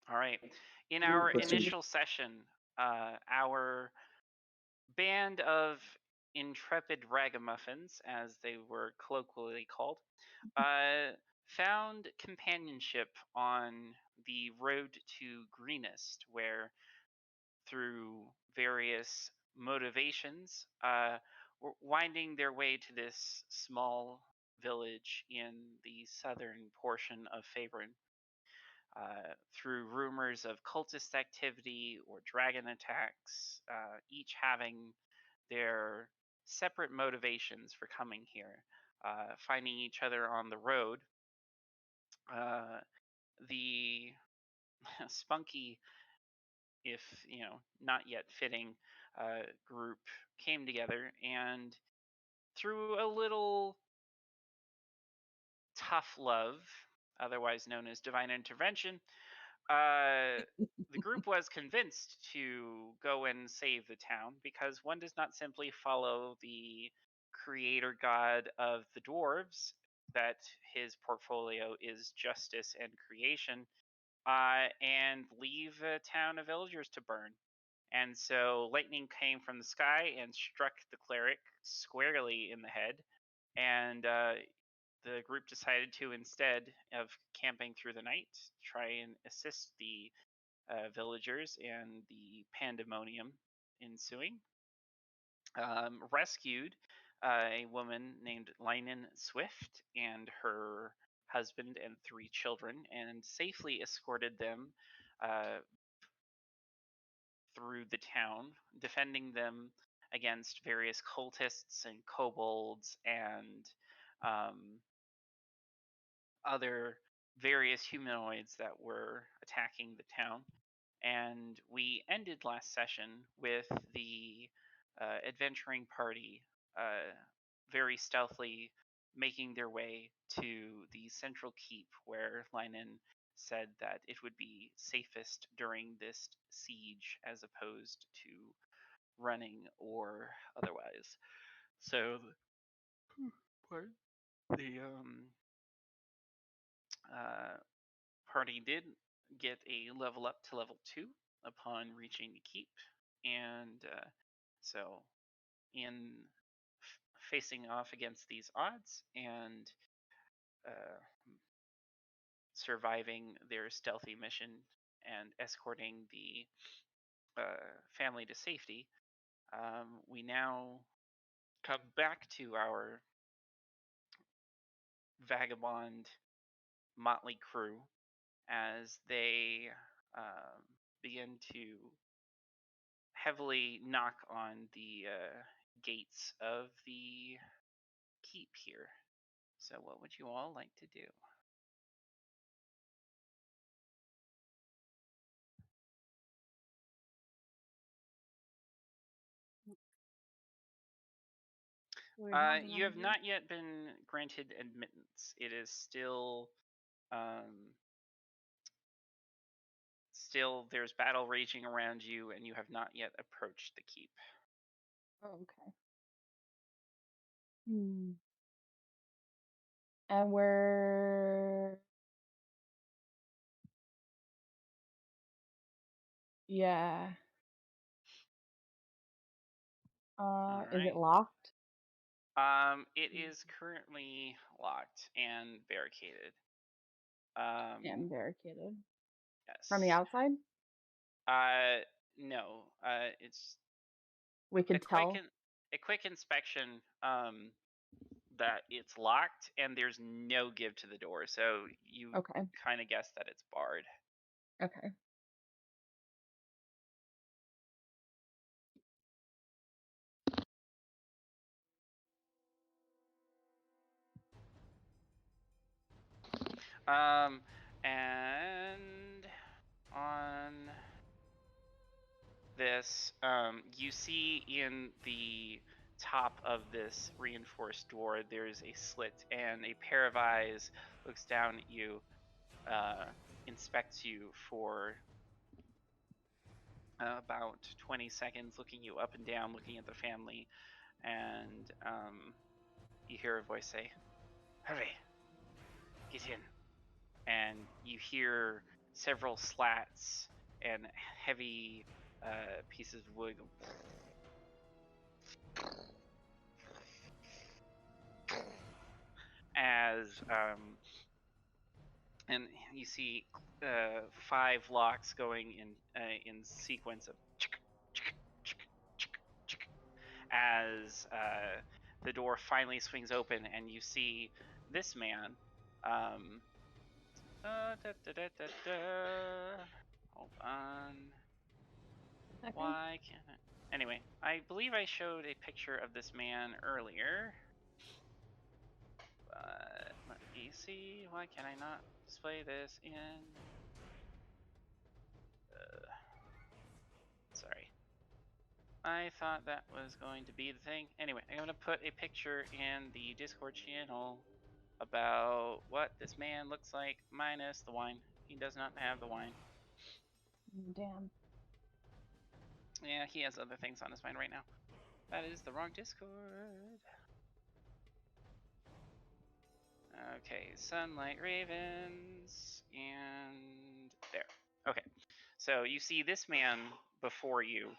All right. In our Proceed. initial session, our band of intrepid ragamuffins, as they were colloquially called, uh, found companionship on the road to Greenest, where through various motivations, were winding their way to this small village in the southern portion of Faerun. Through rumors of cultist activity or dragon attacks, each having their separate motivations for coming here, finding each other on the road. Uh, the spunky, if not yet fitting, group came together and through a little tough love, otherwise known as divine intervention, uh, the group was convinced to go and save the town because one does not simply follow the creator god of the dwarves, that his portfolio is justice and creation, and leave a town of villagers to burn. And so lightning came from the sky and struck the cleric squarely in the head, and the group decided to, instead of camping through the night, try and assist the villagers and the pandemonium ensuing. Rescued a woman named Linen Swift and her husband and 3 children, and safely escorted them uh, through the town, defending them against various cultists and kobolds and um, other various humanoids that were attacking the town. And we ended last session with the adventuring party uh, very stealthily making their way to the central keep, where Linen said that it would be safest during this siege as opposed to running or otherwise. So, pardon? The uh, party did get a level up to level 2 upon reaching the keep, and so in facing off against these odds and uh, surviving their stealthy mission and escorting the family to safety, we now come back to our vagabond motley crew as they um, begin to heavily knock on the gates of the keep here. So, what would you all like to do? We're knocking You on the have gate. not yet been granted admittance. It is still, um, there's battle raging around you, and you have not yet approached the keep. Oh, okay. Hmm. And we're yeah. All Is it right. locked? It is currently locked and barricaded. Um, And barricaded. From the yes. outside? Uh, no. It's We a can quick tell. a quick inspection. That it's locked and there's no give to the door, so you Okay. kind of guess that it's barred. Okay. Um, and on this, you see in the top of this reinforced door, there's a slit, and a pair of eyes looks down at you, uh, inspects you for about 20 seconds, looking you up and down, looking at the family, and you hear a voice say, "Hurry, get in." And you hear several slats and heavy pieces of wood as and you see 5 locks going in sequence of as the door finally swings open and you see this man. Hold on. Okay. Why can't I? Anyway, I believe I showed a picture of this man earlier. But let me see. Why can I not display this in? Sorry. I thought that was going to be the thing. Anyway, I'm going to put a picture in the Discord channel about what this man looks like minus the wine. He does not have the wine. Damn. Yeah, he has other things on his mind right now. That is the wrong Discord. Okay, Sunlight Ravens, and there. Okay, so you see this man before you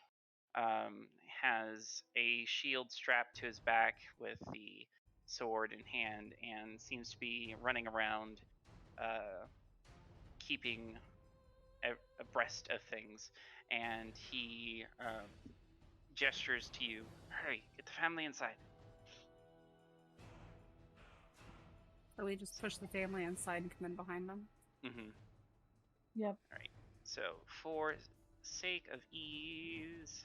has a shield strapped to his back with the sword in hand and seems to be running around keeping abreast of things. And he gestures to you, hurry, get the family inside. So we just push the family inside and come in behind them. Mm-hmm. Yep. All right. So for sake of ease,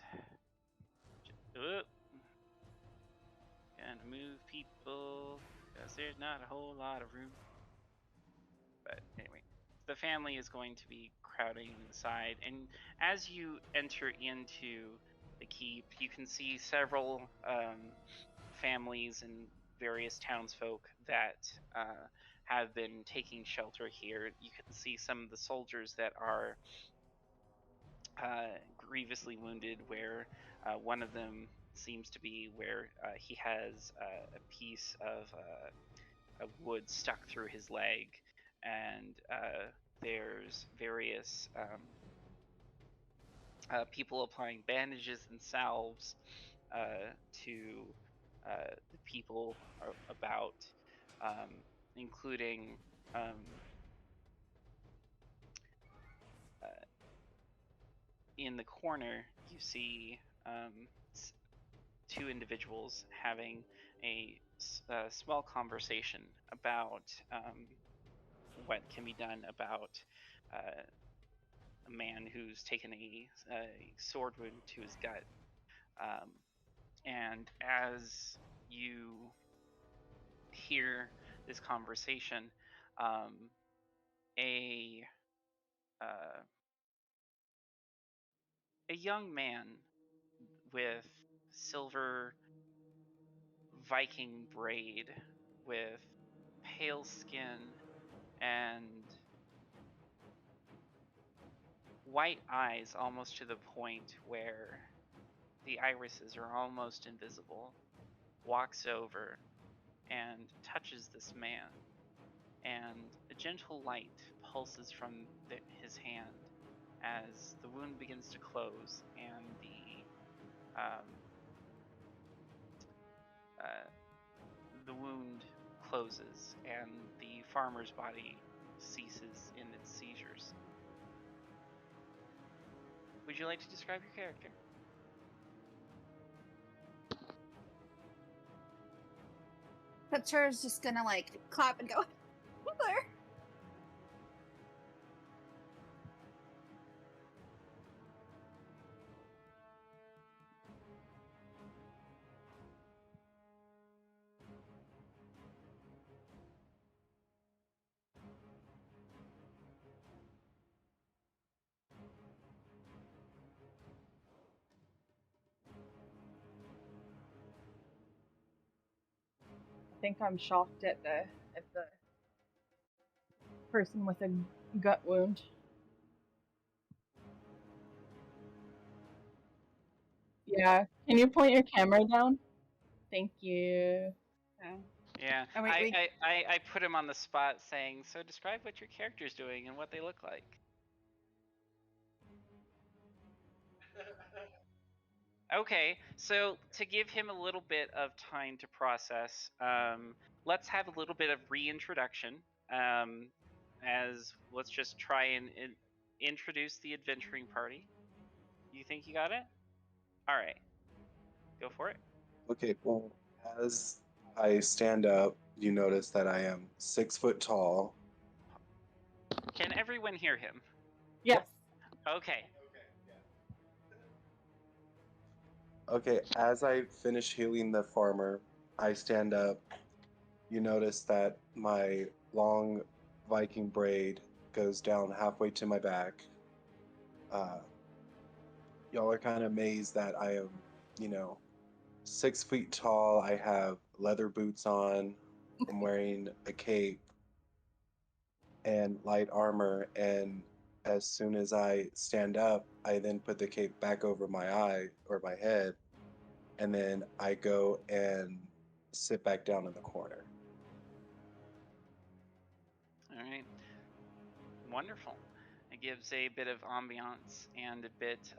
gonna move people because there's not a whole lot of room. But anyway, the family is going to be crowding inside, and as you enter into the keep, you can see several families and various townsfolk that have been taking shelter here. You can see some of the soldiers that are grievously wounded, where one of them seems to be where he has a piece of wood stuck through his leg, and there's various people applying bandages and salves to the people about, including in the corner you see two individuals having a small conversation about what can be done about a man who's taken a sword wound to his gut. And as you hear this conversation, a young man with silver Viking braid, with pale skin and white eyes almost to the point where the irises are almost invisible, walks over and touches this man, and a gentle light pulses from his hand as the wound begins to close and the wound closes and the farmer's body ceases in its seizures. Would you like to describe your character? Picture is just gonna like clap and go there. I think I'm shocked at the person with a gut wound. Yeah. Can you point your camera down? Thank you. Okay. Yeah, Oh, wait, I put him on the spot saying, so describe what your character's doing and what they look like. Okay, so to give him a little bit of time to process, let's have a little bit of reintroduction. Um, as let's just try and introduce the adventuring party. You think you got it? All right, go for it. Okay, well, as I stand up, you notice that I am 6 foot tall. Can everyone hear him? Yes. Okay. Okay, as I finish healing the farmer, I stand up. You notice that my long Viking braid goes down halfway to my back. Uh, y'all are kind of amazed that I am, you know, 6 feet tall. I have leather boots on. I'm wearing a cape and light armor. And as soon as I stand up, I then put the cape back over my eye or my head. And then I go and sit back down in the corner. All right. Wonderful. It gives a bit of ambiance and a bit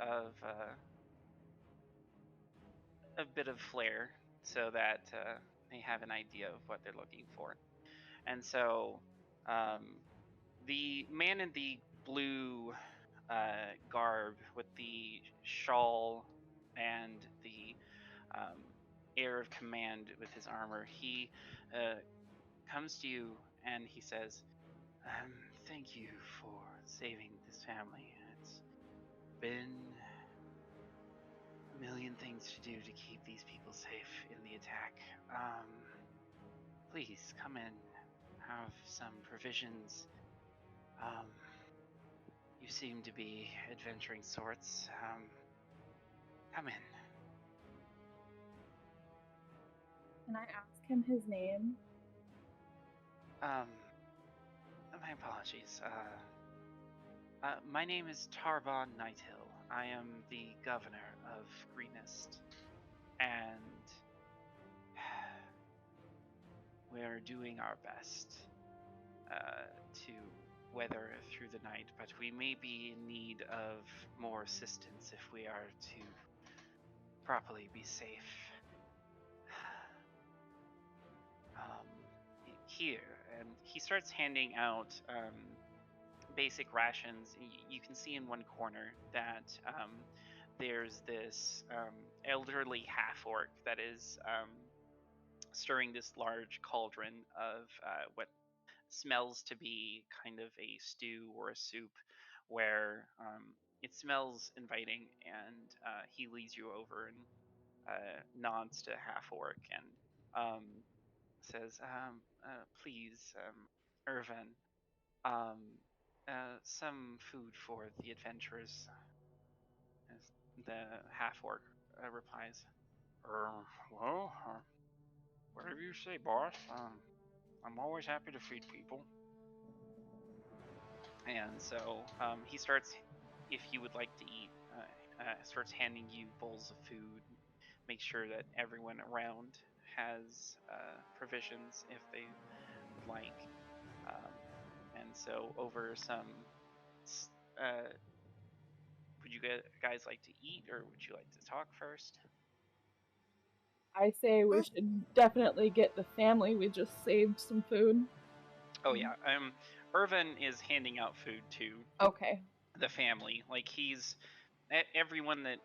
of flair, so that they have an idea of what they're looking for. And so, um, the man in the blue garb with the shawl and the um, air of command with his armor, he uh, comes to you and he says, "Thank you for saving this family. It's been a million things to do to keep these people safe in the attack. Please come in, have some provisions. Um, you seem to be adventuring sorts. Come in." Can I ask him his name? Um, my apologies. My name is Tarbon Nighthill. I am the governor of Greenest, and we're doing our best to weather through the night, but we may be in need of more assistance if we are to properly be safe. Um, Here, and he starts handing out basic rations. You can see in one corner that there's this elderly half orc that is stirring this large cauldron of what smells to be kind of a stew or a soup, where it smells inviting, and he leads you over and nods to half orc and says, "Please, Irvin, um, some food for the adventurers." As the half orc replies, well, whatever you say, boss. I'm always happy to feed people." And so he starts, if you would like to eat, starts handing you bowls of food. Make sure that everyone around has provisions if they would like. Um, and so over some, uh, would you guys like to eat, or would you like to talk first? I say we Mm. should definitely get the family. We just saved some food. Oh yeah. Irvin is handing out food to Okay. the family. Like everyone that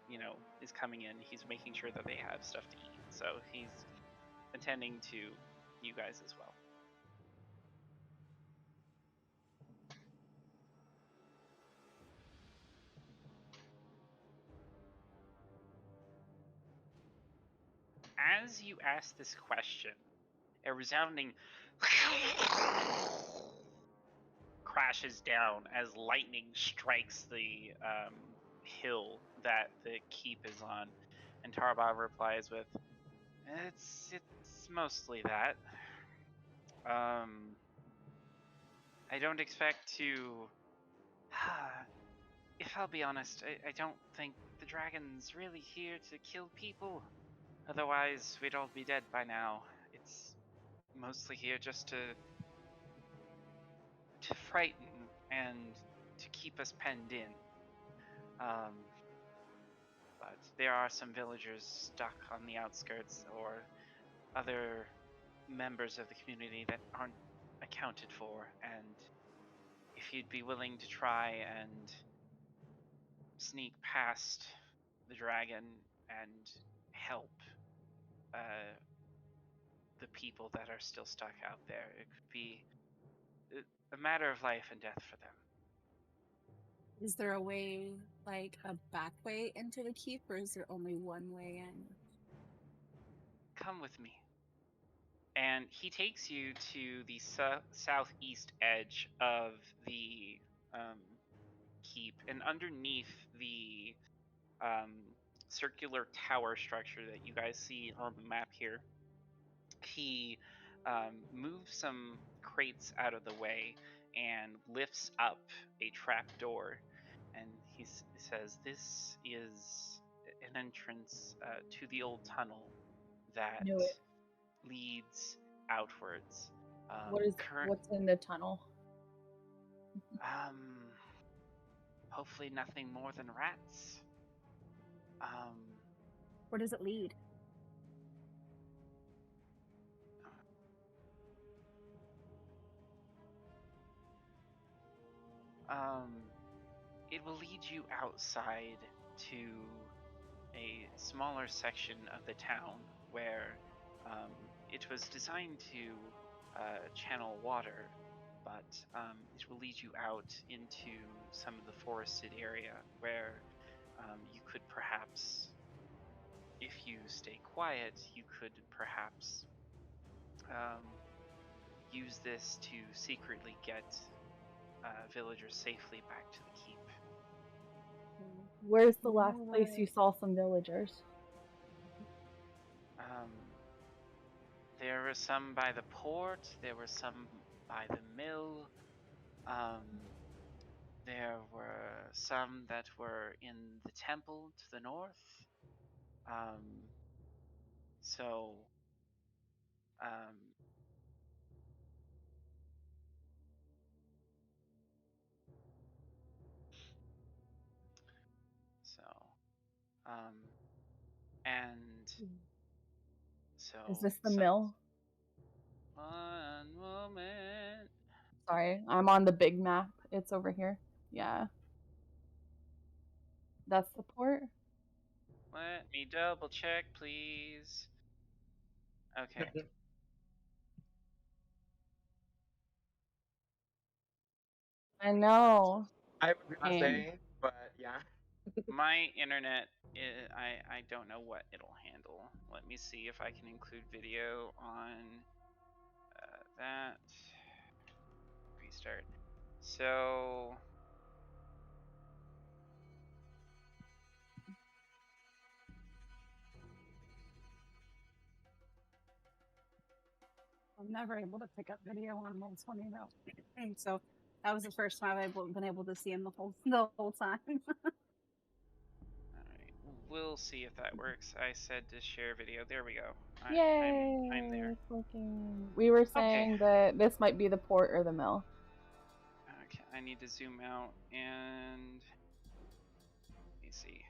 is coming in, he's making sure that they have stuff to eat. So he's attending to you guys as well. As you ask this question, a resounding crashes down as lightning strikes the hill that the keep is on, and Tarbob replies with, "It's mostly that. Um, I don't expect to. If I'll be honest, I don't think the dragon's really here to kill people. Otherwise, we'd all be dead by now. It's mostly here just to frighten and to keep us penned in. Um, but there are some villagers stuck on the outskirts or other members of the community that aren't accounted for, and if you'd be willing to try and sneak past the dragon and help uh, the people that are still stuck out there, it could be a matter of life and death for them. Is there a way, like a back way into the keep, or is there only one way in? Come with me. And he takes you to the southeast edge of the keep, and underneath the um, circular tower structure that you guys see on the map here, he moves some crates out of the way and lifts up a trap door, and he says, "This is an entrance to the old tunnel that Knew it. leads outwards. What's in the tunnel? Um, hopefully nothing more than rats. Where does it lead? It will lead you outside to a smaller section of the town where it was designed to channel water, but it will lead you out into some of the forested area where you could perhaps, if you stay quiet, you could perhaps use this to secretly get villagers safely back to the keep. Where's the last No place you way. saw some villagers? There were some by the port, there were some by the mill, there were some that were in the temple to the north. So, um, so, um, and so. Is this the so- mill? One moment. Sorry, I'm on the big map. It's over here. Yeah. That's the port? Let me double check, please. Okay. I know. I was gonna Same. say, but yeah. My internet, I don't know what it'll handle. Let me see if I can include video on that. Restart. So, I'm never able to pick up video on Roll20 though. So that was the first time I've been able to see him the whole time. alright, we'll see if that works. I said to share video. There we go. Yay! I'm there. It's working. We were saying that this might be the port or the mill. Okay, I need to zoom out and let me see.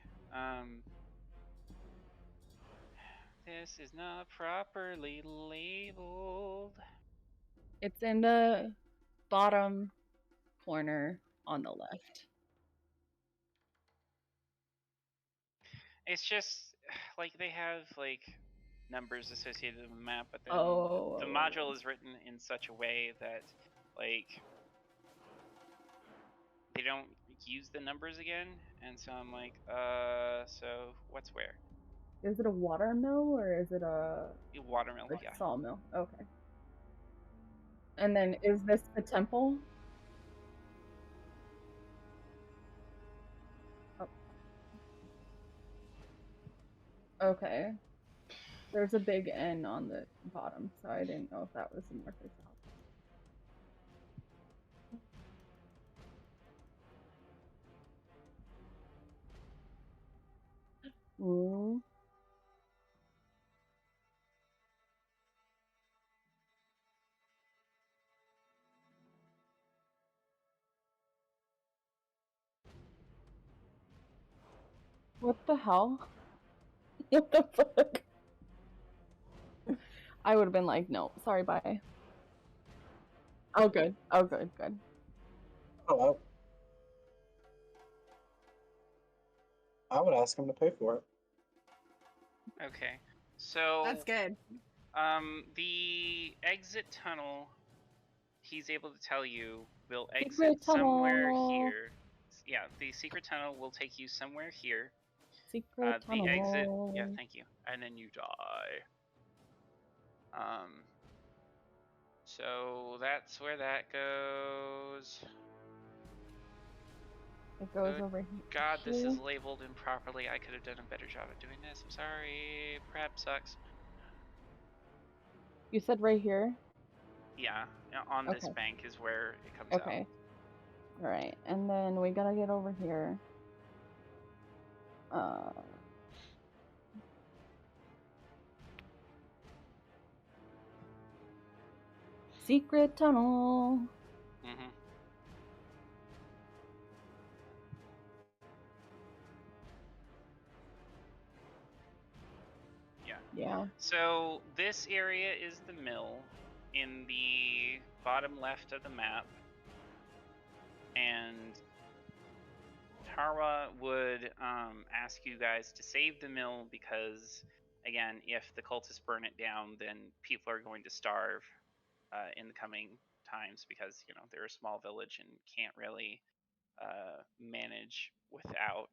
This is not properly labeled. It's in the bottom corner on the left. It's just like they have like numbers associated with the map, but then the Oh. module is written in such a way that like they don't use the numbers again, and so I'm like, so what's where? Is it a water mill or is it a Watermill, like yeah. sawmill? Okay. And then is this the temple? Oh. Okay. There's a big N on the bottom, so I didn't know if that was north or south. Ooh. What the hell? What the fuck? I would have been like, no, sorry, bye. Oh, good. Oh, good, good. Oh, I would ask him to pay for it. Okay. So That's good. the exit tunnel, he's able to tell you, will exit Secret somewhere tunnel. here. Yeah, the secret tunnel will take you somewhere here. Secret The exit, yeah, tunnel. thank you. And then you die. So that's where that goes. It goes Good over here. God, this is labeled improperly. I could have done a better job at doing this. I'm sorry. Prep sucks. You said right here? Yeah, on this Okay. bank is where it comes out. Okay. Alright, and then we gotta get over here. Secret tunnel. Mm-hmm. Yeah. Yeah. So this area is the mill in the bottom left of the map. And Tara would ask you guys to save the mill because, again, if the cultists burn it down, then people are going to starve in the coming times because, you know, they're a small village and can't really manage without.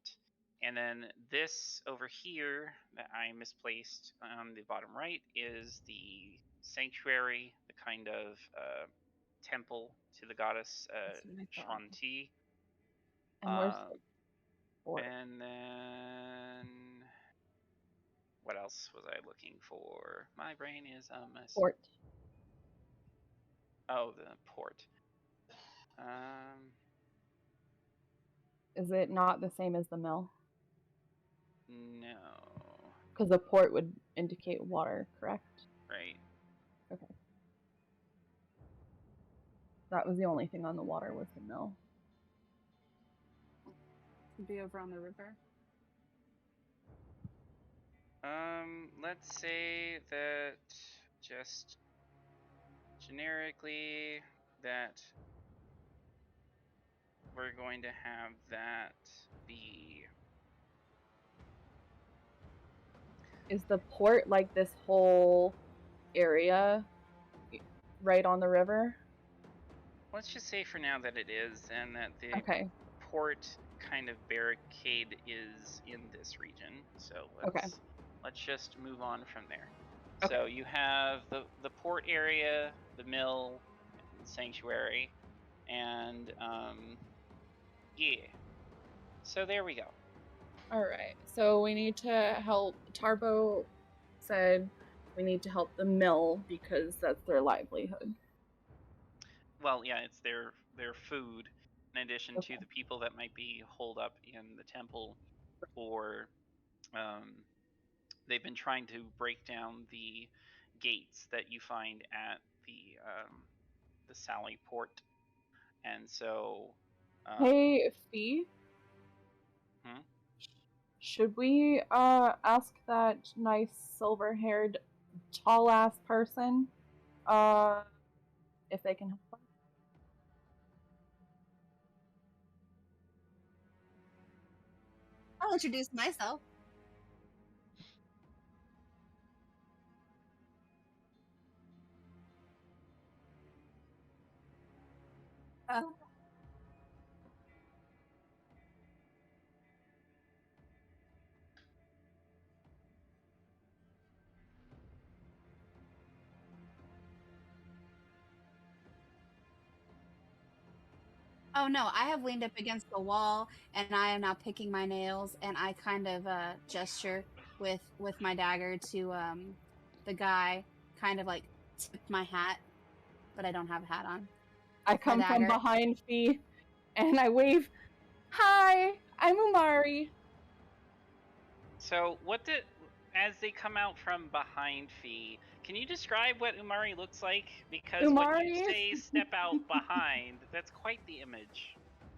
And then this over here that I misplaced on the bottom right is the sanctuary, the kind of temple to the goddess That's what I thought. Shanti. And where's the fort? And then what else was I looking for? My brain is a mess. Fort. Oh, the port. Is it not the same as the mill? No. Because the port would indicate water, correct? Right. Okay. That was the only thing on the water was the mill. Be over on the river. Let's say that just generically that we're going to have that be. Is the port like this whole area right on the river? Let's just say for now that it is, and that the Okay. port kind of barricade is in this region. So let's just move on from there. Okay. So you have the port area, the mill, and the sanctuary, and yeah. So there we go. All right. So we need to help. Tarbo said we need to help the mill because that's their livelihood. Well, yeah, it's their food, in addition to the people that might be holed up in the temple, or they've been trying to break down the gates that you find at the Sally port, and so. Hey, Fee. Should we ask that nice silver-haired, tall-ass person if they can help us? I'll introduce myself. Oh no, I have leaned up against the wall and I am now picking my nails and I kind of gesture with my dagger to the guy, kind of like tip my hat, but I don't have a hat on. I come from behind Fee and I wave, "Hi, I'm Umari." So as they come out from behind Fee, can you describe what Umari looks like? Because when you say step out behind, that's quite the image.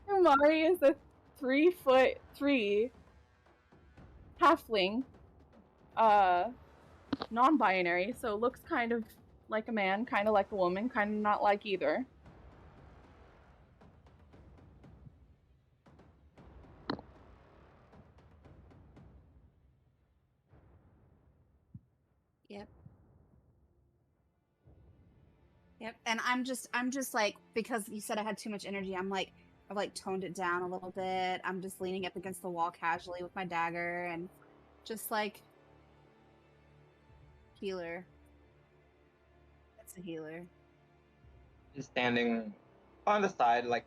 Umari is a 3'3" halfling, non-binary, so looks kind of like a man, kind of like a woman, kind of not like either. Yep. Yep. And I'm just like, because you said I had too much energy, I've like toned it down a little bit. I'm just leaning up against the wall casually with my dagger and just like healer. That's a healer. He's standing on the side, like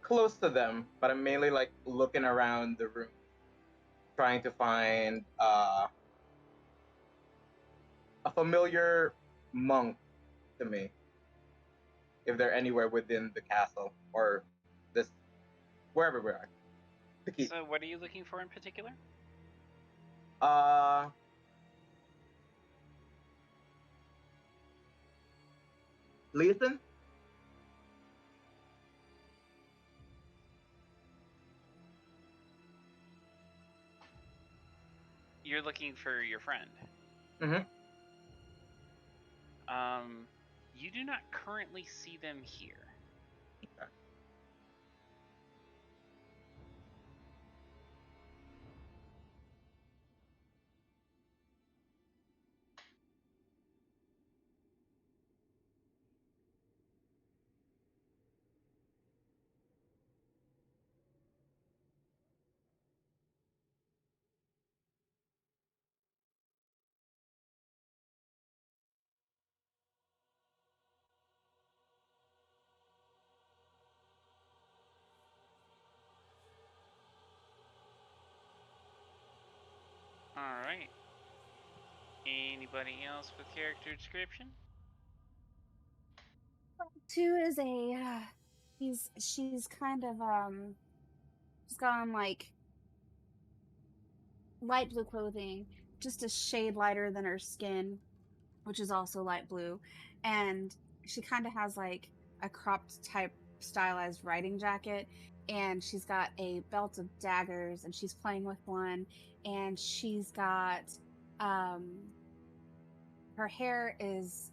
close to them, but I'm mainly like looking around the room, trying to find a familiar monk to me, if they're anywhere within the castle or this wherever we are. To keep. So, what are you looking for in particular? Listen. You're looking for your friend. Mm-hmm. You do not currently see them here. Okay. Alright. Anybody else with character description? Two is a she's kind of she's got on like light blue clothing, just a shade lighter than her skin, which is also light blue, and she kind of has like a cropped type stylized riding jacket, and she's got a belt of daggers, and she's playing with one, and she's got her hair is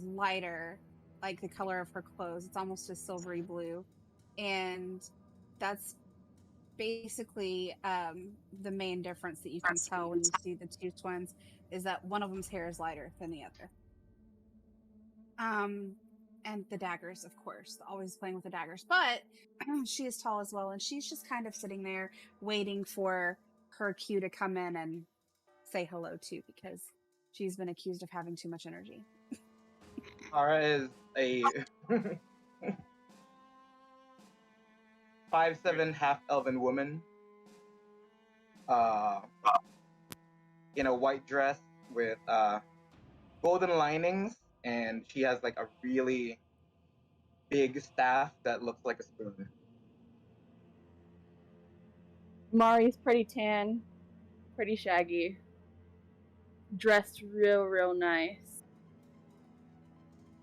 lighter, like the color of her clothes. It's almost a silvery blue, and that's basically the main difference that you can tell when you see the two twins is that one of them's hair is lighter than the other. And the daggers, of course, always playing with the daggers. But she is tall as well, and she's just kind of sitting there waiting for her cue to come in and say hello too, because she's been accused of having too much energy. Tara is a 5'7" half elven woman. In a white dress with golden linings, and she has like a really big staff that looks like a spoon. Mari's pretty tan, pretty shaggy, dressed real nice,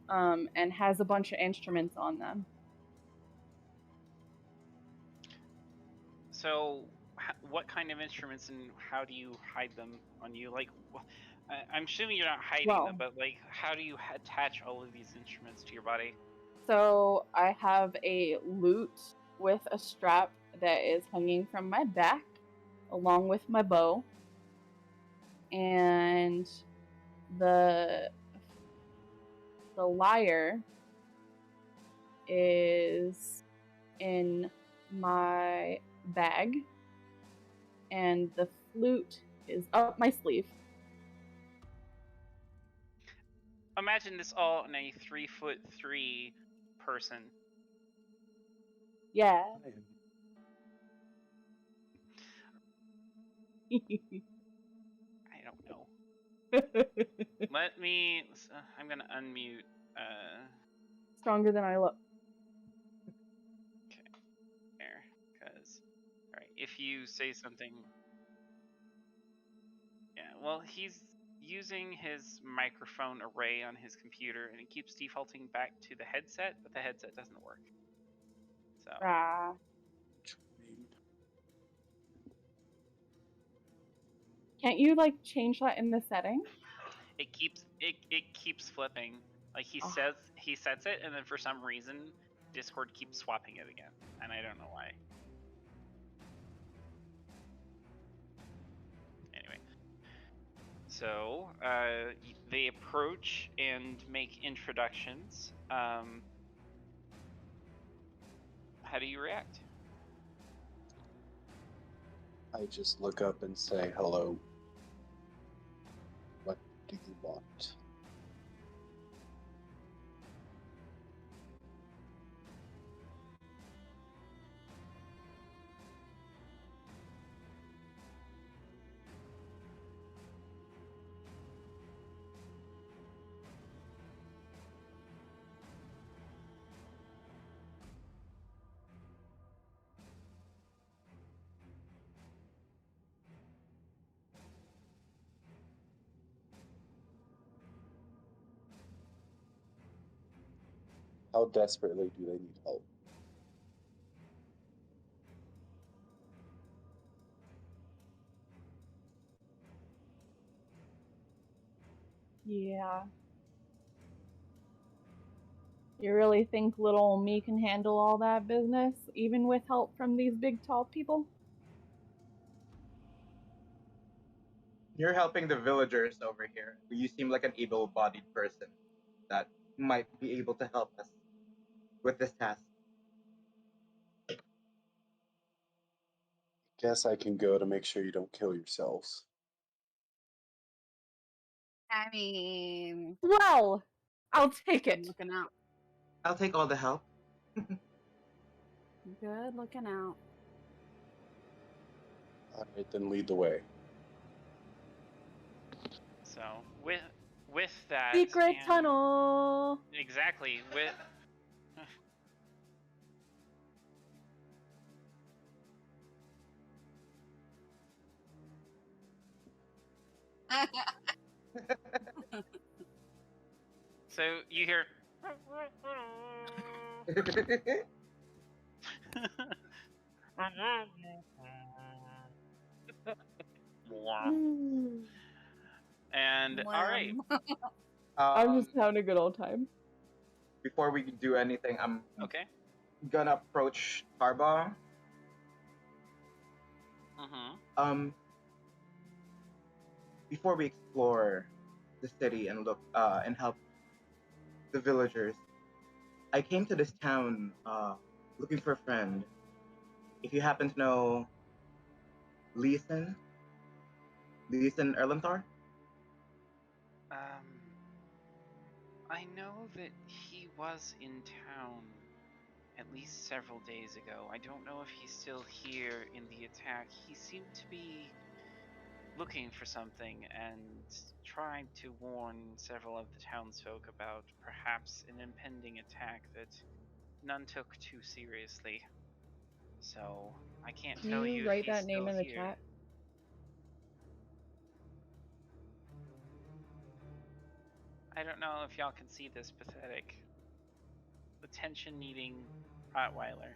and has a bunch of instruments on them. So, what kind of instruments and how do you hide them on you? Like, I'm assuming you're not hiding them, but like, how do you attach all of these instruments to your body? So I have a lute with a strap that is hanging from my back, along with my bow, and the lyre is in my bag, and the flute is up my sleeve. Imagine this all in a 3'3" person. Yeah. I don't know. Let me. I'm gonna unmute. Stronger than I look. Okay. There, because. All right. If you say something. Yeah. Well, he's using his microphone array on his computer, and it keeps defaulting back to the headset, but the headset doesn't work. So. Can't you like change that in the setting? It keeps flipping. Like he Oh. sets it, and then for some reason, Discord keeps swapping it again, and I don't know why. Anyway, so they approach and make introductions. How do you react? I just look up and say hello. What do you want? How desperately do they need help? Yeah. You really think little me can handle all that business, even with help from these big tall people? You're helping the villagers over here. You seem like an able-bodied person that might be able to help us with this task. Guess I can go to make sure you don't kill yourselves. I mean, Well, I'll take good it. looking out. I'll take all the help. Good looking out. All right, then lead the way. So with that Secret and- tunnel. Exactly. With so you hear and all right. I'm just having a good old time. Before we do anything, I'm Okay. gonna approach Tarba. Mm-hmm. Before we explore the city and look and help the villagers, I came to this town looking for a friend. If you happen to know Leeson Erlenthor? I know that he was in town at least several days ago. I don't know if he's still here in the attack. He seemed to be looking for something and trying to warn several of the townsfolk about perhaps an impending attack that none took too seriously. So I can't Can tell you you if write he's that name still in the here. chat? I don't know if y'all can see this pathetic, attention-needing Rottweiler.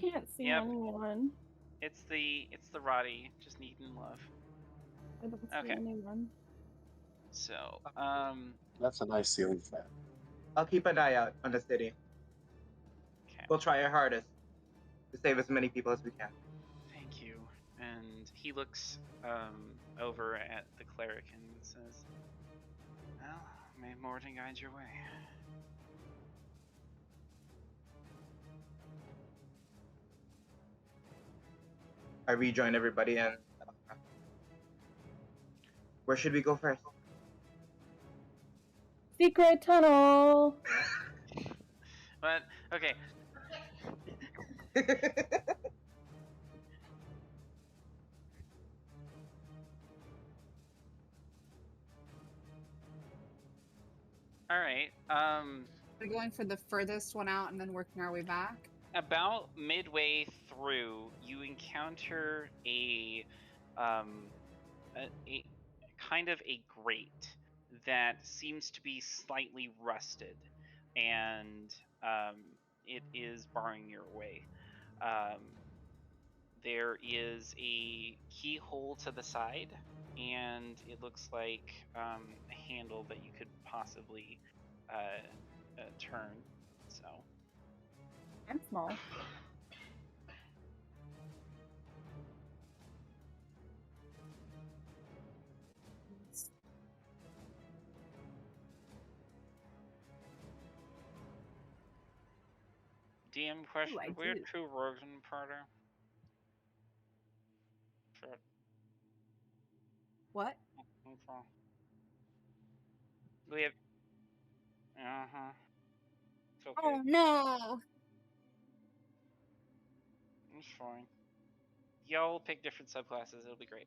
Can't see Yep. anyone. It's the Roddy, just needing love. I don't see Okay. anyone. So, That's a nice ceiling fan. I'll keep an eye out on the city. okay. We'll try our hardest to save as many people as we can. Thank you. And he looks over at the cleric and says, "Well, may Morton guide your way." I rejoin everybody and where should we go first? Secret tunnel. But okay. All right. We're going for the furthest one out and then working our way back. About midway through, you encounter a kind of a grate that seems to be slightly rusted, and it is barring your way. Um, there is a keyhole to the side, and it looks like a handle that you could possibly turn. So, I'm small. DM question: I we have do. 2 rogues in the party. Shit. What? Okay. We have. Uh huh. It's okay. Oh no! It's fine. Y'all will pick different subclasses. It'll be great.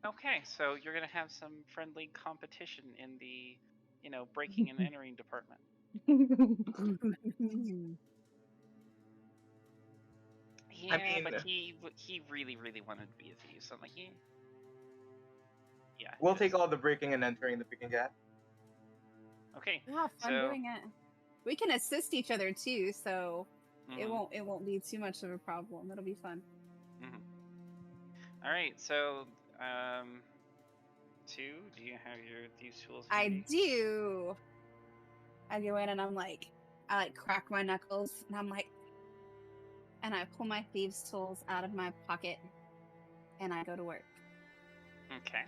Okay, so you're gonna have some friendly competition in the, breaking and entering department. Yeah, mean- but he really really wanted to be a thief, so I'm like, yeah. We'll take all the breaking and entering that we can get. Okay. We'll have fun So- doing it. We can assist each other too, so it mhm, won't be too much of a problem. It'll be fun. mhm. All right, so 2. Do you have your thieves tools? I handy? do. I go in and I crack my knuckles and and I pull my thieves' tools out of my pocket and I go to work. Okay.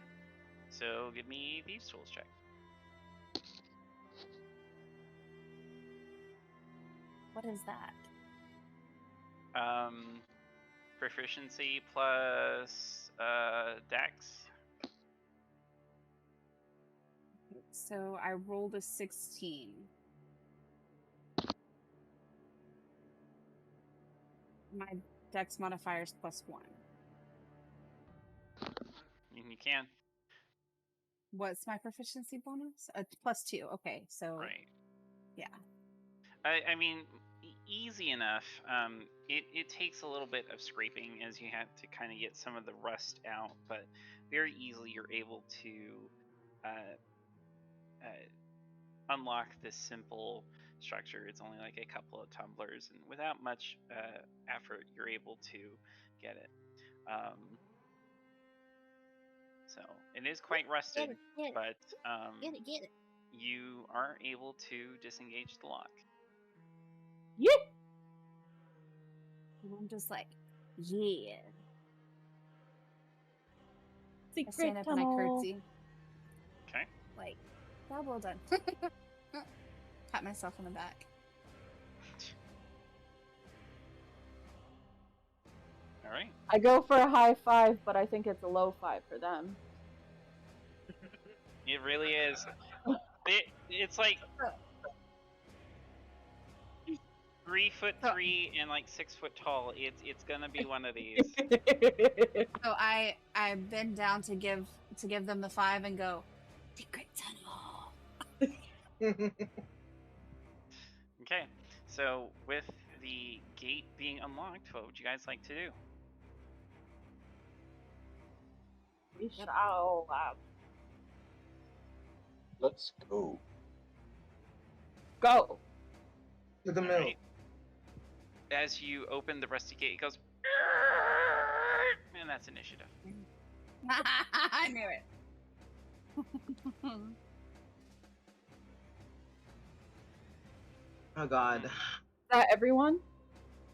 So give me thieves tools check. What is that? Proficiency plus dex. So I rolled a 16. My dex modifier is +1. You can. What's my proficiency bonus? +2. Okay, so Right. yeah. I mean, easy enough. It takes a little bit of scraping as you have to kind of get some of the rust out, but very easily you're able to unlock this simple structure. It's only like a couple of tumblers, and without much effort, you're able to get it. So it is quite rusted, but Get it. you are able to disengage the lock. Yeah. And I'm just like, yeah. I Secret stand up and I tunnel. curtsy. Okay. Like, job well done. Pat myself on the back. All right. I go for a high 5, but I think it's a low 5 for them. It really is. It's like 3'3" and like 6 foot tall. It's gonna be one of these. So I bend down to give them the 5 and go, secret tunnel. Okay. So with the gate being unlocked, what would you guys like to do? We shall Let's go. go. To the All mill. right. As you open the rusty gate, it goes, and that's initiative. I knew it. Oh god. Is that everyone?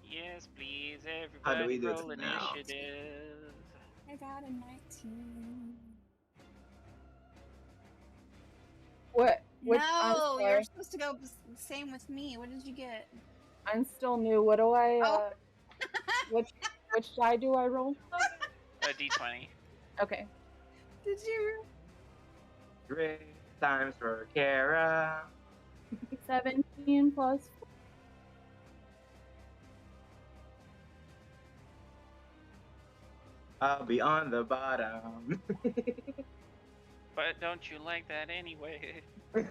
Yes, please, everybody. How do we do roll this now? initiative. I got a 19. What? Which, I'm No, sorry. you're supposed to go same with me. What did you get? I'm still new. What do I? Oh. Which die do I roll? A d20. Okay. Did you? 3 times for Kara. 17 plus. I'll be on the bottom. But don't you like that anyway? I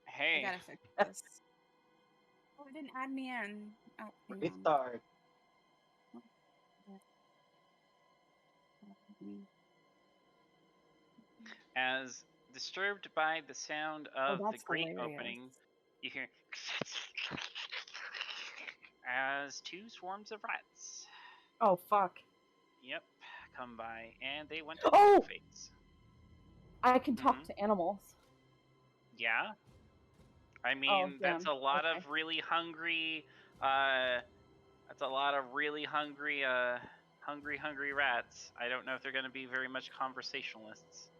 Hey, gotta fix this. Oh, it didn't add me in. Oh, hang on. Restart. As disturbed by the sound Oh, of the that's grate hilarious. opening, you hear as two swarms of rats. Oh, fuck. Yep, come by, and they want to Oh! face. I can talk Mhm. to animals. Yeah, I mean that's damn. a lot Okay. of really hungry. That's a lot of really hungry, hungry rats. I don't know if they're going to be very much conversationalists.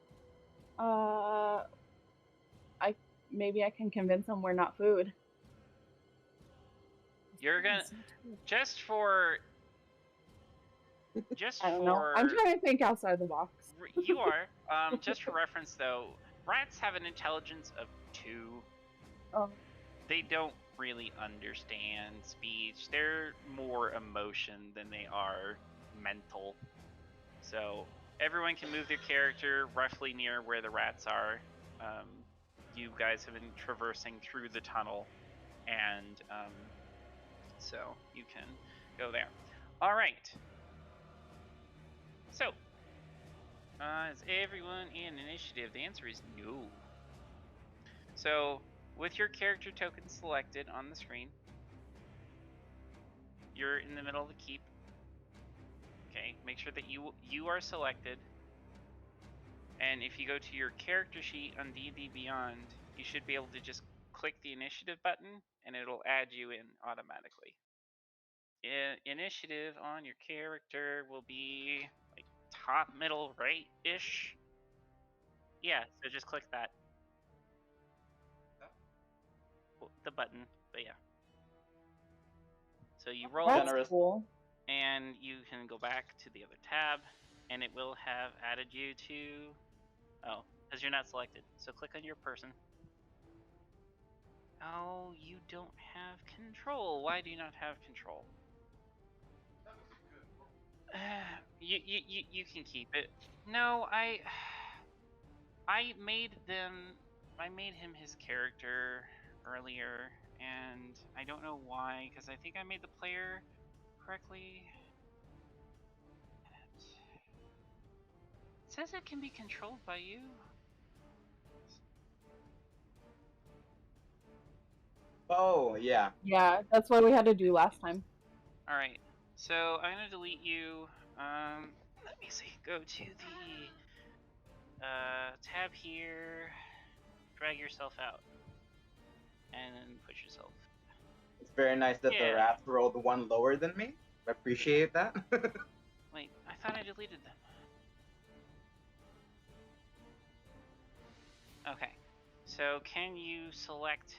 Maybe I can convince them we're not food. You're gonna just for I don't know. I'm trying to think outside the box. you are just for reference though. Rats have an intelligence of 2. Oh. They don't really understand speech. They're more emotion than they are mental. So everyone can move their character roughly near where the rats are. You guys have been traversing through the tunnel, and so you can go there. All right. So, is everyone in initiative? The answer is no. So, with your character token selected on the screen, you're in the middle of the keep. Okay, make sure that you are selected. And if you go to your character sheet on D&D Beyond, you should be able to just click the initiative button, and it'll add you in automatically. Initiative on your character will be like top, middle, right-ish. Yeah, so just click that. The button, but yeah. So you roll, That's cool. and you can go back to the other tab, and it will have added you to... Oh, because you're not selected. So click on your person. Oh, you don't have control. Why do you not have control? You can keep it. No, I made him his character earlier, and I don't know why, because I think I made the player correctly. It says it can be controlled by you. Oh, yeah. Yeah, that's what we had to do last time. All right, so I'm gonna delete you. Let me see. Go to the tab here. Drag yourself out, and then push yourself. It's very nice that the rats rolled one lower than me. I appreciate that. Wait, I thought I deleted them. Okay, so can you select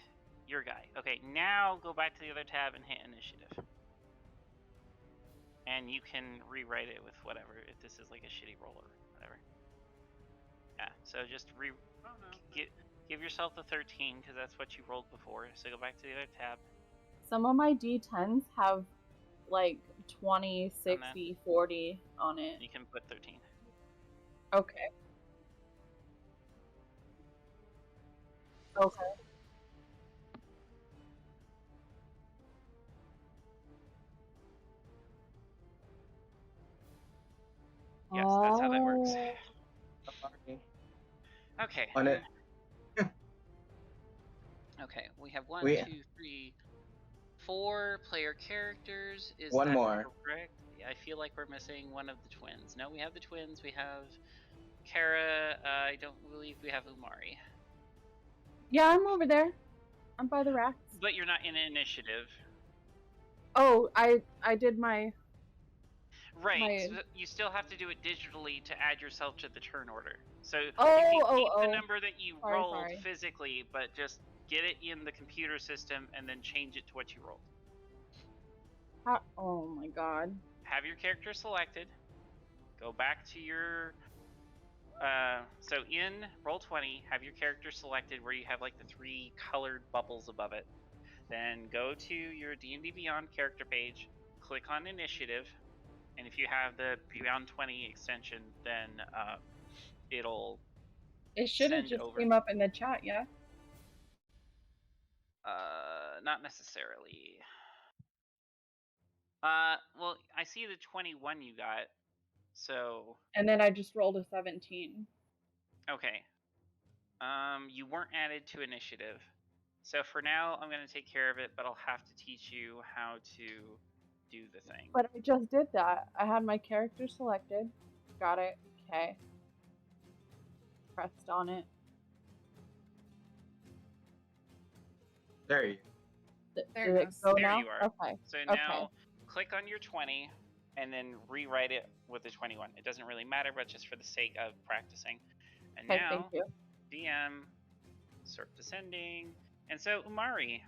your guy? Okay, now go back to the other tab and hit initiative. And you can rewrite it with whatever, if this is like a shitty roll or whatever. Yeah, so just give yourself the 13, because that's what you rolled before. So go back to the other tab. Some of my D10s have like 20, 60, 40 on it. You can put 13. Okay. Okay. Yes, that's how that works. Okay. On it. Okay, we have 1, 2, 3, 4 player characters. Is one that more correct? I feel like we're missing one of the twins. No, we have the twins. We have Kara. I don't believe we have Umari. Yeah, I'm over there. I'm by the racks. But you're not in initiative. Oh, I did my... Right. So you still have to do it digitally to add yourself to the turn order. So you can keep the number that you rolled physically, but just get it in the computer system and then change it to what you rolled. Oh my god. Have your character selected. Go back to your... so in Roll20, have your character selected where you have like the 3 colored bubbles above it. Then go to your D&D Beyond character page, click on Initiative, and if you have the Beyond 20 extension, then it'll... It should have just came up in the chat, yeah? Not necessarily. Well, I see the 21 you got, So, And then I just rolled a 17. okay. You weren't added to initiative. So for now, I'm going to take care of it, but I'll have to teach you how to do the thing. But I just did that. I had my character selected. Got it. Okay. Pressed on it. There you There Did it it goes. go There now? you are. Okay. So Okay. now click on your 20 and then rewrite it with the 21. It doesn't really matter, but just for the sake of practicing. And Okay, thank now, you. DM, start descending. And so, Umari,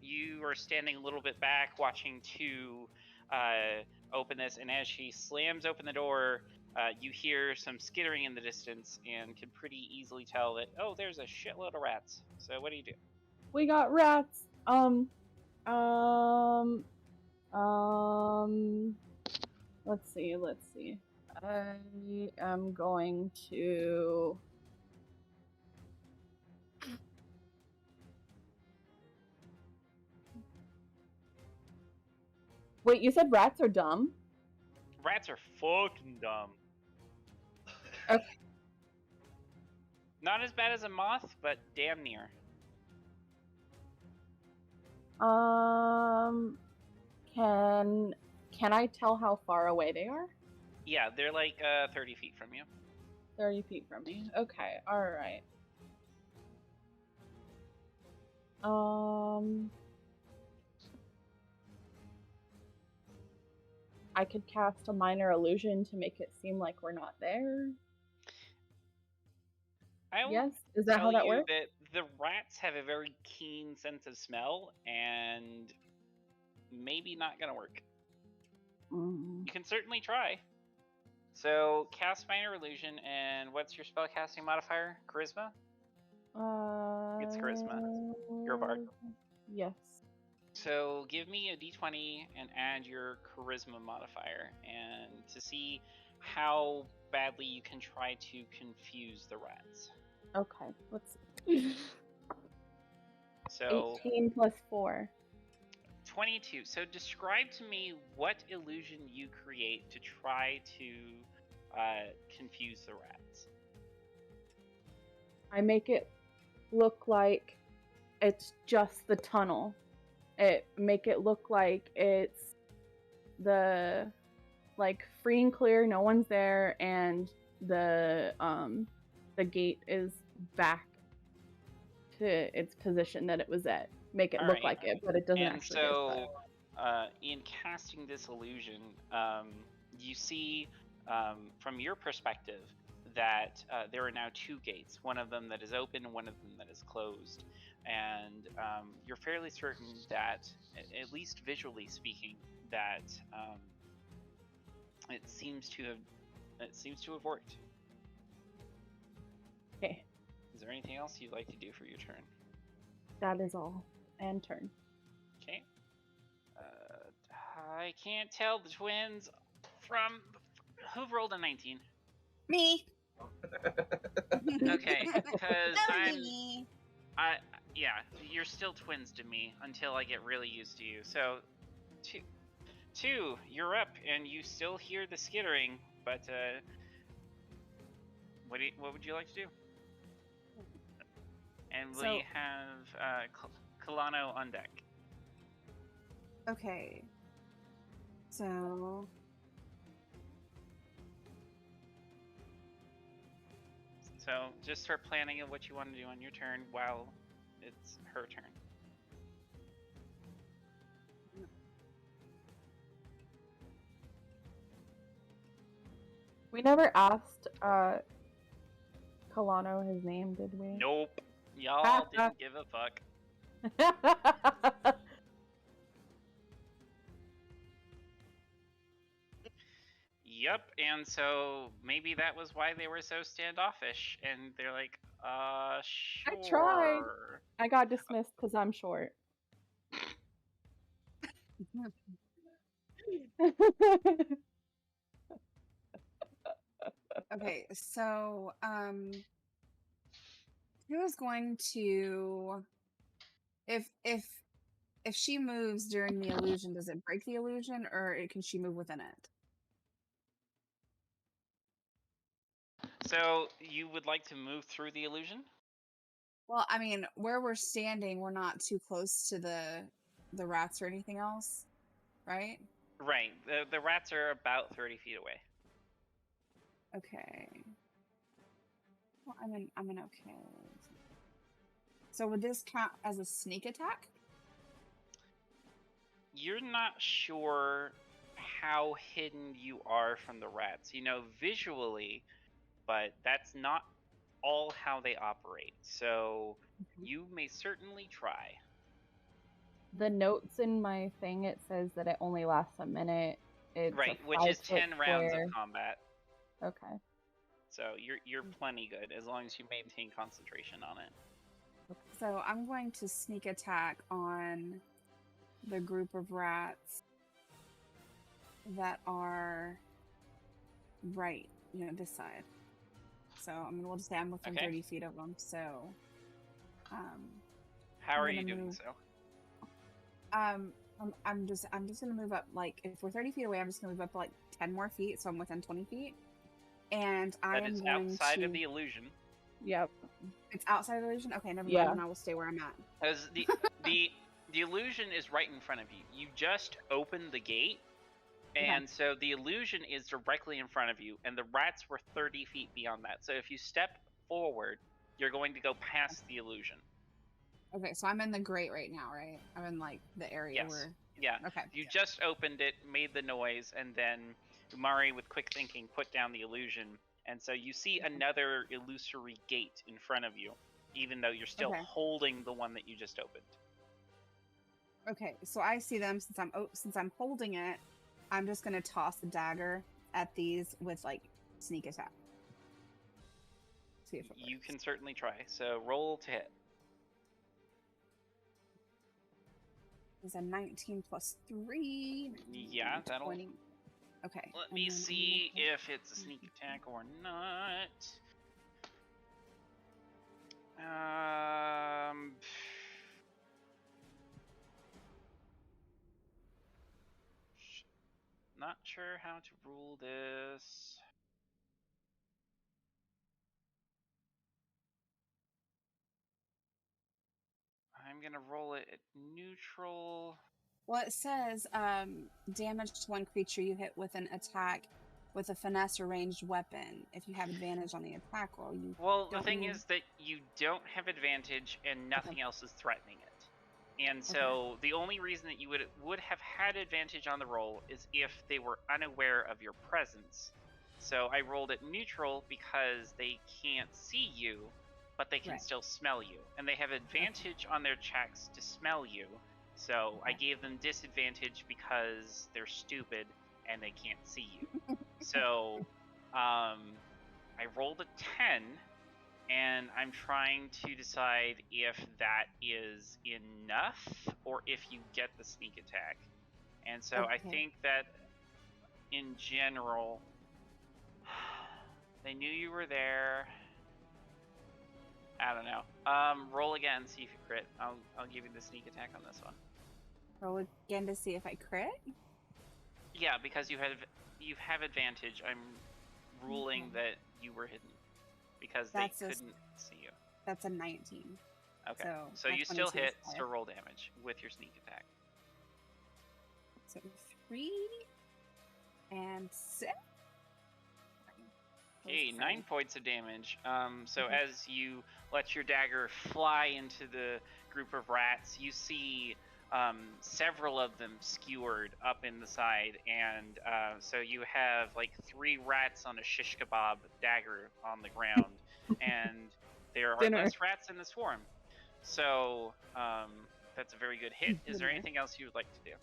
you are standing a little bit back watching two open this, and as she slams open the door, you hear some skittering in the distance and can pretty easily tell that, oh, there's a shitload of rats. So what do you do? We got rats. Let's see. I am going to. Wait, you said rats are dumb? Rats are fucking dumb. Okay. Not as bad as a moth, but damn near. Can I tell how far away they are? Yeah, they're like 30 feet from you. 30 feet from me. Okay, alright. I could cast a minor illusion to make it seem like we're not there. I will Yes? Is that how tell that you works? that the rats have a very keen sense of smell, and maybe not gonna work. Mm. You can certainly try. So cast minor illusion, and what's your spellcasting modifier? Charisma? It's charisma. You're a bard. Yes. So give me a d20 and add your charisma modifier, and to see how badly you can try to confuse the rats. Okay, let's see. So 18 plus 4. 22. So describe to me what illusion you create to try to confuse the rats. I make it look like it's just the tunnel. Make it look like it's the free and clear, no one's there, and the gate is back to its position that it was at. Make it All look right. like it, but it doesn't And actually is. so, in casting this illusion, you see from your perspective that there are now two gates, one of them that is open and one of them that is closed. And you're fairly certain that, at least visually speaking, that it seems to have worked. Okay, Is there anything else you'd like to do for your turn? that is all. And turn. Okay. I can't tell the twins from who rolled a 19. Me. Okay, because That would be me. yeah, you're still twins to me until I get really used to you. So, two, you're up, and you still hear the skittering. But what would you like to do? And So- we have Kalano on deck. Okay. So So just start planning of what you want to do on your turn while it's her turn. We never asked Kalano his name, did we? Nope. Y'all didn't give a fuck. Yep, and so maybe that was why they were so standoffish, and they're like, sure. I tried. I got dismissed because I'm short. okay, so who is going to if she moves during the illusion, does it break the illusion or can she move within it? So you would like to move through the illusion? Well, I mean, where we're standing, we're not too close to the rats or anything else, right? Right. The rats are about 30 feet away. Okay. Well, I'm in okay. So would this count as a sneak attack? You're not sure how hidden you are from the rats. You know, visually, but that's not all how they operate. So you may certainly try. The notes in my thing, it says that it only lasts a minute. It's Right, a which is 5-foot 10 rounds of square. combat. Okay. So you're plenty good as long as you maintain concentration on it. So I'm going to sneak attack on the group of rats that are right, this side. So we'll just say I'm within Okay. 30 feet of them. So, How I'm are gonna you doing move- so? I'm just gonna move up. Like, if we're 30 feet away, I'm just gonna move up like 10 more feet, so I'm within 20 feet. And I That am is going outside to. of the illusion. Yep. It's outside of the illusion. Okay, never Yeah. mind. Then I will stay where I'm at. As the illusion is right in front of you. You just opened the gate, and so the illusion is directly in front of you, and the rats were 30 feet beyond that. So if you step forward, you're going to go past the illusion. Okay, so I'm in the grate right now, right? I'm in like the area Yes. where. Yeah. Okay. You just opened it, made the noise, and then Umari, with quick thinking, put down the illusion. And so you see another illusory gate in front of you, even though you're still Okay. holding the one that you just opened. Okay, so I see them since I'm holding it. I'm just gonna toss the dagger at these with like sneak attack. See if it You works. can certainly try. So roll to hit. It's a 19 plus 3. Yeah, that'll. 20. Okay. Let and me then I'm see gonna- if it's a sneak attack or not. Not sure how to rule this. I'm gonna roll it at neutral. Well, it says damage to one creature you hit with an attack with a finesse or ranged weapon. If you have advantage on the attack roll, you. Well, the don't thing need- is that you don't have advantage and nothing else is threatening it. And so the only reason that you would have had advantage on the roll is if they were unaware of your presence. So I rolled it neutral because they can't see you, but they can Right. still smell you. And they have advantage on their checks to smell you. So I gave them disadvantage because they're stupid and they can't see you. So I rolled a 10, and I'm trying to decide if that is enough or if you get the sneak attack. And so I Okay. think that in general, they knew you were there. I don't know. Roll again, see if you crit. I'll give you the sneak attack on this one. Roll again to see if I crit. Yeah, because you have advantage. I'm ruling that you were hidden because That's they a- couldn't see you. That's a 19. Okay, so my you still 22 is hit, higher. so roll damage with your sneak attack. So 3 and 6. Okay, 9 points of damage. So Okay. as you let your dagger fly into the group of rats, you see several of them skewered up in the side, and so you have like 3 rats on a shish kebab dagger on the ground, and there are Dinner. less rats in the swarm. So that's a very good hit. Is there Dinner. anything else you would like to do?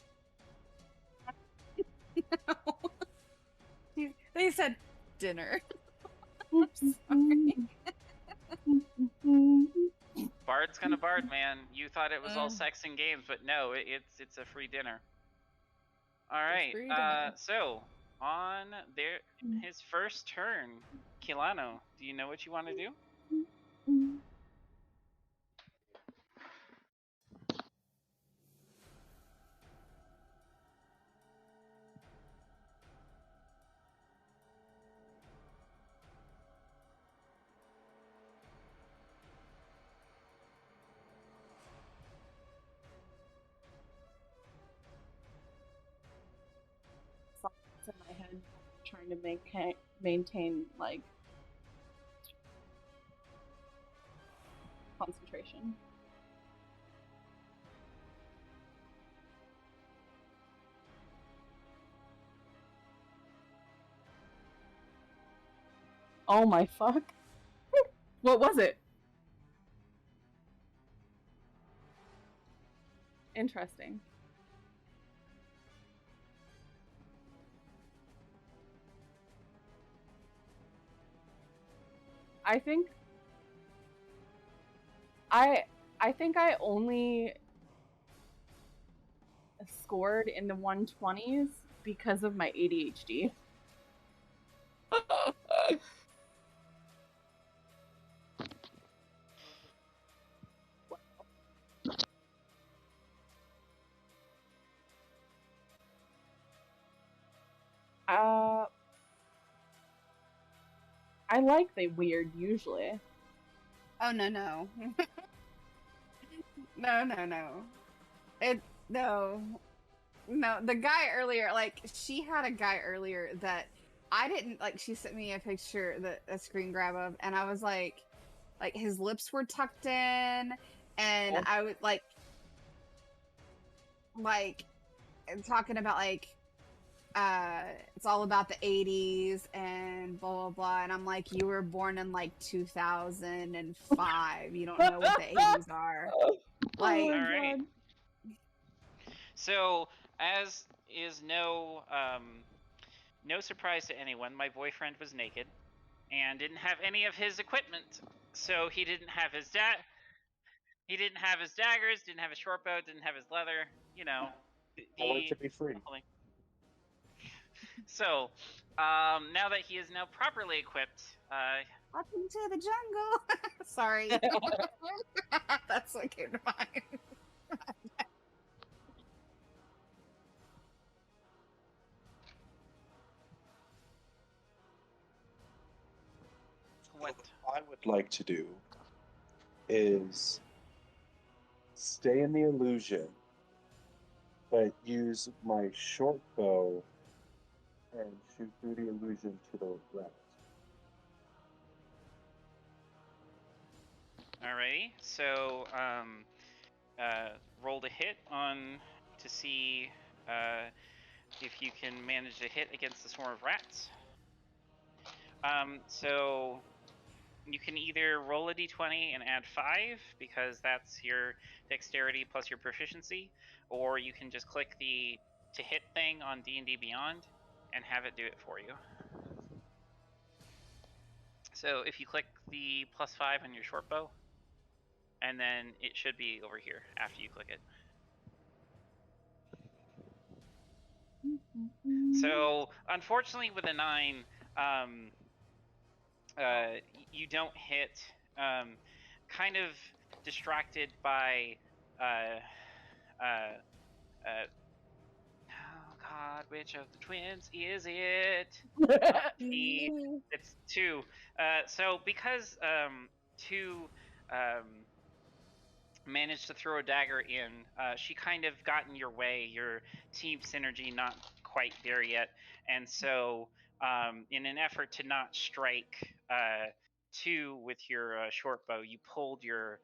They said dinner. Bard's gonna bard, man. You thought it was all Mm. sex and games, but no, it's a free dinner. All right. free dinner. So on his first turn, Kilano, do you know what you want to do? trying to maintain like concentration. Oh my fuck. What was it? Interesting. I think I only scored in the 120s because of my ADHD. I like the weird usually. Oh no. No. No, the guy earlier, like, she had a guy earlier that I didn't, like, she sent me a picture, a screen grab of, and I was like, his lips were tucked in, and Oh. I would, like, talking about, like, it's all about the 80s and blah, blah, blah, and I'm like, you were born in, like, 2005, you don't know what the 80s are. Like, Oh my Alright. God. So, as is no surprise to anyone, my boyfriend was naked and didn't have any of his equipment. So he didn't have his he didn't have his daggers, didn't have his short bow, didn't have his leather. You know, I like to be free. So, now that he is now properly equipped, welcome to the jungle. Sorry. That's what came to mind. what? I would like to do is stay in the illusion, but use my short bow and shoot through the illusion to the left. Alrighty. So, roll to hit on to see if you can manage to hit against the swarm of rats. So you can either roll a d20 and add 5 because that's your dexterity plus your proficiency, or you can just click the to hit thing on D&D Beyond and have it do it for you. So if you click the +5 on your short bow, and then it should be over here after you click it. So unfortunately with a 9, you don't hit. Kind of distracted by oh God, which of the twins is it? It's 2. So because 2 managed to throw a dagger in, she kind of got in your way. Your team synergy not quite there yet, and so in an effort to not strike 2 with your short bow, you pulled your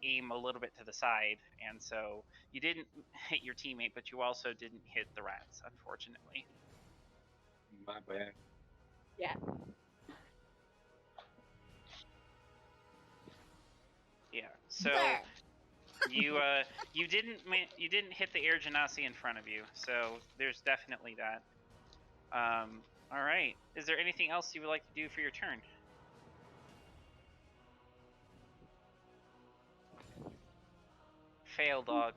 aim a little bit to the side, and so you didn't hit your teammate, but you also didn't hit the rats, unfortunately. My bad. Yeah. Yeah. So you didn't hit the air genasi in front of you, so there's definitely that. All right. Is there anything else you would like to do for your turn? Fail, dog.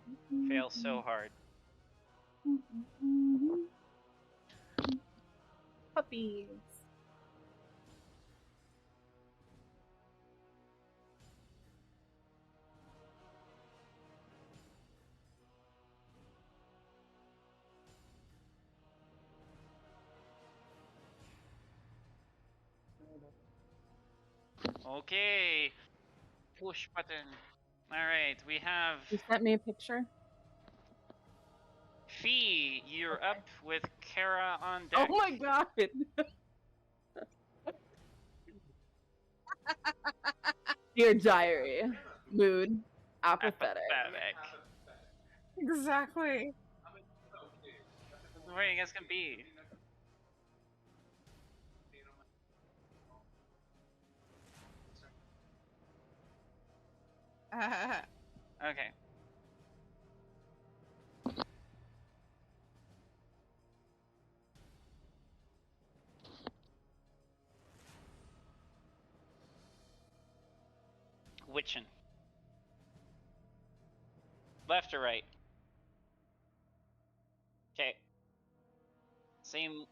Fail so hard. Puppies. Okay. Push button. All right. We have You sent me a picture? Fee, you're up with Kara on Oh deck. my god! Dear diary, mood, apathetic. Apathetic. Exactly. That's the way you guys can be. Okay. Witchin'. Left or right? Okay. Same.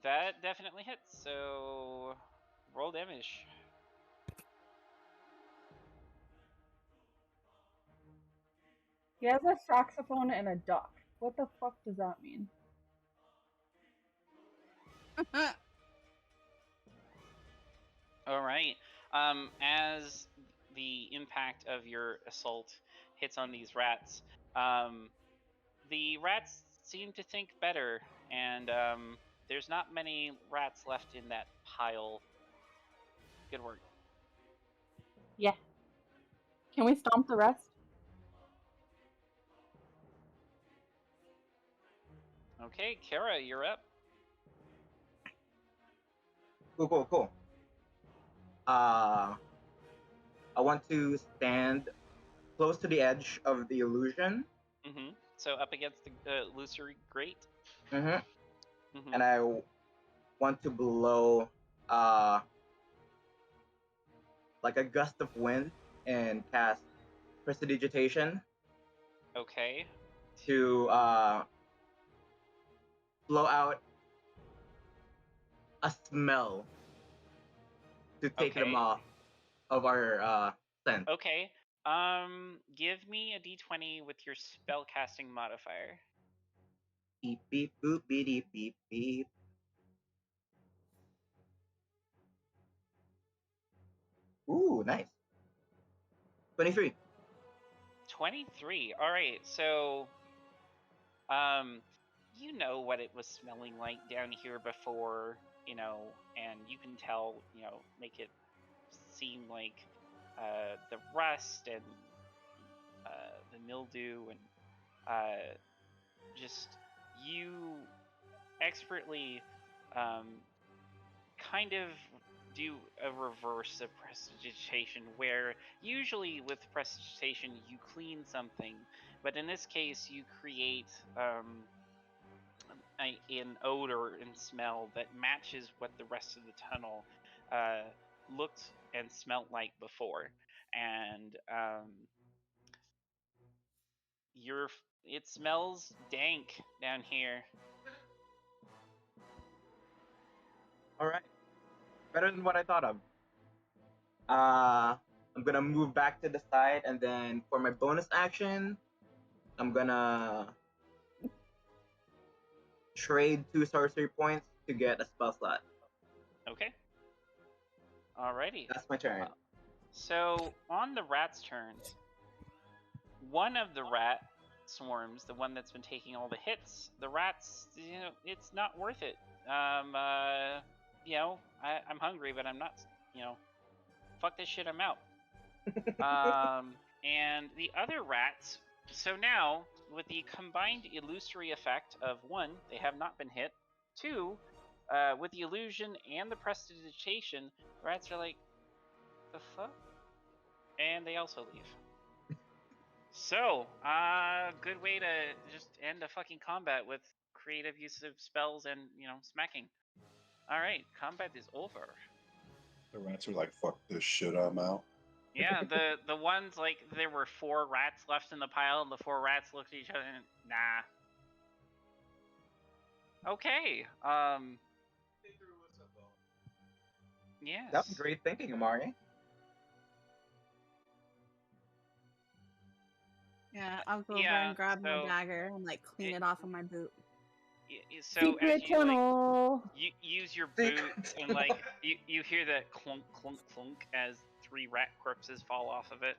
That definitely hits, so roll damage. He has a saxophone and a duck. What the fuck does that mean? Alright. As the impact of your assault hits on these rats, the rats seem to think better, and there's not many rats left in that pile. Good work. Yeah. Can we stomp the rest? Okay, Kara, you're up. Cool. I want to stand close to the edge of the illusion. Mm-hmm. So up against the illusory grate. Mm-hmm. Mm-hmm. And I want to blow like a gust of wind and cast prestidigitation Okay. to blow out a smell to take them Okay. off of our scent. Okay. Give me a d20 with your spell casting modifier. Beep beep boop beep beep beep. Ooh, nice. 23. 23. All right. So, you know what it was smelling like down here before, and you can tell, make it seem like the rust and the mildew and just you expertly kind of do a reverse of prestidigitation, where usually with prestidigitation you clean something, but in this case you create an odor and smell that matches what the rest of the tunnel looked and smelt like before, and it smells dank down here. All right. Better than what I thought of. I'm gonna move back to the side, and then for my bonus action, I'm gonna trade 2 sorcery points to get a spell slot. Okay. Alrighty. That's my turn. So on the rat's turn, one of the rat swarms, the one that's been taking all the hits, the rats, it's not worth it. I'm hungry, but I'm not, fuck this shit, I'm out. And the other rats, so now, with the combined illusory effect of 1, they have not been hit, 2, with the illusion and the prestidigitation, the rats are like, the fuck? And they also leave. So, good way to just end a fucking combat with creative use of spells and, smacking. Alright, combat is over. The rats are like, fuck this shit, I'm out. Yeah, the ones, like, there were 4 rats left in the pile, and the 4 rats looked at each other and, nah. Okay, yes. That was great thinking, Amari. Yeah, I'll go over and grab my dagger and clean it off of my boot. So Secret as you tunnel. you use your boot and you hear that clunk clunk clunk as 3 rat corpses fall off of it.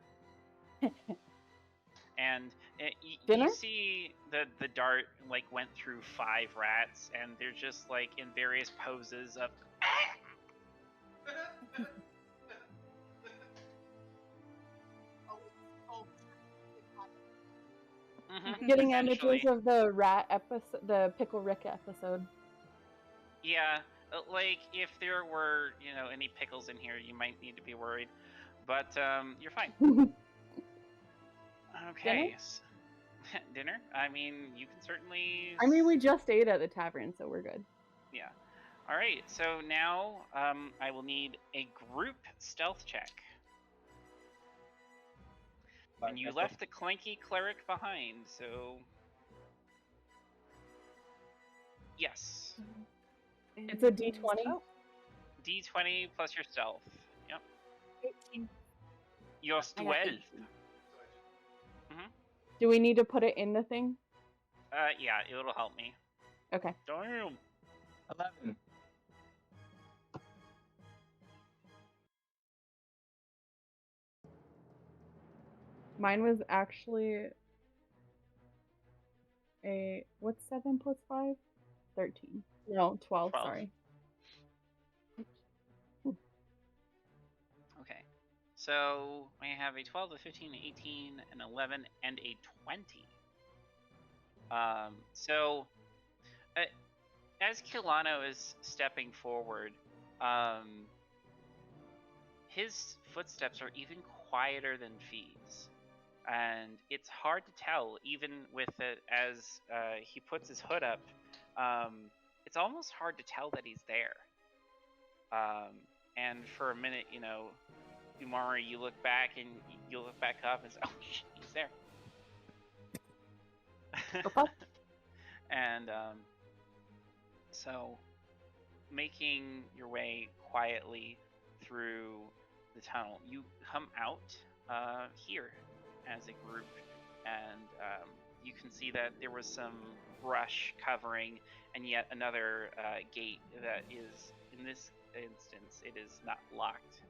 And you Dinner? see the dart like went through 5 rats, and they're just like in various poses of. Getting essentially. images of the rat episode, the Pickle Rick episode. Yeah, like if there were any pickles in here, you might need to be worried, but you're fine. Okay. Dinner? I mean, you can certainly. I mean, we just ate at the tavern, so we're good. Yeah. All right. So now I will need a group stealth check. And you left the clanky cleric behind, so. Yes. It's a D20. D20 plus your stealth. Yep. 18. You're I got 12. 18. Do we need to put it in the thing? Yeah, it'll help me. Okay. Damn. 11. Mine was actually what's 7 plus 5? 13. No, 12, 12. sorry. Okay. So we have a 12, a 15, an 18, an 11, and a 20. So as Kilano is stepping forward, his footsteps are even quieter than Fee's. And it's hard to tell, even with it as he puts his hood up. It's almost hard to tell that he's there. And for a minute, Umari, you look back and you look back up and say, "Oh shit, he's there." And so, making your way quietly through the tunnel, you come out here as a group, and you can see that there was some brush covering, and yet another gate that is, in this instance, it is not locked.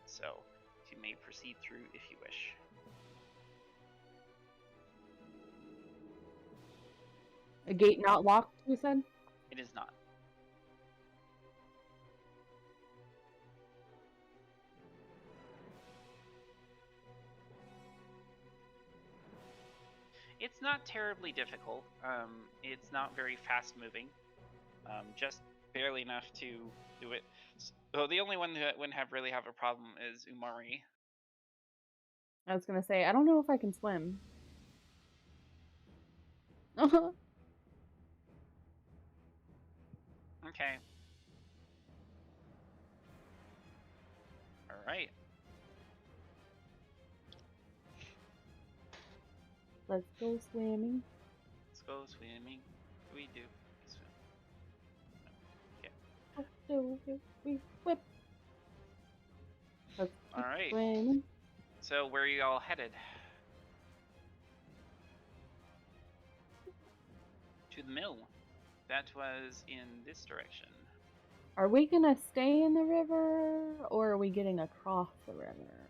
So you may proceed through if you wish. A gate not locked, you said? It is not. It's not terribly difficult. It's not very fast moving. Just barely enough to do it. So the only one that wouldn't really have a problem is Umari. I was gonna say, I don't know if I can swim. Okay. All right. Let's go swimming. Let's go swimming. We do. Swim. Okay. We whip. Let's All right. swimming. So where are you all headed? To the mill. That was in this direction. Are we gonna stay in the river, or are we getting across the river?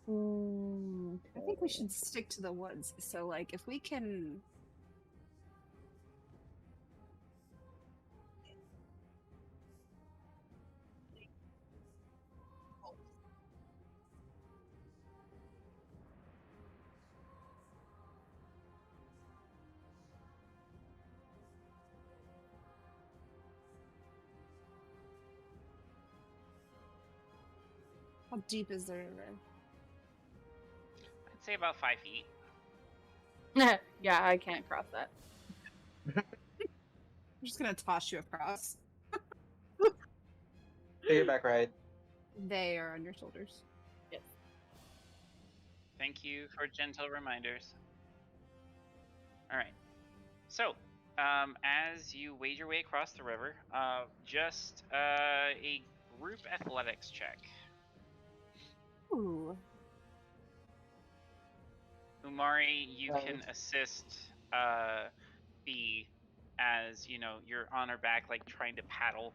I think we should stick to the woods. So, like, if we can. How deep is the river? I'd say about 5 feet. Yeah, I can't cross that. I'm just gonna toss you across. Piggyback ride. They are on your shoulders. Yes. Thank you for gentle reminders. All right. So, as you wade your way across the river, just a group athletics check. Ooh. Umari, you can assist Fee as you're on her back, like trying to paddle.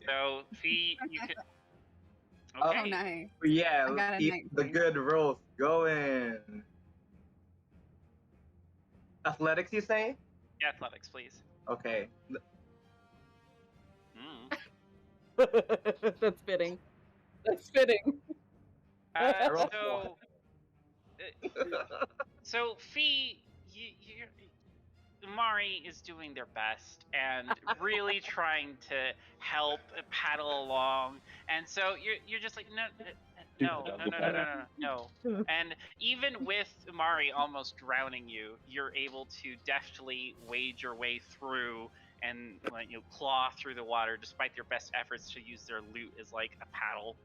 So Fee, you can. Oh, Oh, Okay. nice. Yeah, I let's got a keep the 19. good rolls going. Athletics, you say? Athletics, please. Okay. That's fitting. That's fitting. Uh, I rolled so, so Fee, Mari is doing their best and really trying to help paddle along, and so you're just like no. And even with Mari almost drowning you, you're able to deftly wade your way through and claw through the water despite their best efforts to use their loot as like a paddle.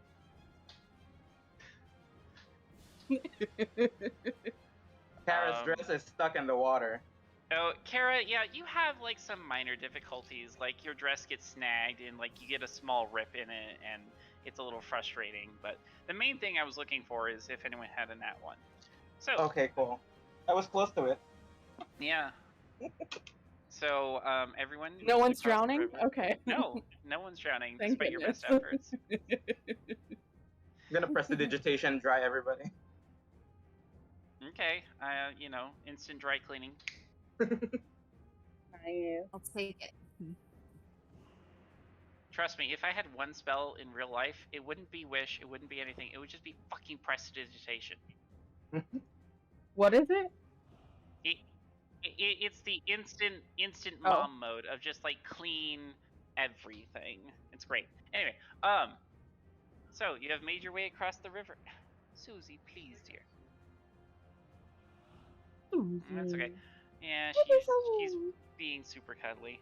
Kara's Um, dress is stuck in the water. Oh, Kara, yeah, you have like some minor difficulties. Like your dress gets snagged and like you get a small rip in it, and it's a little frustrating. But the main thing I was looking for is if anyone had a nat one. So Okay, cool. I was close to it. yeah. So everyone No needs one's to cross the drowning? river. Okay. No, no one's drowning Thank despite your goodness. best efforts. I'm gonna press the digitation, dry everybody. Okay, instant dry cleaning. Nice. I'll take it. Trust me, if I had one spell in real life, it wouldn't be wish, it wouldn't be anything. It would just be fucking prestidigitation. What is it? It's the instant Oh. mom mode of just like clean everything. It's great. Anyway, so you have made your way across the river. Susie, please, dear. That's okay. Yeah, she's being super cuddly.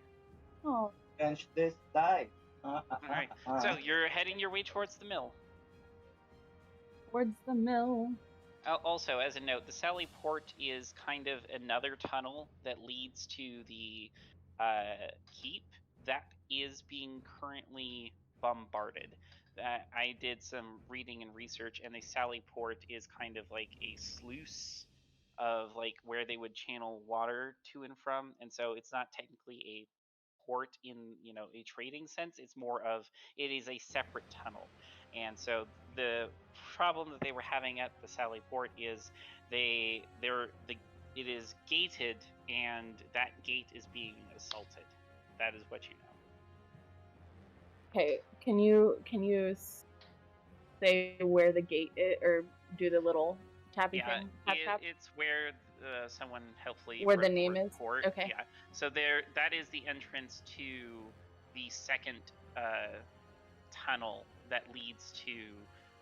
Oh. Bench this die. Alright, so you're heading your way towards the mill. Towards the mill. Also, as a note, the Sally Port is kind of another tunnel that leads to the keep that is being currently bombarded. I did some reading and research, and the Sally Port is kind of like a sluice of like where they would channel water to and from, and so it's not technically a port in a trading sense. It's more of it is a separate tunnel, and so the problem that they were having at the Sally Port is it is gated, and that gate is being assaulted. That is what you know. Okay, can you say where the gate is, or do the little tappy Yeah, thing? Tap tap. it's where someone helpfully Where the wrote name word is? port. Okay. Yeah, so that is the entrance to the second tunnel that leads to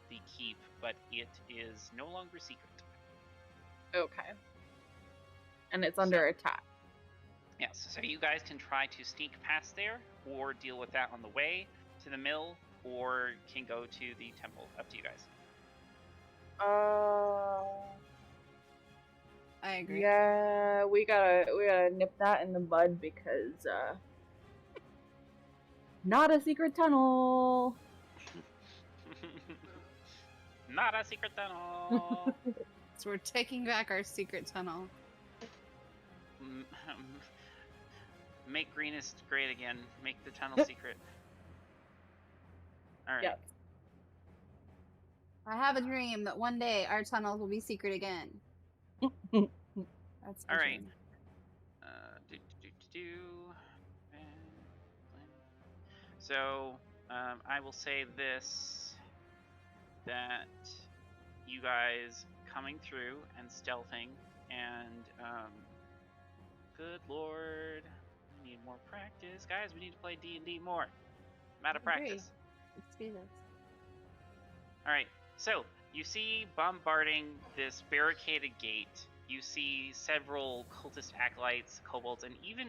the keep, but it is no longer secret. Okay. And it's under attack. Yes, so you guys can try to sneak past there, or deal with that on the way to the mill, or can go to the temple. Up to you guys. I agree. Yeah, we gotta nip that in the bud because not a secret tunnel. Not a secret tunnel. So we're taking back our secret tunnel. Make greenest great again. Make the tunnel secret. All right. Yep. I have a dream that one day our tunnels will be secret again. That's my All right. dream. So, I will say this, that you guys coming through and stealthing, and good lord, we need more practice, guys. We need to play D&D more. I'm out of Agree. practice. Let's do this. All right. So you see bombarding this barricaded gate. You see several cultist acolytes, kobolds, and even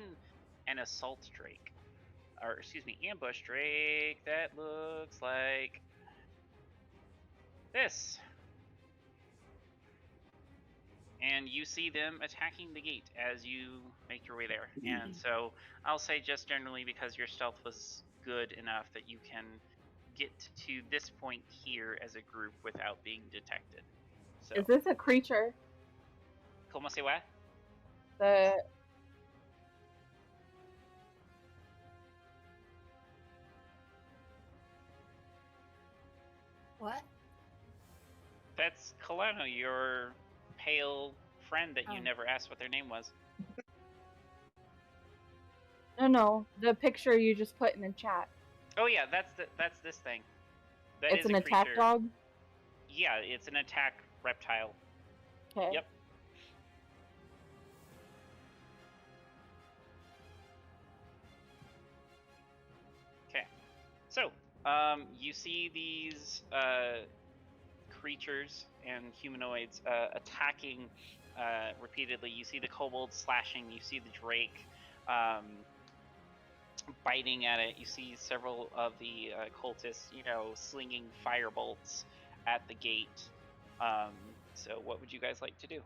an assault drake, or excuse me, ambush drake that looks like this. And you see them attacking the gate as you make your way there. And so I'll say just generally, because your stealth was good enough that you can get to this point here as a group without being detected. So, Is this a creature? ¿Cómo se va? The What? That's Kalano, your pale friend that you Oh. never asked what their name was. no, the picture you just put in the chat. Oh yeah, that's this thing. That It's is an a attack creature. dog. Yeah, it's an attack reptile. Okay. Yep. Okay. So, you see these creatures and humanoids attacking repeatedly. You see the kobolds slashing. You see the drake biting at it. You see several of the cultists, slinging fire bolts at the gate. So, what would you guys like to do?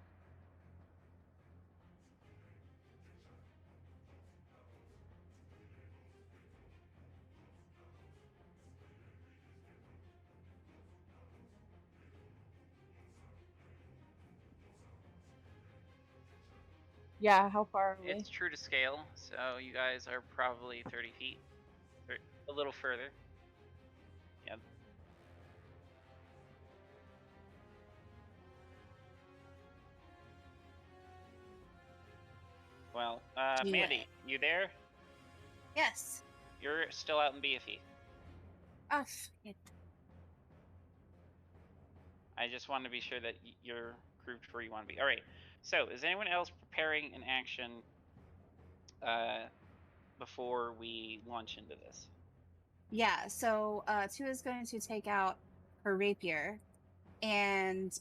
Yeah, how far are we? It's true to scale, so you guys are probably 30 feet, or a little further. Yep. Well, Do Mandy, it. you there? Yes. You're still out in BFE. Oh, shit. I just want to be sure that you're grouped where you want to be. All right. So, is anyone else preparing an action before we launch into this? Yeah, so Tua is going to take out her rapier and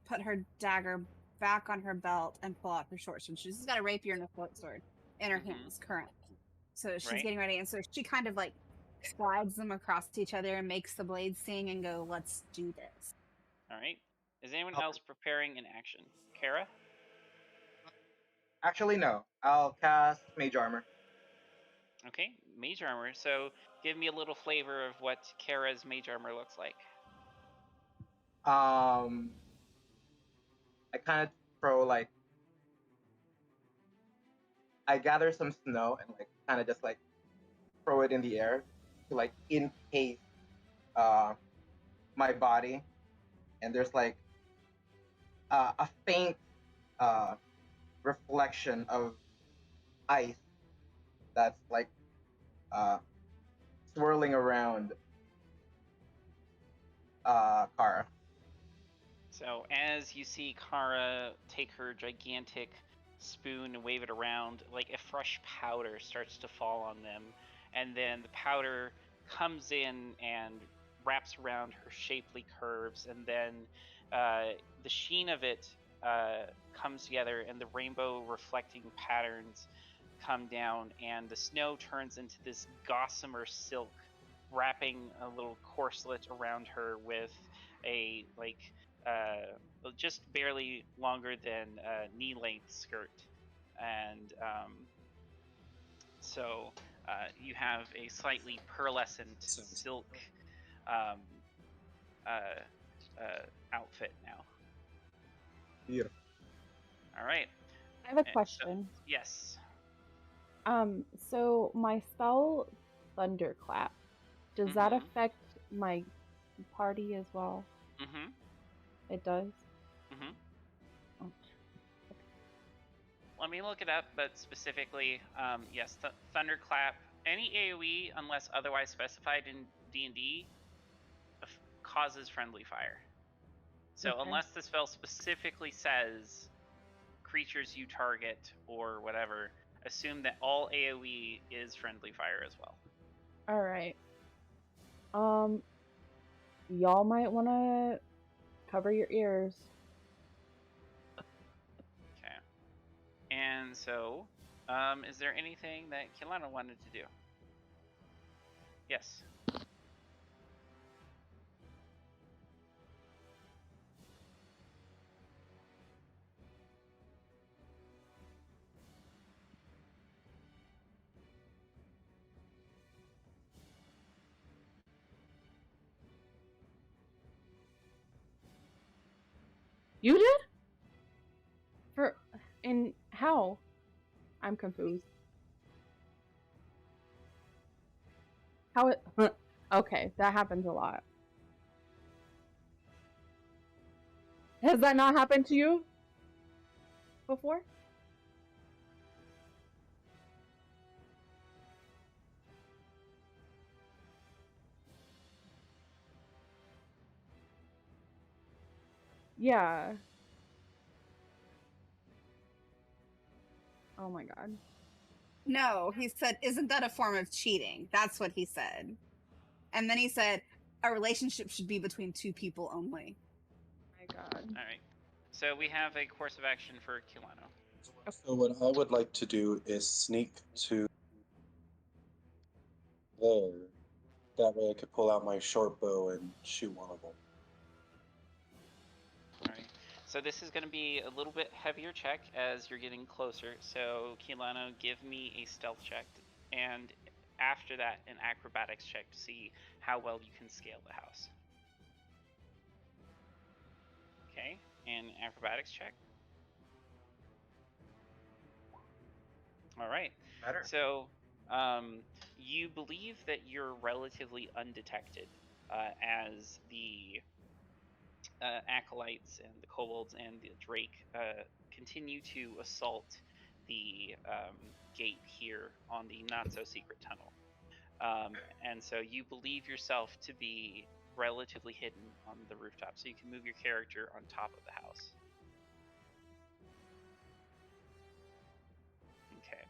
put her dagger back on her belt and pull out her short sword. She's got a rapier and a short sword in her hands currently. So she's Right. getting ready, and so she kind of like slides them across to each other and makes the blades sing and go, "Let's do this." All right. Is anyone Okay. else preparing an action? Kara? Actually, no. I'll cast Mage Armor. Okay, mage armor. So, give me a little flavor of what Kara's mage armor looks like. I kind of throw like I gather some snow and like kind of just like throw it in the air to like encase my body, and there's like a faint uh, reflection of ice that's like uh, swirling around Kara. So as you see Kara take her gigantic spoon and wave it around, like a fresh powder starts to fall on them, and then the powder comes in and wraps around her shapely curves, and then the sheen of it comes together, and the rainbow reflecting patterns come down, and the snow turns into this gossamer silk, wrapping a little corselet around her with a just barely longer than knee length skirt, and so you have a slightly pearlescent silk um, outfit now. Beautiful. All right. I have a So, question. yes. So my spell Thunderclap, does that Mhm. affect my party as well? Mm-hmm. It does? Mm-hmm. Oh. Let me look it up, but specifically, yes, Thunderclap. Any AOE, unless otherwise specified in D&D, causes friendly fire. So Okay. unless the spell specifically says creatures you target or whatever, assume that all AOE is friendly fire as well. Alright. Y'all might want to cover your ears. Okay. And so, is there anything that Kilana wanted to do? Yes. You did? For How? I'm confused. How it... Okay, that happens a lot. Has that not happened to you before? Yeah. Oh my god. No, he said, isn't that a form of cheating? That's what he said. And then he said, a relationship should be between two people only. My god. All right. So we have a course of action for Kilano. So what I would like to do is sneak to there. That way I could pull out my short bow and shoot one of them. All right. So this is going to be a little bit heavier check as you're getting closer. So Kilano, give me a stealth check, and after that, an acrobatics check to see how well you can scale the house. Okay, and acrobatics check. All right. Better. So you believe that you're relatively undetected as the acolytes and the kobolds and the drake continue to assault the gate here on the not so secret tunnel. And so you believe yourself to be relatively hidden on the rooftop, so you can move your character on top of the house. Okay.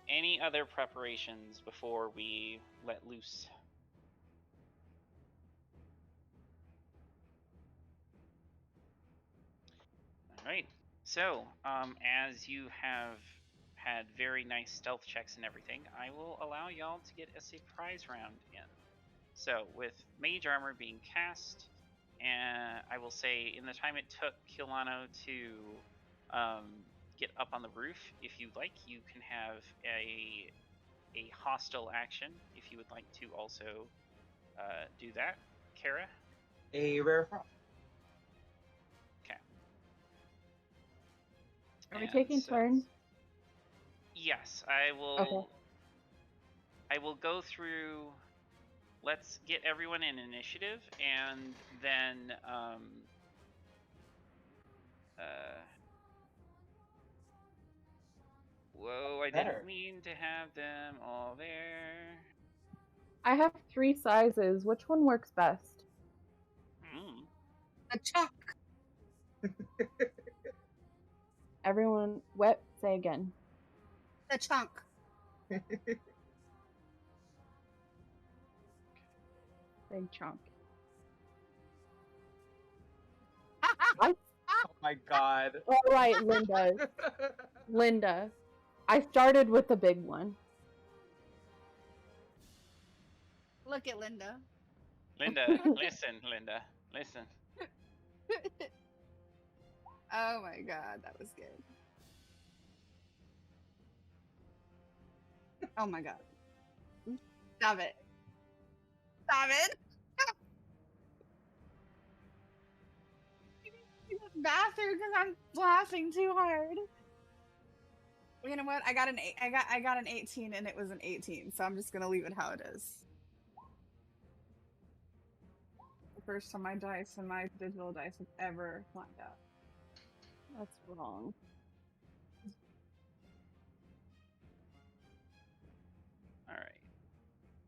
Any other preparations before we let loose? All right. So, as you have had very nice stealth checks and everything, I will allow y'all to get a surprise round in. So, with mage armor being cast, and I will say in the time it took Kilano to get up on the roof, if you'd like, you can have a hostile action if you would like to also do that. Kara? A rare frost. Okay. Are we And taking so- turns? Yes, I will. Okay. I will go through. Let's get everyone in initiative, and then whoa! I Better. didn't mean to have them all there. I have 3 sizes. Which one works best? Hmm. A chunk. Everyone, what? Say again. A chunk. Big chunk. Oh my god. All right, Linda. Linda. I started with the big one. Look at Linda. Linda, listen, Linda, listen. Oh my god, that was good. Oh my god. Stop it. Stop it. Bathroom because I'm laughing too hard. You know what? I got an 18 and it was an 18, so I'm just gonna leave it how it is. The first time my dice and my digital dice have ever lined up. That's wrong. All right.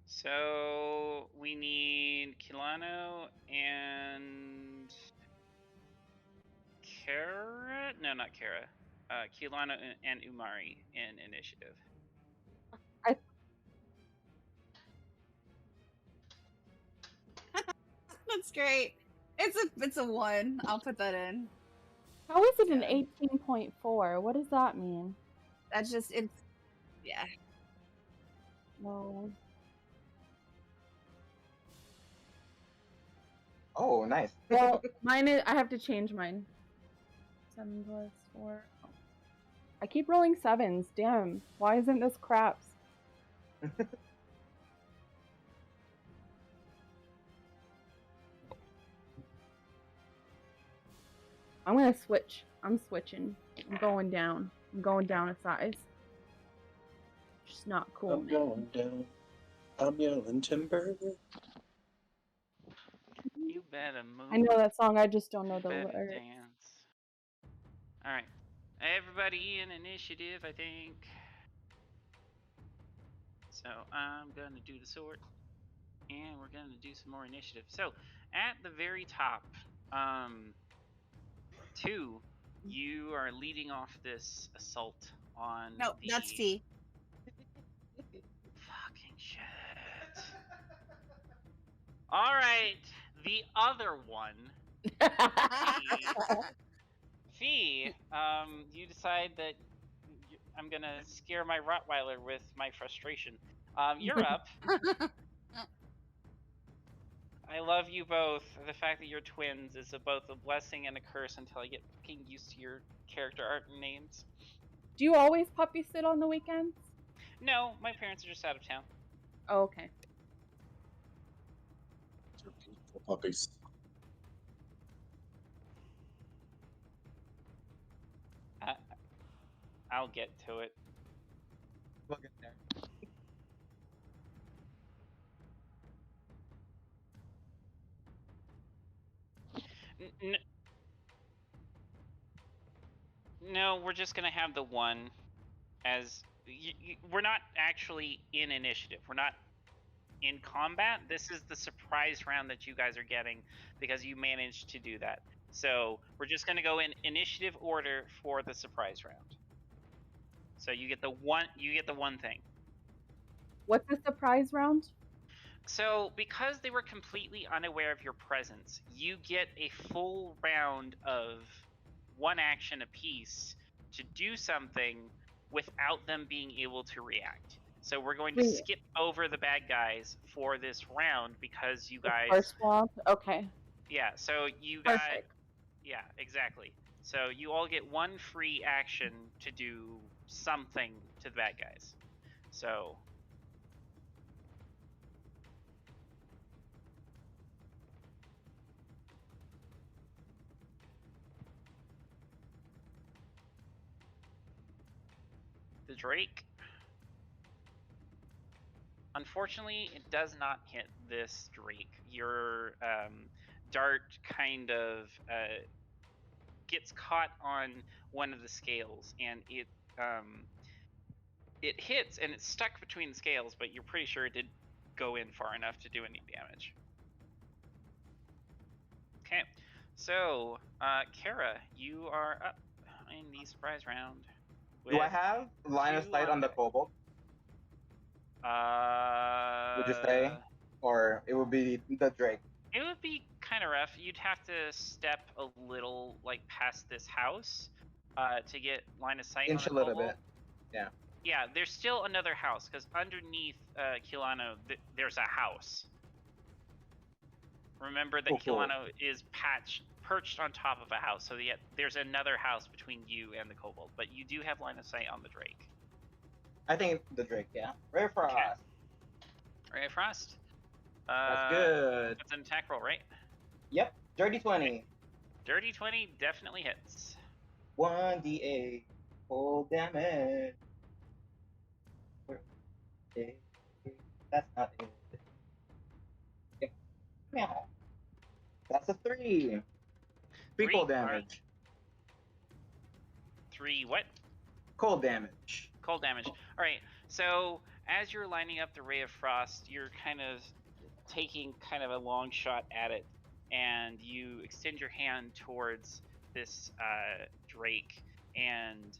So we need Kilano and Kara. No, not Kara. Kilano and Umari in initiative. That's great. It's a 1. I'll put that in. How is it an Yeah. 18.4? What does that mean? That's just yeah. No. Oh, nice. Well, mine is. I have to change mine. 7 plus 4. Oh. I keep rolling 7s. Damn. Why isn't this craps? I'm gonna switch. I'm switching. I'm going down. going down a size. Just not cool. I'm going down. I'm yelling timber. You better move. I know that song, I just don't know You the better lyrics. dance. All right, everybody in initiative, I think. So I'm gonna do the sort, and we're gonna do some more initiative. So at the very top, 2, you are leading off this assault on No, the that's Fee. fucking shit. All right, the other one, Fee. You decide that I'm gonna scare my Rottweiler with my frustration. You're up. I love you both. The fact that you're twins is both a blessing and a curse until I get fucking used to your character art and names. Do you always puppy sit on the weekends? No, my parents are just out of town. Oh, okay. They're beautiful puppies. I'll get to it. We'll get there. No, we're just gonna have the one as we're not actually in initiative. We're not in combat. This is the surprise round that you guys are getting because you managed to do that. So we're just gonna go in initiative order for the surprise round. So you get the one. You get the one thing. What's the surprise round? So, because they were completely unaware of your presence, you get a full round of one action apiece to do something without them being able to react. So, we're going to Wait. skip over the bad guys for this round because you guys. First round? Okay. Yeah, so you got. Perfect. Yeah, exactly. So, you all get one free action to do something to the bad guys. So. The Drake. Unfortunately, it does not hit this Drake. Your dart kind of gets caught on one of the scales, and it hits, and it's stuck between the scales. But you're pretty sure it did go in far enough to do any damage. Okay, so Kara, you are up in the surprise round. Do I have line of sight on the kobold? Would you say? Or it would be the Drake? It would be kind of rough. You'd have to step a little, like, past this house to get line of sight Inch on a the little kobold. bit. Yeah. Yeah, there's still another house, because underneath Kilano, there's a house. Remember that Cool. Kilano is perched on top of a house, so there's another house between you and the kobold, but you do have line of sight on the Drake. I think the Drake, yeah. Rare Frost. Okay. Ray of Frost. That's good. That's an attack roll, right? Yep. Dirty 20. Dirty 20 definitely hits. 1d8. Full damage. That's not it. Yep. Meow. That's a 3. 3 cold Alright. damage. 3 what? Cold damage. Cold damage. All right. So as you're lining up the Ray of Frost, you're kind of taking kind of a long shot at it, and you extend your hand towards this Drake, and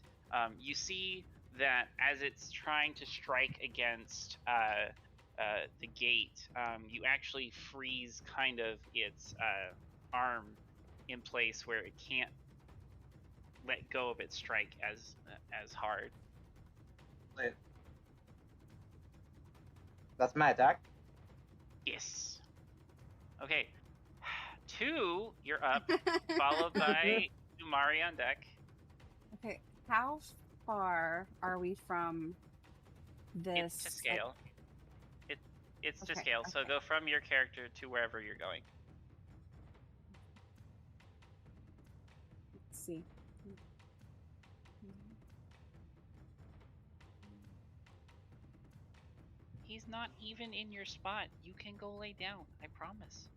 you see that as it's trying to strike against the gate, you actually freeze kind of its arm in place where it can't let go of its strike as hard. Wait. That's my attack. Yes. Okay. 2, you're up, followed by Umari on deck. Okay, how far are we from this? It's to scale. It's to Okay, scale, so okay. go from your character to wherever you're going. Let's see. He's not even in your spot. You can go lay down. I promise.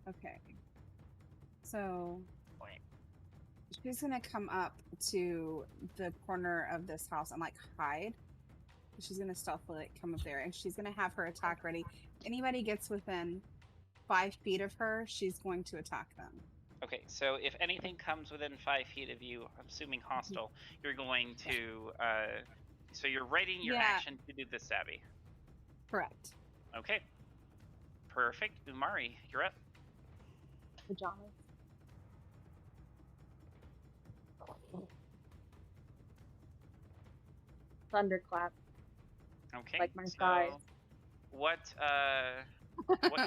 Okay. So she's gonna come up to the corner of this house and like hide. She's gonna stealthily like, come up there, and she's gonna have her attack ready. Anybody gets within 5 feet of her, she's going to attack them. Okay, so if anything comes within 5 feet of you, I'm assuming hostile, you're going to. So you're writing your action to do the stabby. Correct. Okay. Perfect. Umari, you're up. Pajamas. Thunderclap. Okay. Like my so thighs. What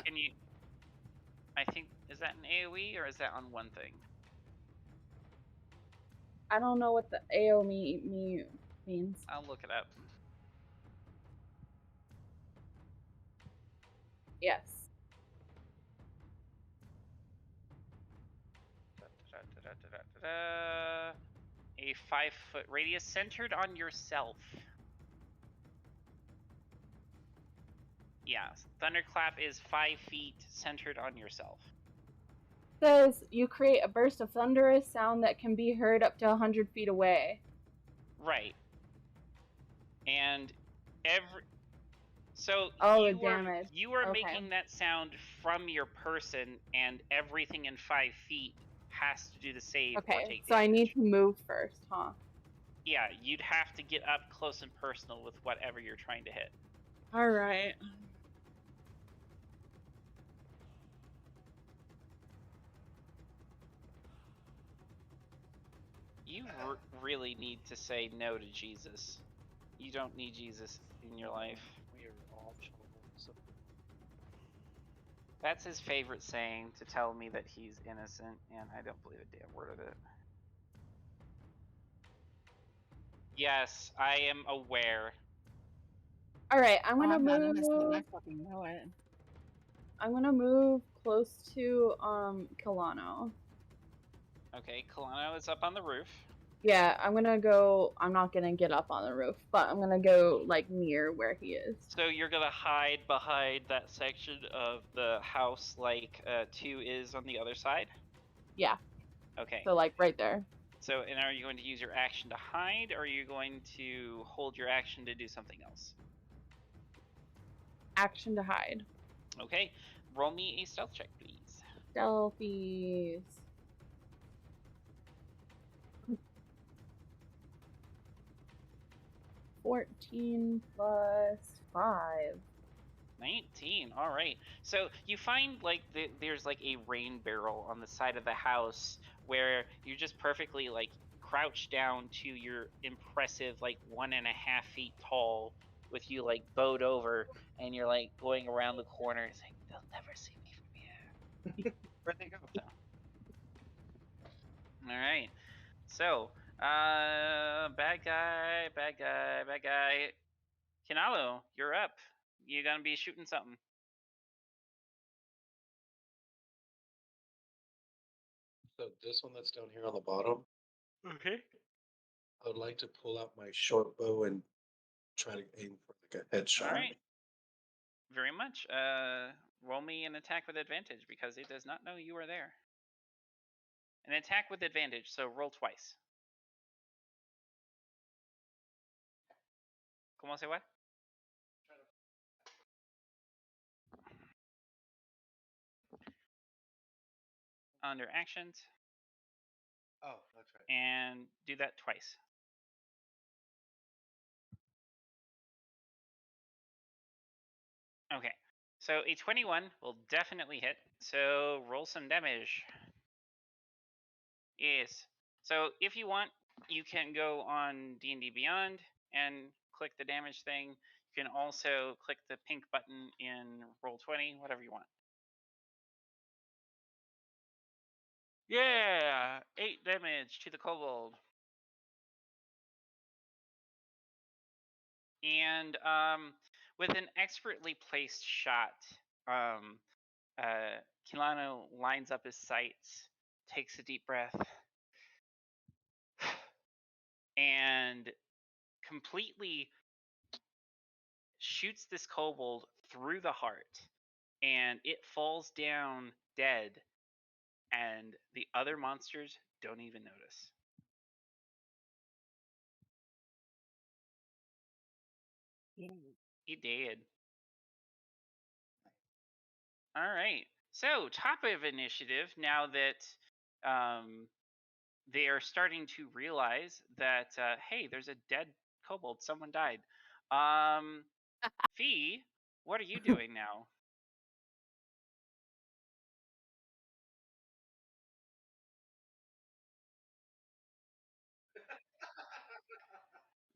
can you? I think, is that an AoE or is that on one thing? I don't know what the AoE means. I'll look it up. Yes. A 5-foot radius centered on yourself. Yeah, Thunderclap is 5 feet centered on yourself. Says you create a burst of thunderous sound that can be heard up to 100 feet away. Right. And so the you damage. you are Okay. making that sound from your person, and everything in 5 feet has to do the save or Okay, take so I damage. need to move first, huh? Yeah, you'd have to get up close and personal with whatever you're trying to hit. Alright. You really need to say no to Jesus. You don't need Jesus in your life. We are all children. So That's his favorite saying, to tell me that he's innocent, and I don't believe a damn word of it. Yes, I am aware. Alright, I'm gonna I'm not move. innocent. I fucking know it. I'm gonna move close to Kilano. Okay, Kalano is up on the roof. Yeah, I'm gonna go. I'm not gonna get up on the roof, but I'm gonna go like near where he is. So you're gonna hide behind that section of the house like 2 is on the other side? Yeah. Okay. So like right there. So, and are you going to use your action to hide, or are you going to hold your action to do something else? Action to hide. Okay, roll me a stealth check, please. Stealthies. $14 plus 5. 19. All right. So you find like there's like a rain barrel on the side of the house where you're just perfectly like crouched down to your impressive like 1.5 feet tall, with you like bowed over, and you're like going around the corner saying, "They'll never see me from here." Where'd they go? So. All right. So, bad guy. Kinalo, you're up. You're gonna be shooting something. So this one that's down here on the bottom, Okay. I would like to pull out my short bow and try to aim for like a headshot. All right. Very much. Roll me an attack with advantage because it does not know you are there. An attack with advantage, so roll twice. ¿Cómo se what? Under actions. Oh, that's right. And do that twice. Okay. So a 21 will definitely hit. So roll some damage. Yes. So if you want, you can go on D&D Beyond and click the damage thing. You can also click the pink button in Roll20, whatever you want. Yeah, 8 damage to the kobold. And with an expertly placed shot, Kilano lines up his sights, takes a deep breath, and completely shoots this kobold through the heart, and it falls down dead, and the other monsters don't even notice. It did. All right. So, top of initiative, now that they are starting to realize that, hey, there's a dead kobold. Someone died. Fee, what are you doing now?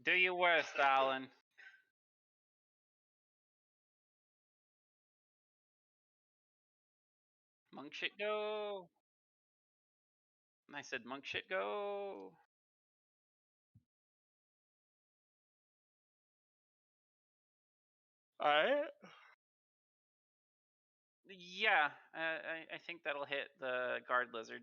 Do your worst, Alan. Monk shit go. I said monk shit go. Alright. Yeah, I think that'll hit the guard lizard.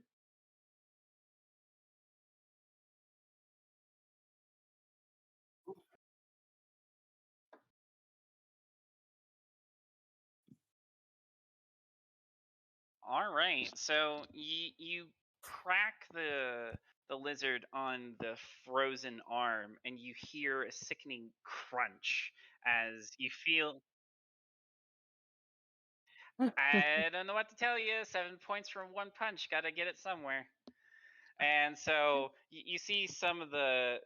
All right, so you crack the lizard on the frozen arm, and you hear a sickening crunch as you feel. I don't know what to tell you. 7 points from one punch. Got to get it somewhere. And so you see some of the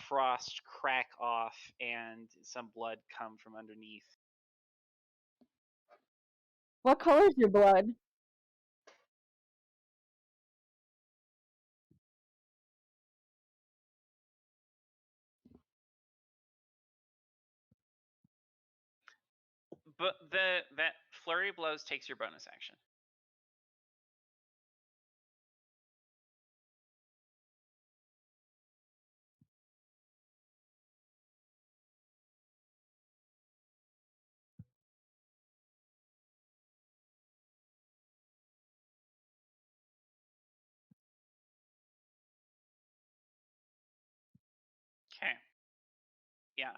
frost crack off, and some blood come from underneath. What color is your blood? But that flurry of blows takes your bonus action. Okay. Yeah.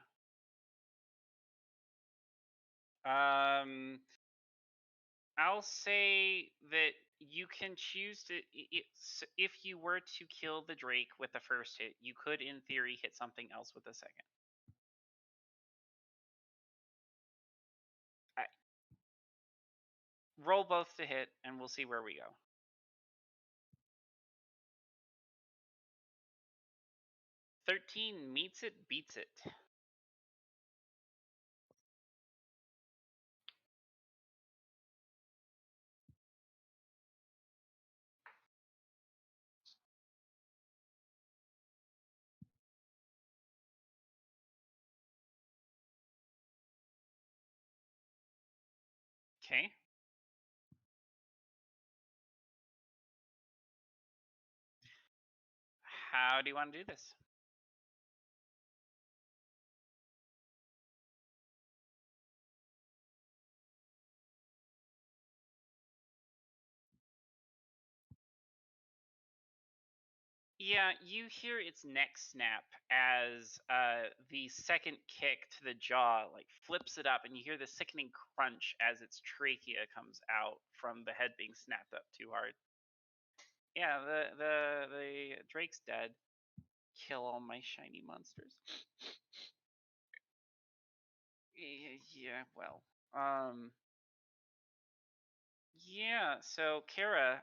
I'll say that you can choose to. If you were to kill the Drake with the first hit, you could, in theory, hit something else with the second. I, roll both to hit, and we'll see where we go. 13 meets it, beats it. Okay. How do you want to do this? Yeah, you hear its neck snap as the second kick to the jaw like flips it up, and you hear the sickening crunch as its trachea comes out from the head being snapped up too hard. Yeah, the Drake's dead. Kill all my shiny monsters. Yeah, well, yeah. So Kara,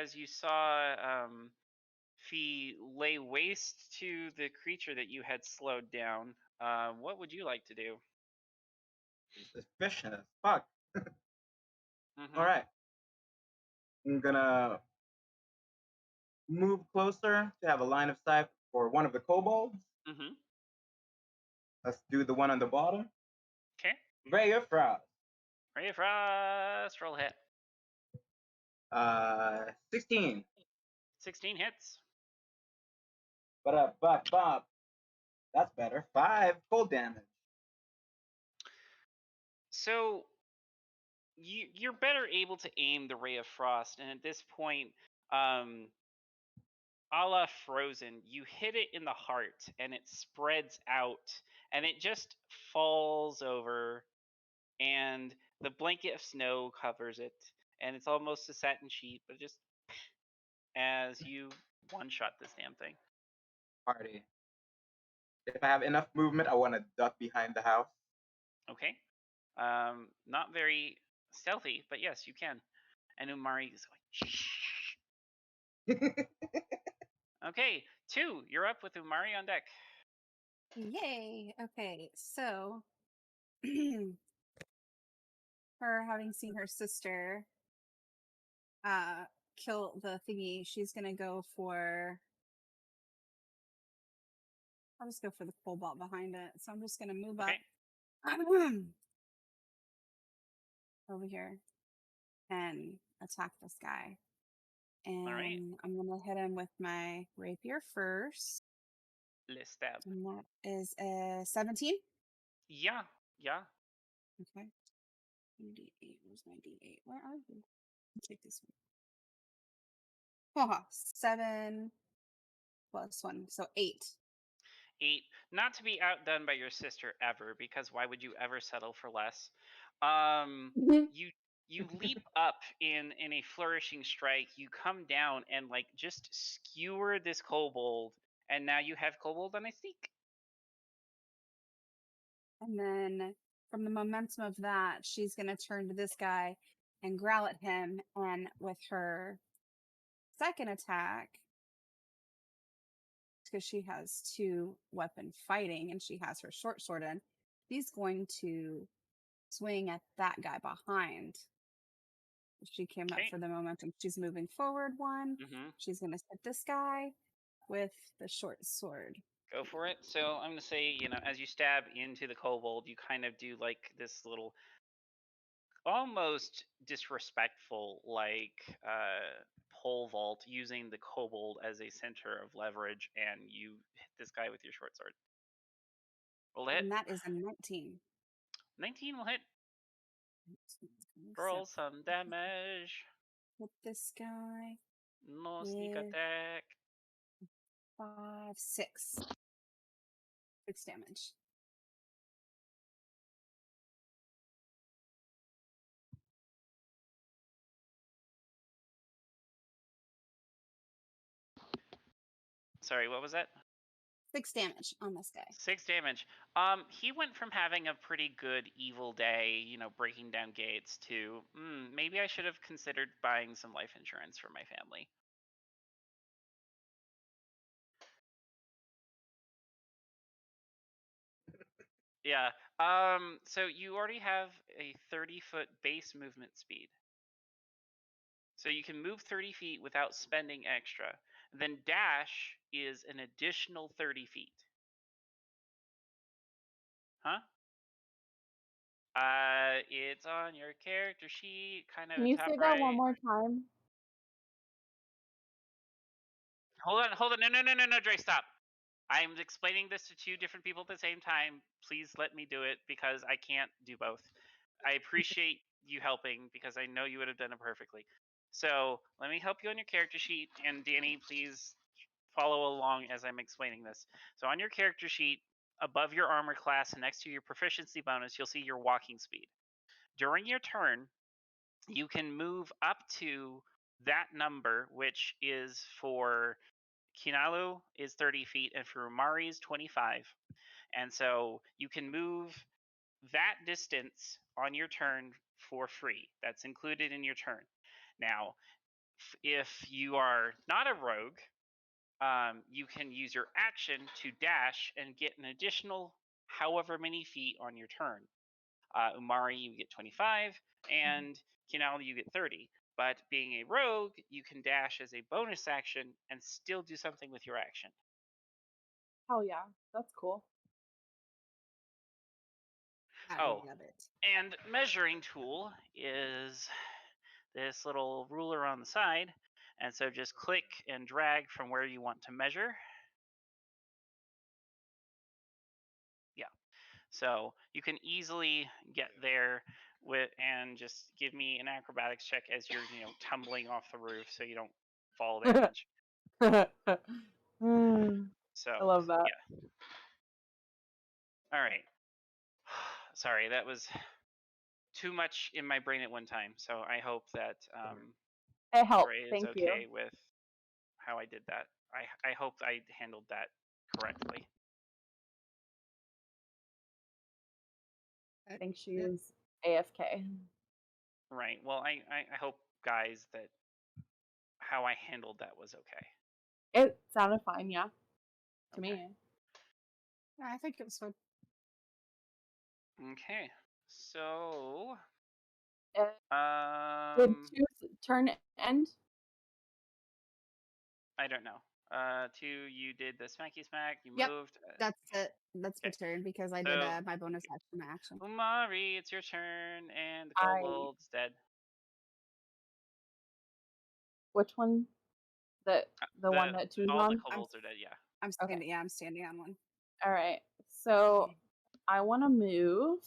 as you saw, Fee lay waste to the creature that you had slowed down. What would you like to do? Suspicious. Fuck. Mm-hmm. All right. I'm gonna move closer to have a line of sight for one of the kobolds. Mm-hmm. Let's do the one on the bottom. Okay. Ray of Frost. Ray of Frost, roll hit. 16. 16 hits. But that's better. 5 cold damage. So you're better able to aim the Ray of Frost, and at this point, a la Frozen. You hit it in the heart, and it spreads out, and it just falls over, and the blanket of snow covers it, and it's almost a satin sheet, but just as you one shot this damn thing. Party. If I have enough movement, I want to duck behind the house. Okay. Not very stealthy, but yes, you can. And Umari is going, shh. Okay, 2, you're up with Umari on deck. Yay. Okay, so her having seen her sister kill the thingy, she's gonna go for I'll just go for the cobalt behind it. So I'm just gonna move up Okay. over here and attack this guy. All right. And I'm gonna hit him with my rapier first. Let's stab. And that is a 17. Yeah. Yeah. Okay. D8. Where's my D8? Where are you? Take this one. 7 plus 1. So 8. 8. Not to be outdone by your sister ever, because why would you ever settle for less? You leap up in a flourishing strike. You come down and like just skewer this kobold, and now you have kobold on a sneak. And then from the momentum of that, she's going to turn to this guy and growl at him. And with her second attack, because she has 2 weapon fighting and she has her short sword in, she's going to swing at that guy behind. She came up Okay. for the momentum. She's moving forward 1. Mm-hmm. She's going to hit this guy with the short sword. Go for it. So I'm gonna say, as you stab into the kobold, you kind of do like this little, almost disrespectful, like pole vault, using the kobold as a center of leverage, and you hit this guy with your short sword. Roll to hit. And that is a 19. 19 will hit. So Roll some damage. hit this guy. No sneak with attack. 5, 6. 6 damage. Sorry, what was that? 6 damage on this guy. 6 damage. He went from having a pretty good evil day, breaking down gates, to maybe I should have considered buying some life insurance for my family. Yeah. So you already have a 30-foot base movement speed. So you can move 30 feet without spending extra. Then dash is an additional 30 feet. Huh? It's on your character sheet, kind of Can you top say that right. one more time? Hold on. No, Dre, stop. I'm explaining this to 2 different people at the same time. Please let me do it, because I can't do both. I appreciate you helping, because I know you would have done it perfectly. So let me help you on your character sheet, and Danny, please follow along as I'm explaining this. So on your character sheet, above your armor class and next to your proficiency bonus, you'll see your walking speed. During your turn, you can move up to that number, which is for Kinalu is 30 feet, and for Umari is 25. And so you can move that distance on your turn for free. That's included in your turn. Now, if you are not a rogue, you can use your action to dash and get an additional however many feet on your turn. Umari, you get 25, and Kinal, you get 30. But being a rogue, you can dash as a bonus action and still do something with your action. Oh yeah, that's cool. I Oh, love it. and measuring tool is this little ruler on the side. And so just click and drag from where you want to measure. Yeah. So you can easily get there and just give me an acrobatics check as you're, tumbling off the roof so you don't fall damage. Mm, So, I love that. yeah. All right. Sorry, that was too much in my brain at one time. So I hope that It helped. Dre is Thank you. okay with how I did that. I hope I handled that correctly. I think she was AFK. Right. Well, I hope, guys, that how I handled that was okay. It sounded fine, yeah, to Okay. me. I think it was fun. Okay. So, Did um, two's turn end? I don't know. Two, you did the smacky smack. You Yep. moved. That's it. That's my Okay. turn because I did So, my bonus action, my action. Umari, it's your turn, and the I kobold's dead. which one? The The one that two's all the on? kobolds are dead. Yeah. I'm Okay. standing. Yeah, I'm standing on one. All right. So I want to move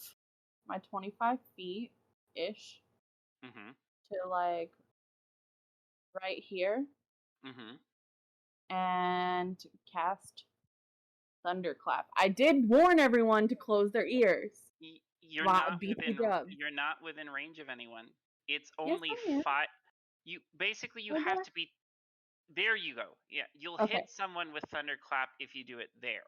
my 25 feet ish Mhm. to like right here Mhm. and cast thunderclap. I did warn everyone to close their ears. You're not Beat the within. dub. You're not within range of anyone. It's Yes, only I am. 5. You basically you Right have there. to be. There you go. Yeah, you'll Okay. hit someone with thunderclap if you do it there.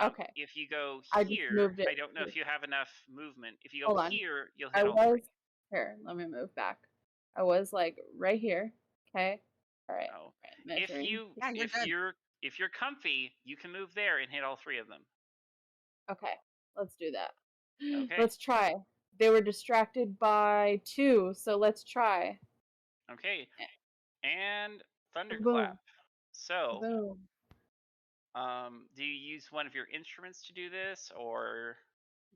Okay. If you go I just here, moved it. I don't know if you have enough movement. If you go Hold on. here, you'll I hit all was 3. here. Let me move back. I was like right here. Okay. All right. Oh, Right. if Measuring. you Yeah, you're good. if you're comfy, you can move there and hit all 3 of them. Okay. Let's do that. Okay. Let's try. They were distracted by 2, so let's try. Okay. And thunderclap. Boom. So, Boom. do you use one of your instruments to do this, or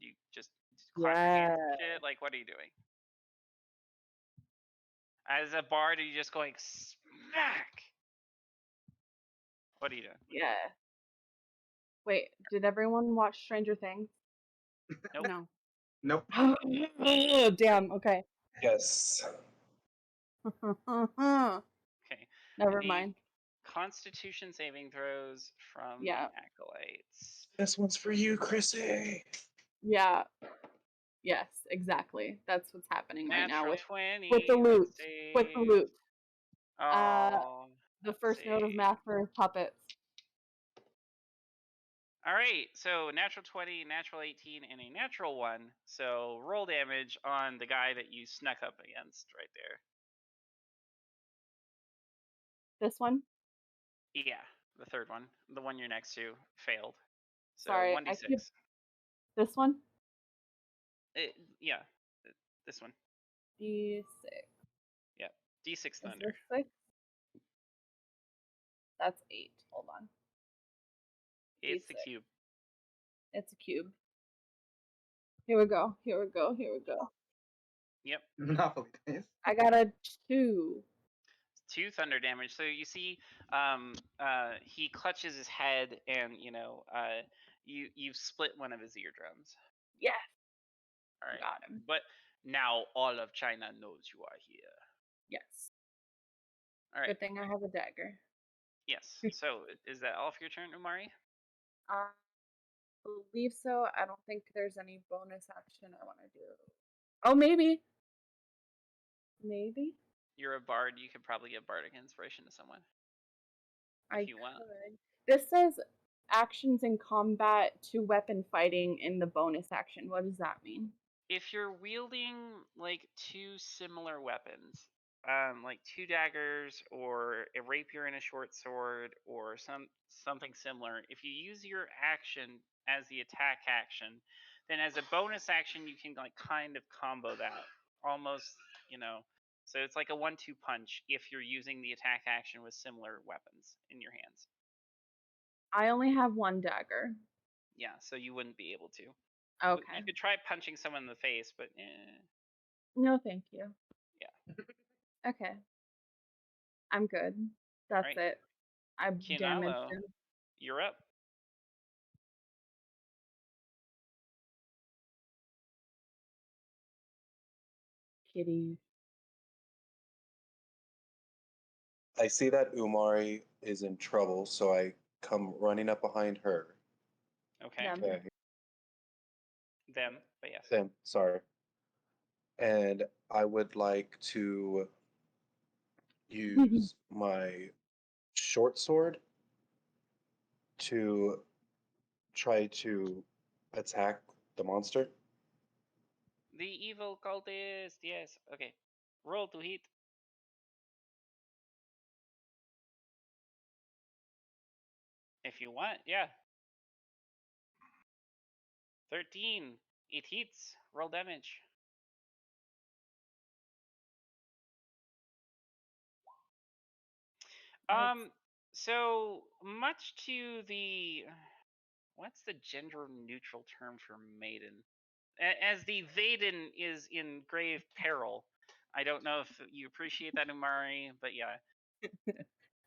do you just clap your hands Yeah. and shit? Like, what are you doing? As a bard, are you just going smack? What are you doing? Yeah. Wait, did everyone watch Stranger Things? Nope. No. Nope. Damn, okay. Yes. Okay. Never I need mind. Constitution saving throws from Yeah. the acolytes. This one's for you, Chrissy. Yeah. Yes, exactly. That's what's happening right now Natural with 20. the loot. Let's With the save. loot. Oh. The first note of Save. math for puppets. All right, so natural 20, natural 18, and a natural 1. So roll damage on the guy that you snuck up against right there. This one? Yeah, the third one. The one you're next to failed. So Sorry, 1d6. this one? Yeah, this one. D6. Yeah, d6 Is thunder. this 6? That's 8. Hold on. It's the D6. cube. It's a cube. Here we go. Here we go. Here we go. Yep, Monopoly days. I got a 2. 2 thunder damage. So you see, he clutches his head, and you've split one of his eardrums. Yes. All right, Got him. but now all of China knows you are here. Yes. All right. Good thing I have a dagger. Yes. So is that all for your turn, Umari? I believe so. I don't think there's any bonus action I want to do. Oh, maybe. Maybe. You're a bard. You could probably give bardic inspiration to someone I if you want. could. This says actions in combat to weapon fighting in the bonus action. What does that mean? If you're wielding like 2 similar weapons, like 2 daggers or a rapier and a short sword or something similar, if you use your action as the attack action, then as a bonus action you can like kind of combo that almost, you know. So it's like a 1-2 punch if you're using the attack action with similar weapons in your hands. I only have one dagger. Yeah, so you wouldn't be able to. Okay. You could try punching someone in the face, but No, thank you. yeah. Okay. I'm good. That's Right. it. I damaged Kianalo, him. you're up. Kitty. I see that Umari is in trouble, so I come running up behind her. Okay. Them. Okay. Them, but yes. Them, sorry. And I would like to use my short sword to try to attack the monster. The evil cultist, yes. Okay. Roll to hit. If you want, yeah. 13. It hits. Roll damage. Nice. So much to the what's the gender neutral term for maiden? As the Vaden is in grave peril. I don't know if you appreciate that, Umari, but yeah,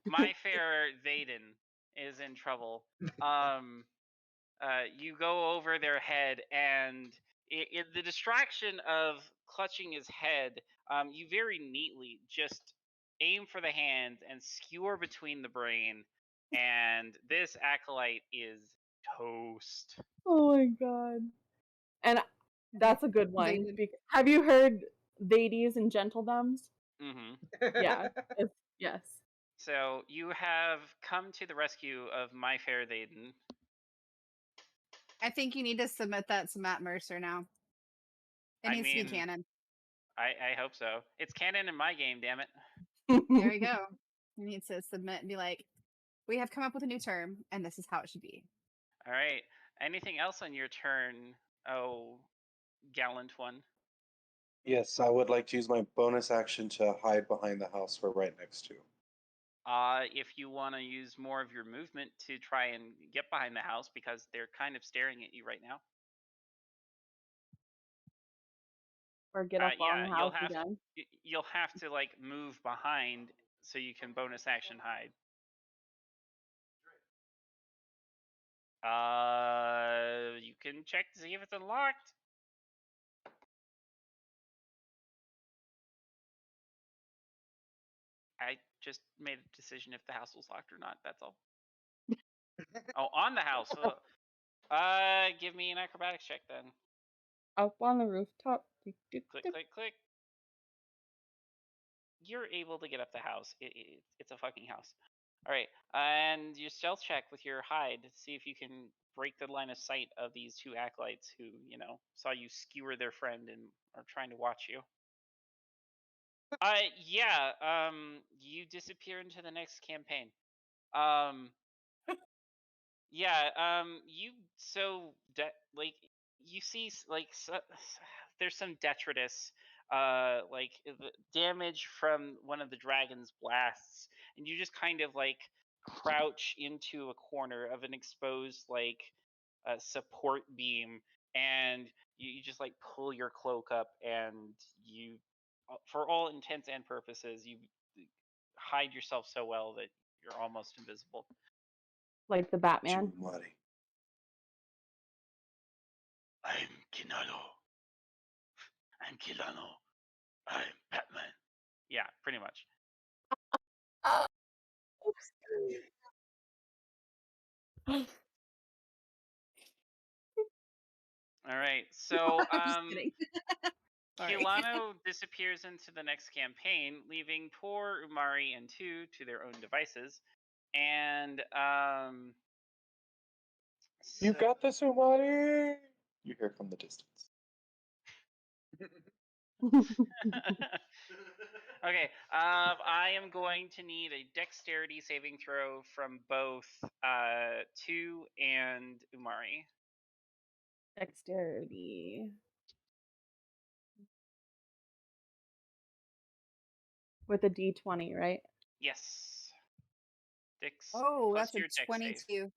my fair Vaden is in trouble. You go over their head, and in the distraction of clutching his head, you very neatly just aim for the hands and skewer between the brain, and this acolyte is toast. Oh my god. And that's a good They one. did. Have you heard ladies and gentledoms? Mm-hmm. Yeah. Yes. So you have come to the rescue of my fair Vaden. I think you need to submit that to Matt Mercer now. It I needs to be mean, canon. I hope so. It's canon in my game, damn it. There you go. You need to submit and be like, we have come up with a new term, and this is how it should be. All right. Anything else on your turn? Oh, gallant one. Yes, I would like to use my bonus action to hide behind the house we're right next to. If you want to use more of your movement to try and get behind the house because they're kind of staring at you right now. Or get up on Yeah, the house again. you'll have to like move behind so you can bonus action hide. You can check to see if it's unlocked. I just made a decision if the house was locked or not. That's all. Oh, on the house. Give me an acrobatics check then. Up on the rooftop. Click, click, click. You're able to get up the house. It's a fucking house. All right, and your stealth check with your hide to see if you can break the line of sight of these two acolytes who, saw you skewer their friend and are trying to watch you. Yeah. You disappear into the next campaign. Yeah. You like you see there's some detritus, like the damage from one of the dragon's blasts, and you just kind of like crouch into a corner of an exposed like support beam, and you just like pull your cloak up, and you, for all intents and purposes, you hide yourself so well that you're almost invisible. Like the Batman. Jumari. I'm Kinado. I'm Kilano. I'm Batman. Yeah, pretty much. All right. So, I'm just kidding. Sorry. Kilano disappears into the next campaign, leaving poor Umari and Tu to their own devices. And You got this, Umari! You hear from the distance. Okay, I am going to need a dexterity saving throw from both Tu and Umari. Dexterity. With a D20, right? Yes. Dex Oh, plus that's a your dex save. 22.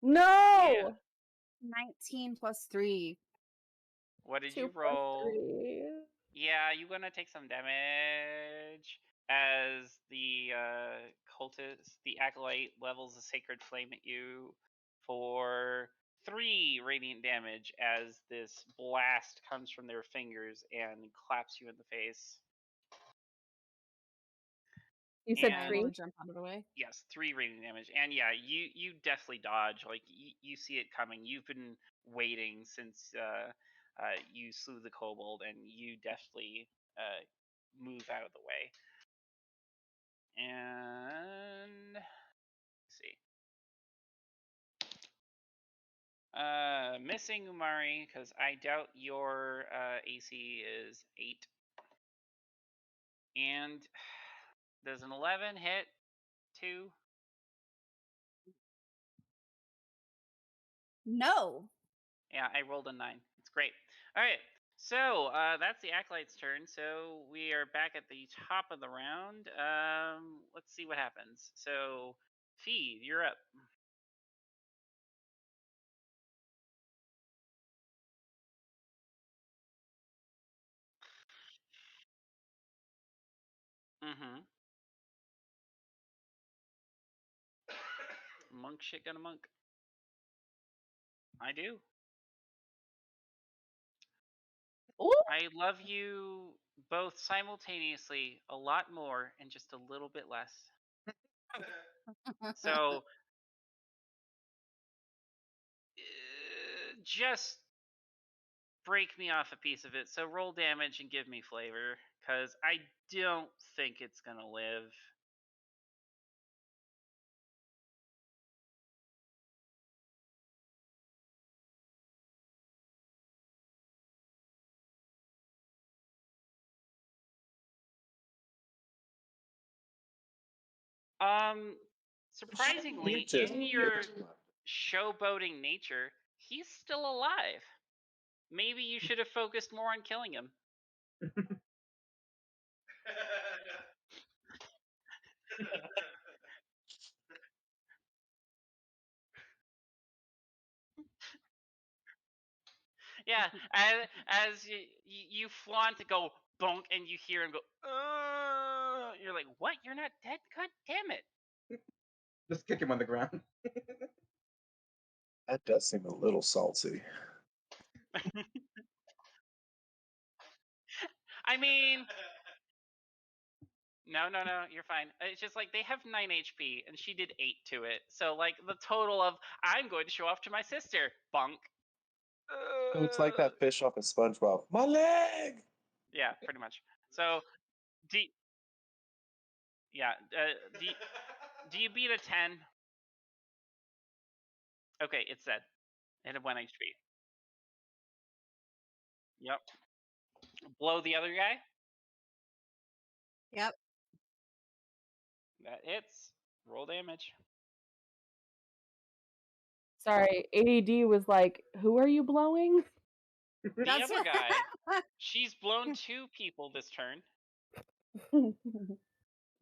No! 19 plus 3. What did 2 you plus roll? 3. Yeah, you're gonna take some damage as the cultist, the acolyte, levels a sacred flame at you for 3 radiant damage as this blast comes from their fingers and claps you in the face. You said And I'll 3? jump out of the way. yes, 3 radiant damage. And yeah, you definitely dodge. Like you see it coming. You've been waiting since you slew the kobold, and you definitely move out of the way. And let's see. Missing Umari, because I doubt your AC is 8. And does an 11 hit 2? No. Yeah, I rolled a 9. It's great. All right. So that's the Acolyte's turn. So we are back at the top of the round. Let's see what happens. So, Fee, you're up. Mm-hmm. Monk shit gonna monk. I do. Ooh! I love you both simultaneously a lot more and just a little bit less. So, just break me off a piece of it. So roll damage and give me flavor, because I don't think it's gonna live. Surprisingly, in your showboating nature, he's still alive. Maybe you should have focused more on killing him. Yeah, as you flaunt to go bonk, and you hear him go, you're like, what? You're not dead? God damn it. Just kick him on the ground. That does seem a little salty. I mean, no, you're fine. It's just like they have 9 HP, and she did 8 to it. So, like, the total of, I'm going to show off to my sister, bonk. So it's like that fish off of SpongeBob. My leg! Yeah, pretty much. So, do yeah, do you beat a 10? Okay, it's dead. It had 1 HP. Yep. Blow the other guy. Yep. That hits. Roll damage. Sorry, ADD was like, who are you blowing? The That's other what- guy. She's blown 2 people this turn.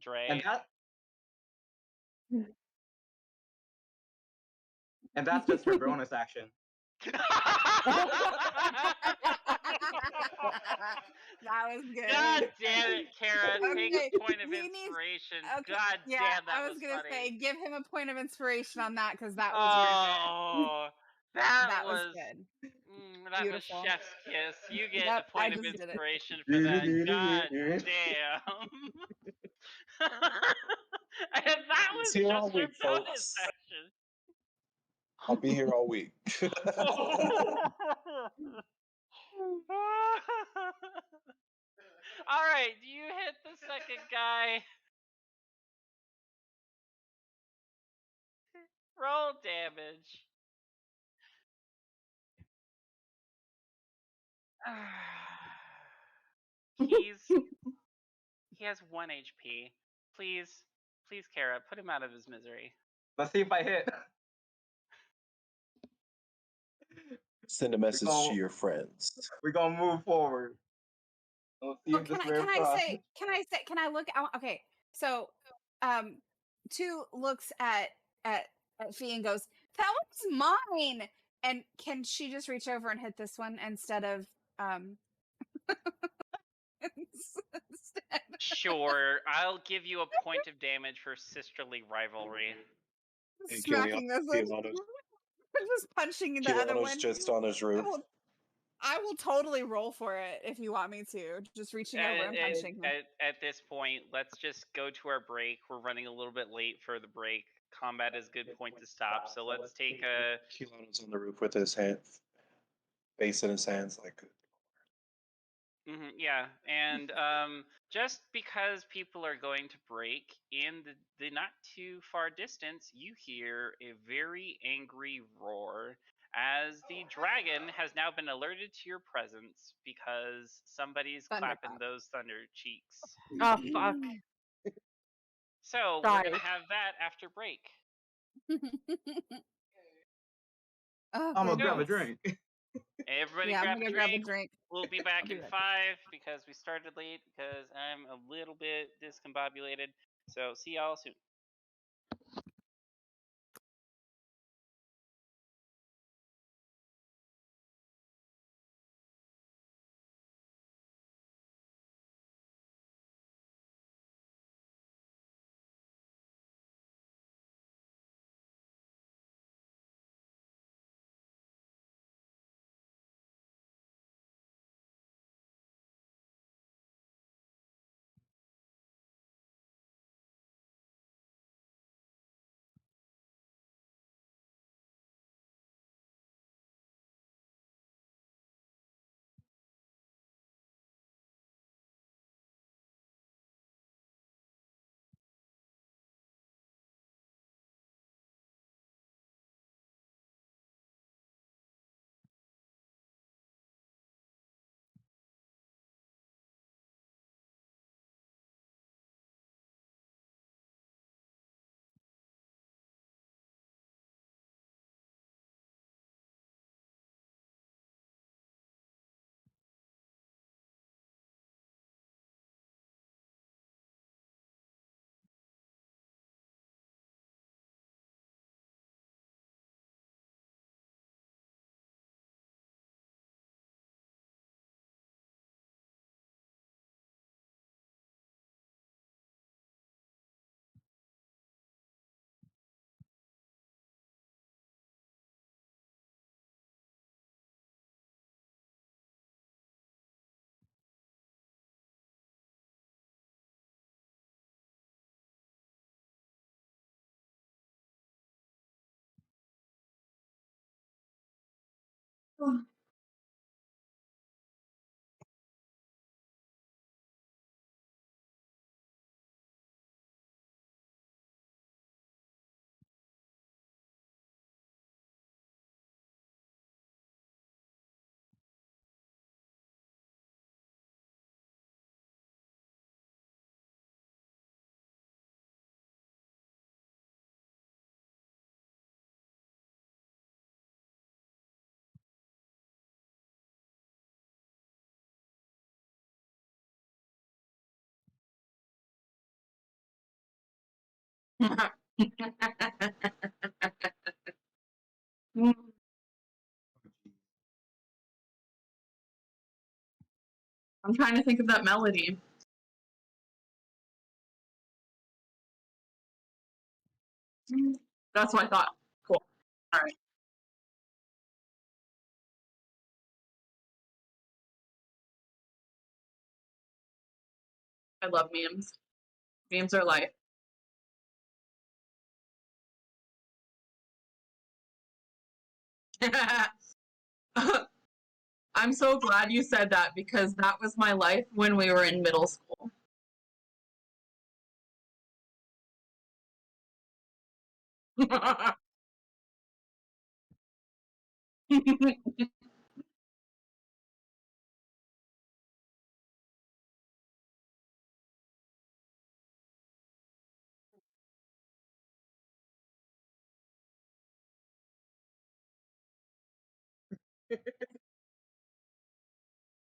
Dre. And that's just her bonus action. That was good. God damn it, Kara. Take Okay, a point of he needs- inspiration. Okay, God yeah, damn, that I was gonna funny. say, give him a point of inspiration on that because that was really Oh, that good. That was was good. that Beautiful. was chef's kiss. You get Yep, a point I of just did it. inspiration for that. God damn. And that was See you all just her week, bonus folks. action. I'll be here all week. All right, you hit the second guy. Roll damage. He has 1 HP. Please, Kara, put him out of his misery. Let's see if I hit. Send a message to your friends. We're gonna move forward. Let's see Well, if this can rare I cross. say? Can I look out? Okay, so, 2 looks at Fee and goes, "That one's mine." And can she just reach over and hit this one instead of instead? Sure, I'll give you a point of damage for sisterly rivalry. Hey, Smacking this one, Keanu's just punching the other one. just on his roof. I will totally roll for it if you want me to. Just reaching over and punching him. At this point, let's just go to our break. We're running a little bit late for the break. Combat is a good point to stop. So let's take a. Kilano's on the roof with his hand, face in his hands, like. Yeah, and just because people are going to break, in the not too far distance, you hear a very angry roar as the dragon has now been alerted to your presence because somebody's clapping Thunderclap. those thunder cheeks. Oh fuck. So we're Die. gonna have that after break. Oh, I'm gonna grab a goodness. drink. Everybody Yeah, I'm grab gonna a go grab a drink. drink. We'll be I'll back be in right 5 because we started late because I'm a little bit discombobulated. So see y'all soon. I'm trying to think of that melody. That's what I thought. Cool. All right. I love memes. Memes are life. I'm so glad you said that because that was my life when we were in middle school.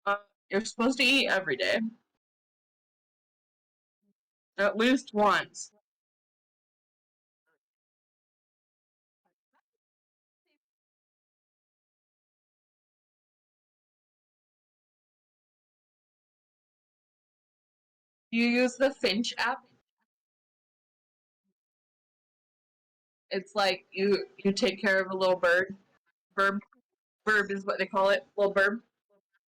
Uh, you're supposed to eat every day. At least once. You use the Finch app. It's like you take care of a little bird. Burb is what they call it. Little burb.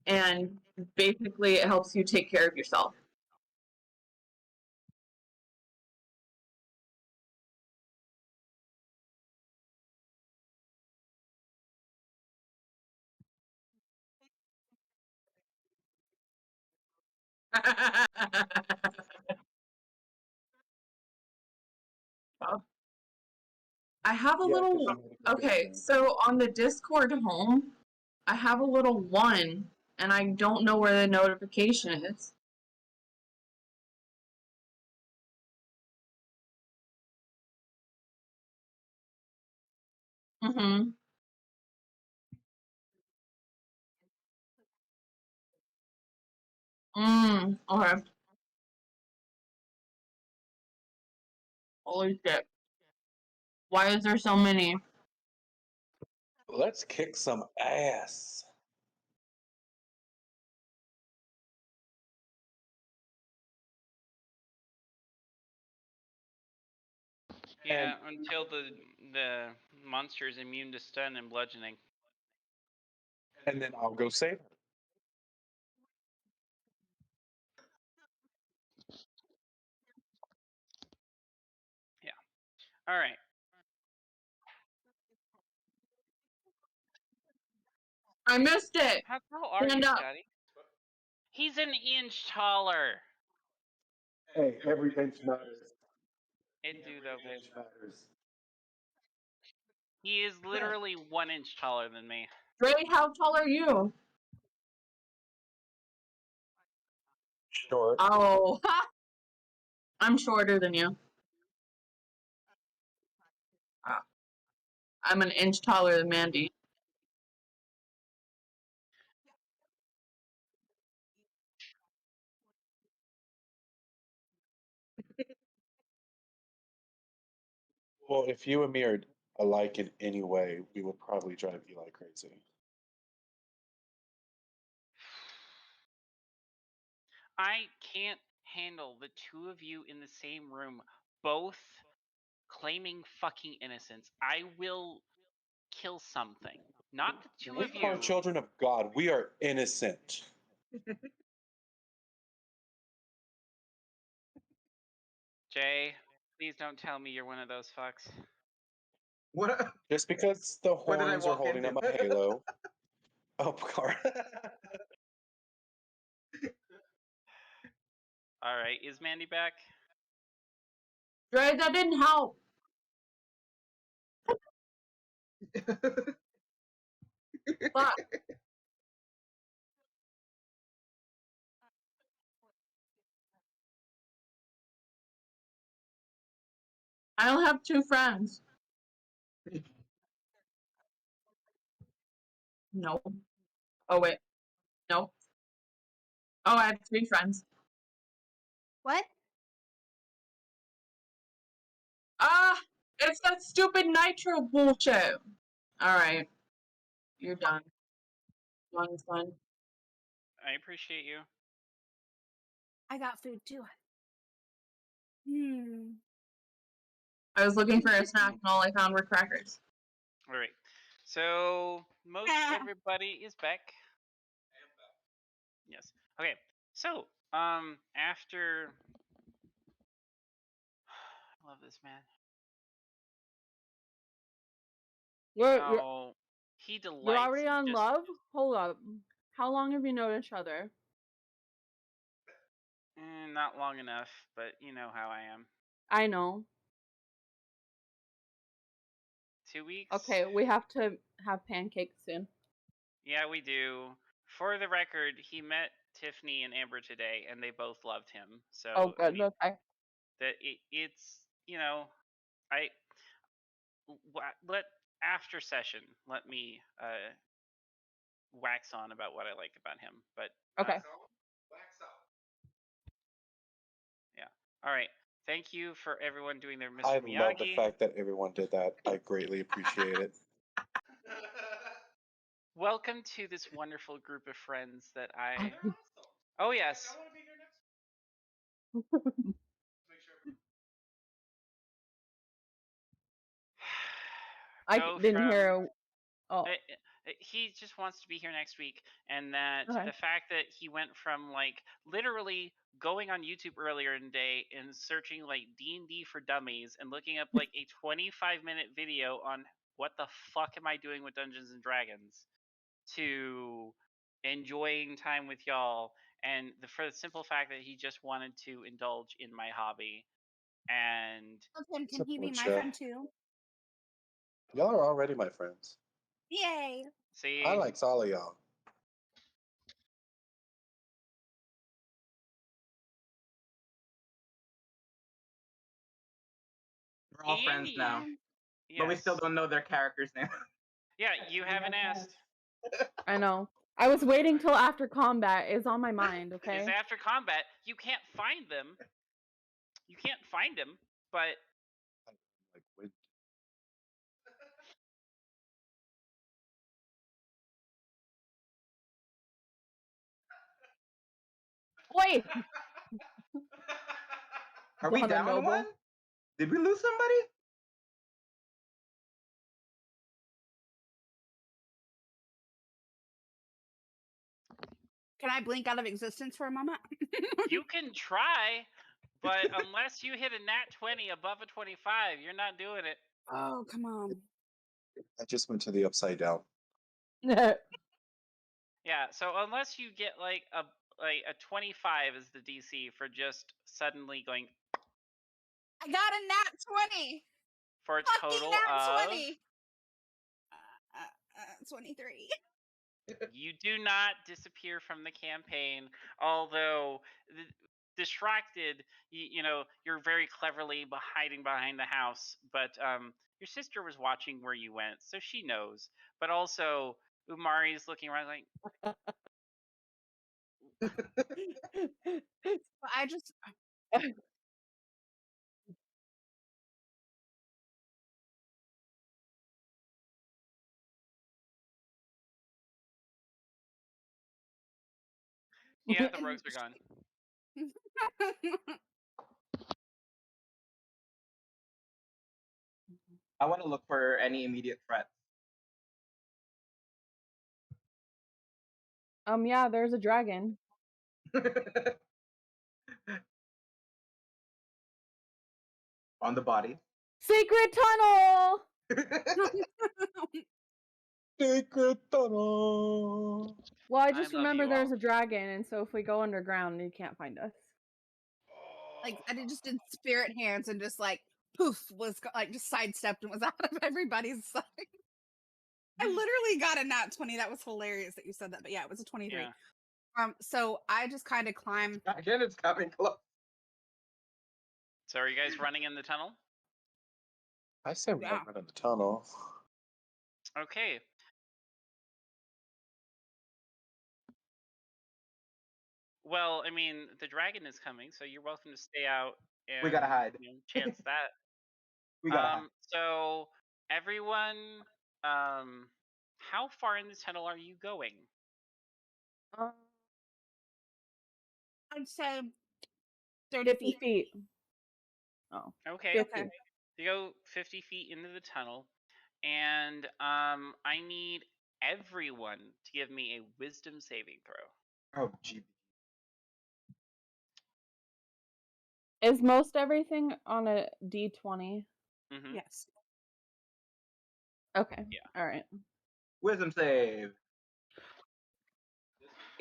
and basically it helps you take care of yourself. I have a little. Okay, so on the Discord home, I have a little one, and I don't know where the notification is. Mm-hmm. Okay. Holy shit. Why is there so many? Let's kick some ass. Yeah, until the monster is immune to stun and bludgeoning. And then I'll go save her. Yeah. All right. I missed it. How tall are Stand you, up. Scotty? He's an inch taller. Hey, every inch matters. It do though, babe. Inch matters. He is literally 1 inch taller than me. Dre, how tall are you? Short. Oh, I'm shorter than you. I'm an inch taller than Mandy. Well, if you and me are alike in any way, we would probably drive Eli crazy. I can't handle the two of you in the same room, both claiming fucking innocence. I will kill something. Not the two We of are you. children of God. We are innocent. Jay, please don't tell me you're one of those fucks. What? Just because the What did I horns are walk holding up into? my halo. Oh, car. All right, is Mandy back? Dre, that didn't help. Fuck. I only have 2 friends. No. Oh, wait. No. Oh, I have 3 friends. What? Ah, it's that stupid nitro bullshit. Alright. You're done. One's done. I appreciate you. I got food too. Hmm. I was looking for a snack and all I found were crackers. All right. So most everybody is back. Yes. Okay. So, after I love this man. Oh, he delights. You're already in on just, love? Hold up. How long have you known each other? not long enough, but you know how I am. I know. 2 weeks. Okay, we have to have pancakes soon. Yeah, we do. For the record, he met Tiffany and Amber today, and they both loved him. So Oh, good. I mean, Okay. that it's I let after session let me wax on about what I like about him. But Okay. yeah. All right. Thank you for everyone doing their Mr. I Miyagi. love the fact that everyone did that. I greatly appreciate it. Welcome to this wonderful group of friends that I. Oh yes. I Go didn't from hear. Oh. he just wants to be here next week, and that Okay. the fact that he went from like literally going on YouTube earlier in the day and searching like D&D for dummies and looking up like a 25-minute video on what the fuck am I doing with Dungeons and Dragons to enjoying time with y'all, and for the simple fact that he just wanted to indulge in my hobby. And Love him. Can he be Support my ya. friend too? Y'all are already my friends. Yay! see, I likes all of y'all. We're all friends now, but we still yes. don't know their characters' name. Yeah, you haven't asked. I know. I was waiting till after combat. It's on my mind, Is okay? after combat. You can't find them. You can't find him, but Like, wind. Wait! Are we Donna down Noble. one? Did we lose somebody? Can I blink out of existence for a moment? you can try. But unless you hit a nat 20 above a 25, you're not doing it. Oh, come on. I just went to the upside down. Yeah, so unless you get like a 25 is the DC for just suddenly going I got a nat 20. for a Fucking total nat of 20. 23. you do not disappear from the campaign, although distracted, you're very cleverly hiding behind the house, but your sister was watching where you went, so she knows. But also Umari's looking around like, I just yeah, the rogues are gone. I want to look for any immediate threats. Yeah, there's a dragon. On the body. Secret tunnel! Secret tunnel. Well, I I just love remember you there's all. a dragon, and so if we go underground, you can't find us. like I just did spirit hands and just like poof was like just sidestepped and was out of everybody's sight. I literally got a nat 20. That was hilarious that you said that, but yeah, it was a 23. Yeah. So I just kind of climb. Again, it's coming close. So are you guys running in the tunnel? I said Yeah. run in the tunnel. Okay. Well, I mean, the dragon is coming, so you're welcome to stay out and We gotta hide. chance that. We gotta hide. So everyone, how far in the tunnel are you going? I'd say 30 50 feet. feet. Oh. Okay. 50. Okay. You go 50 feet into the tunnel, and I need everyone to give me a wisdom saving throw. Oh, gee. Is most everything on a D20? Mm-hmm. Yes. Okay. Yeah. All right. Wisdom save.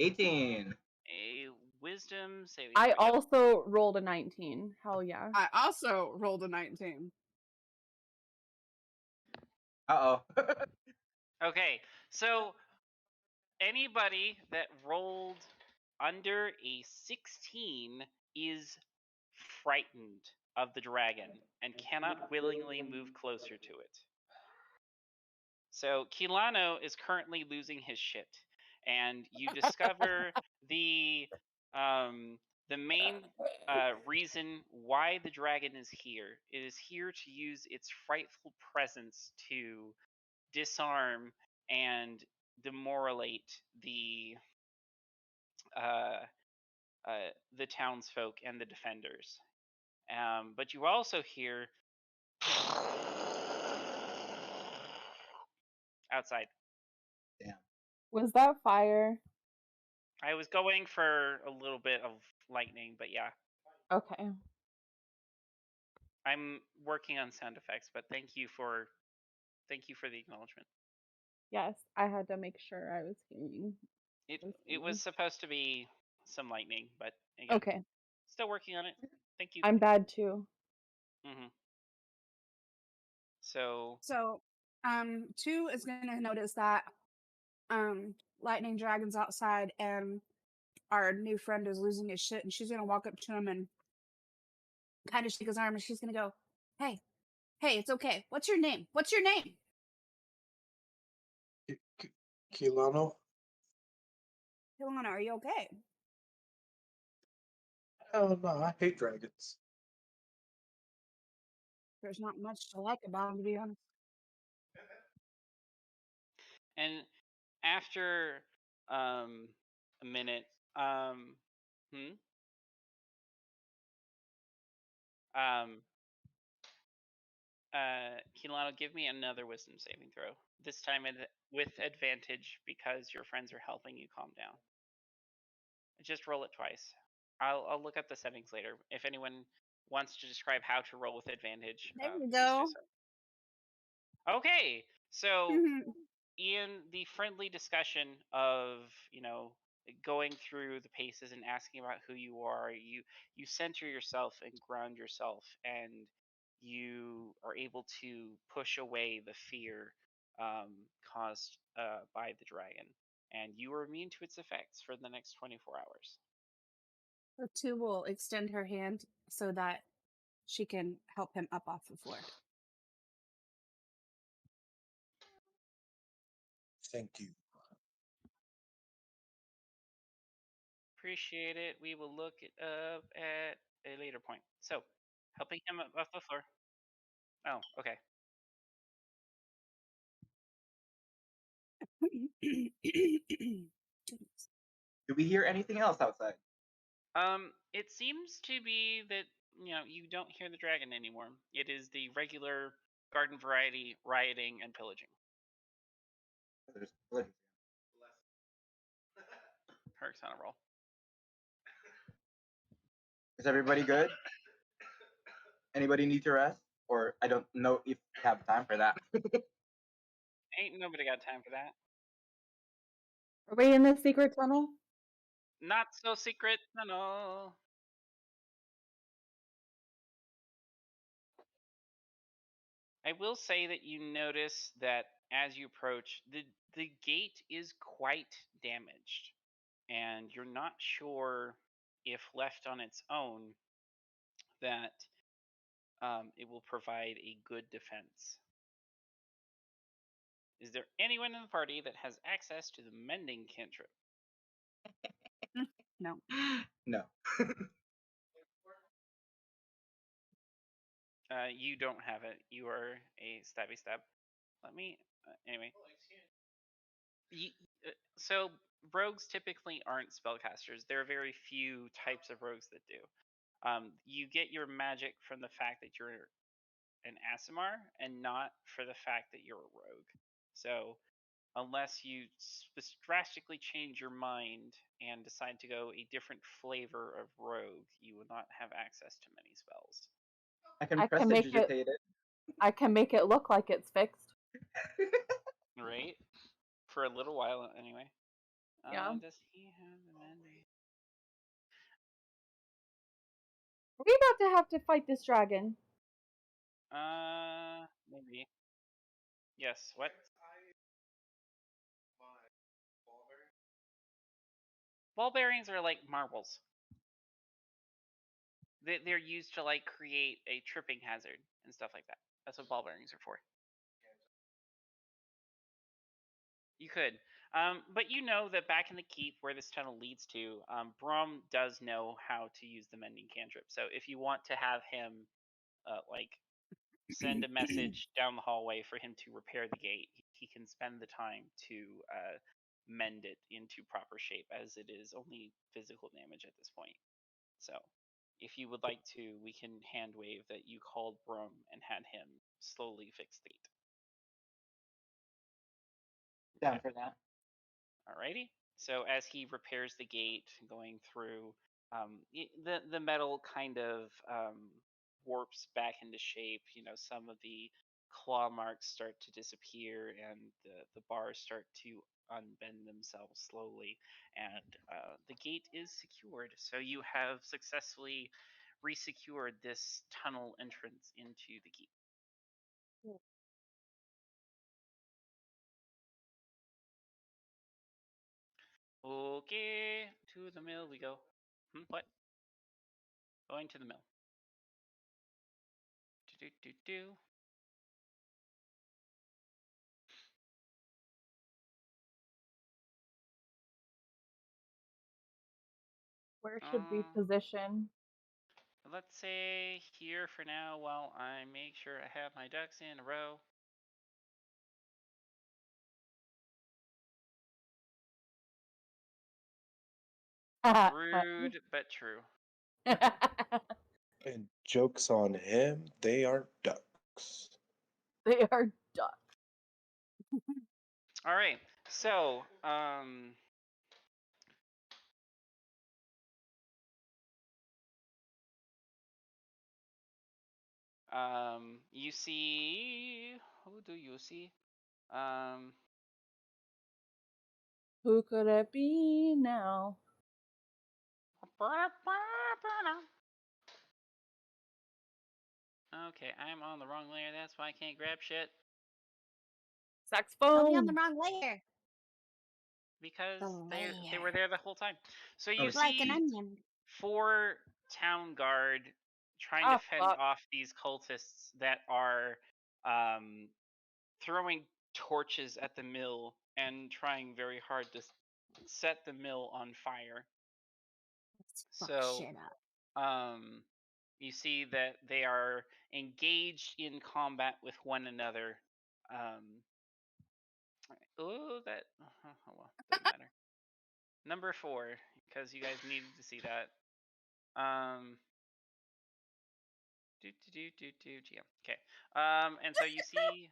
18. A wisdom saving I throw. Yep. also rolled a 19. Hell yeah. I also rolled a 19. Uh-oh. Okay, so anybody that rolled under a 16 is frightened of the dragon and cannot willingly move closer to it. So Kilano is currently losing his shit, and you discover the main reason why the dragon is here. It is here to use its frightful presence to disarm and demoralize uh, the townsfolk and the defenders. But you also hear outside. Damn. Was that fire? I was going for a little bit of lightning, but yeah. Okay. I'm working on sound effects, but thank you for the acknowledgement. Yes, I had to make sure I was hearing. It was supposed to be some lightning, but again, Okay. still working on it. Thank you. I'm bad too. Mm-hmm. So 2 is gonna notice that lightning dragon's outside and our new friend is losing his shit, and she's gonna walk up to him and kind of shake his arm, and she's gonna go, "Hey, hey, it's okay. What's your name? What's your name?" Kilano? Ilana, are you okay? Hell no, I hate dragons. There's not much to like about him, to be honest. and after a minute, hmm, Kilano, give me another wisdom saving throw. This time with advantage because your friends are helping you calm down. Just roll it twice. I'll look up the settings later. If anyone wants to describe how to roll with advantage, There we please do go. so. Okay, so in the friendly discussion of going through the paces and asking about who you are, you center yourself and ground yourself, and you are able to push away the fear caused by the dragon, and you are immune to its effects for the next 24 hours. The 2 will extend her hand so that she can help him up off the floor. Thank you. Appreciate it. We will look it up at a later point. So, helping him up off the floor. Oh, okay. Do we hear anything else outside? It seems to be that you don't hear the dragon anymore. It is the regular garden variety rioting and pillaging. There's villagers. Perks on a roll. Is everybody good? Anybody need to rest? Or I don't know if you have time for that. Ain't nobody got time for that. Are we in the secret tunnel? Not so secret, no. I will say that you notice that as you approach, the gate is quite damaged, and you're not sure if left on its own that it will provide a good defense. Is there anyone in the party that has access to the mending cantrip? No. No. You don't have it. You are a stabby stab. Let me. Anyway. So rogues typically aren't spellcasters. There are very few types of rogues that do. You get your magic from the fact that you're an Asimar, and not for the fact that you're a rogue. So unless you drastically change your mind and decide to go a different flavor of rogue, you will not have access to many spells. I can I can make it. prestidigitate it. I can make it look like it's fixed. Right? For a little while, anyway. Yeah. Does he have the mending? Are we about to have to fight this dragon? Maybe. Yes, what? Ball bearings are like marbles. They're used to like create a tripping hazard and stuff like that. That's what ball bearings are for. You could. But you know that back in the keep where this tunnel leads to, Brom does know how to use the mending cantrip. So if you want to have him send a message down the hallway for him to repair the gate, he can spend the time to mend it into proper shape, as it is only physical damage at this point. So if you would like to, we can hand wave that you called Brom and had him slowly fix the gate. Down for that. Alrighty. So as he repairs the gate, going through, the metal kind of warps back into shape. You know, some of the claw marks start to disappear, and the bars start to unbend themselves slowly, and the gate is secured. So you have successfully resecured this tunnel entrance into the gate. Okay, to the mill we go. What? Going to the mill. Do do do do. Where should we position? Let's say here for now while I make sure I have my ducks in a row. Rude but true. And joke's on him, they are ducks. They are ducks. All right. So, you see, who do you see? Who could it be now? Okay, I'm on the wrong layer. That's why I can't grab shit. Tell me on Saxophone. the wrong layer. Because The they were layer. there the whole time. So you Like an see onion. 4 town guard trying to Ah, fend fuck. off these cultists that are throwing torches at the mill and trying very hard to set the mill on fire. Let's fuck So shit up. you see that they are engaged in combat with one another. Oh, that well, doesn't matter. Number 4, because you guys needed to see that. GM. Okay. And so you see,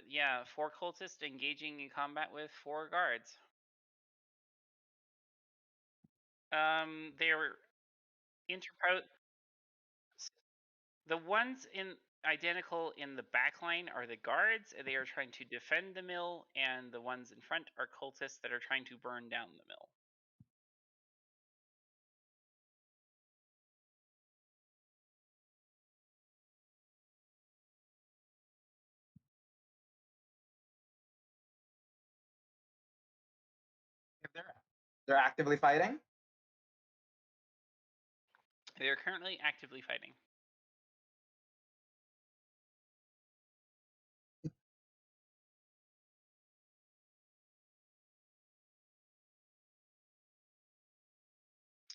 yeah, 4 cultists engaging in combat with 4 guards. They're interpose. The ones identical in the back line are the guards. They are trying to defend the mill, and the ones in front are cultists that are trying to burn down the mill. If they're actively fighting. They are currently actively fighting.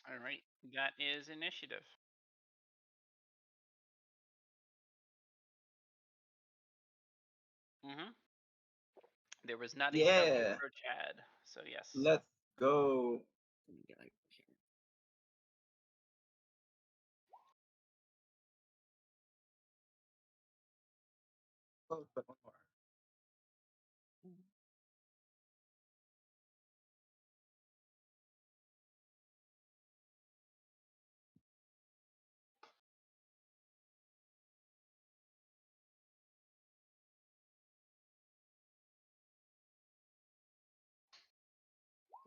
All right, that is initiative. There was not a W Yeah. for Chad, so yes. Let's go. Close, but one more.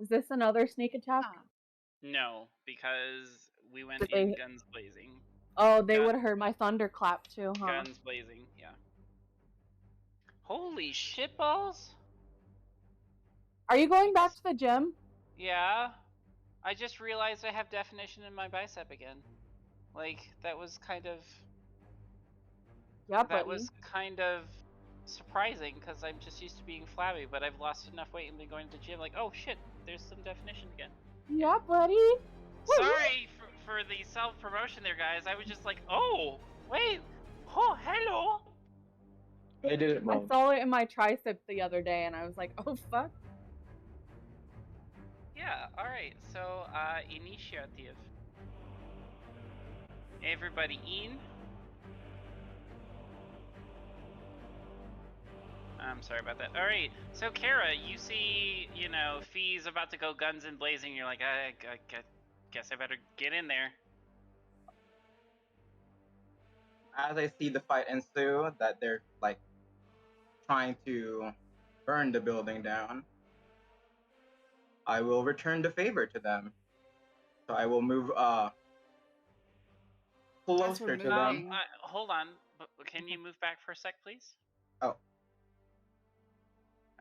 Is this another sneak attack? No, because we went Did in they- guns blazing. Oh, they Gun- would have heard my thunderclap too, huh? Guns blazing, yeah. Holy shitballs! Are you going back to the gym? Yeah. I just realized I have definition in my bicep again. Like, that was kind of surprising because I'm just used to being flabby, but I've lost enough weight and been going to the gym. Like, oh shit, there's some definition again. Yeah, buddy. Sorry for the self promotion there, guys. I was just like, oh wait, oh hello. I did it I wrong. saw it in my tricep the other day, and I was like, oh fuck. Yeah. All right. So initiative. Everybody in. I'm sorry about that. All right, so Kara, you see, Fee's about to go guns and blazing. You're like, I guess I better get in there. As I see the fight ensue, that they're like trying to burn the building down, I will return the favor to them. So I will move closer to them. moving. Hold on, but can you move back for a sec, please? Oh.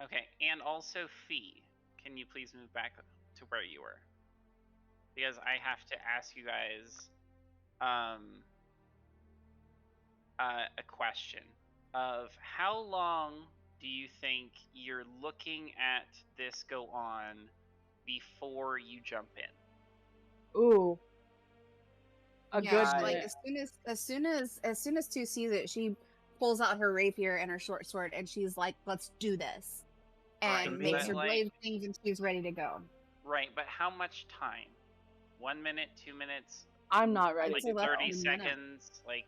Okay, and also Fee, can you please move back to where you were? Because I have to ask you guys a question of how long do you think you're looking at this go on before you jump in? Ooh. A Yeah, good like minute. as soon as Two sees it, she pulls out her rapier and her short sword, and she's like, "Let's do this," Right, and but makes her like- blade things, and she's ready to go. Right, but how much time? 1 minute, 2 minutes, I'm not ready. I'd like say less 30 than a minute. seconds? Like,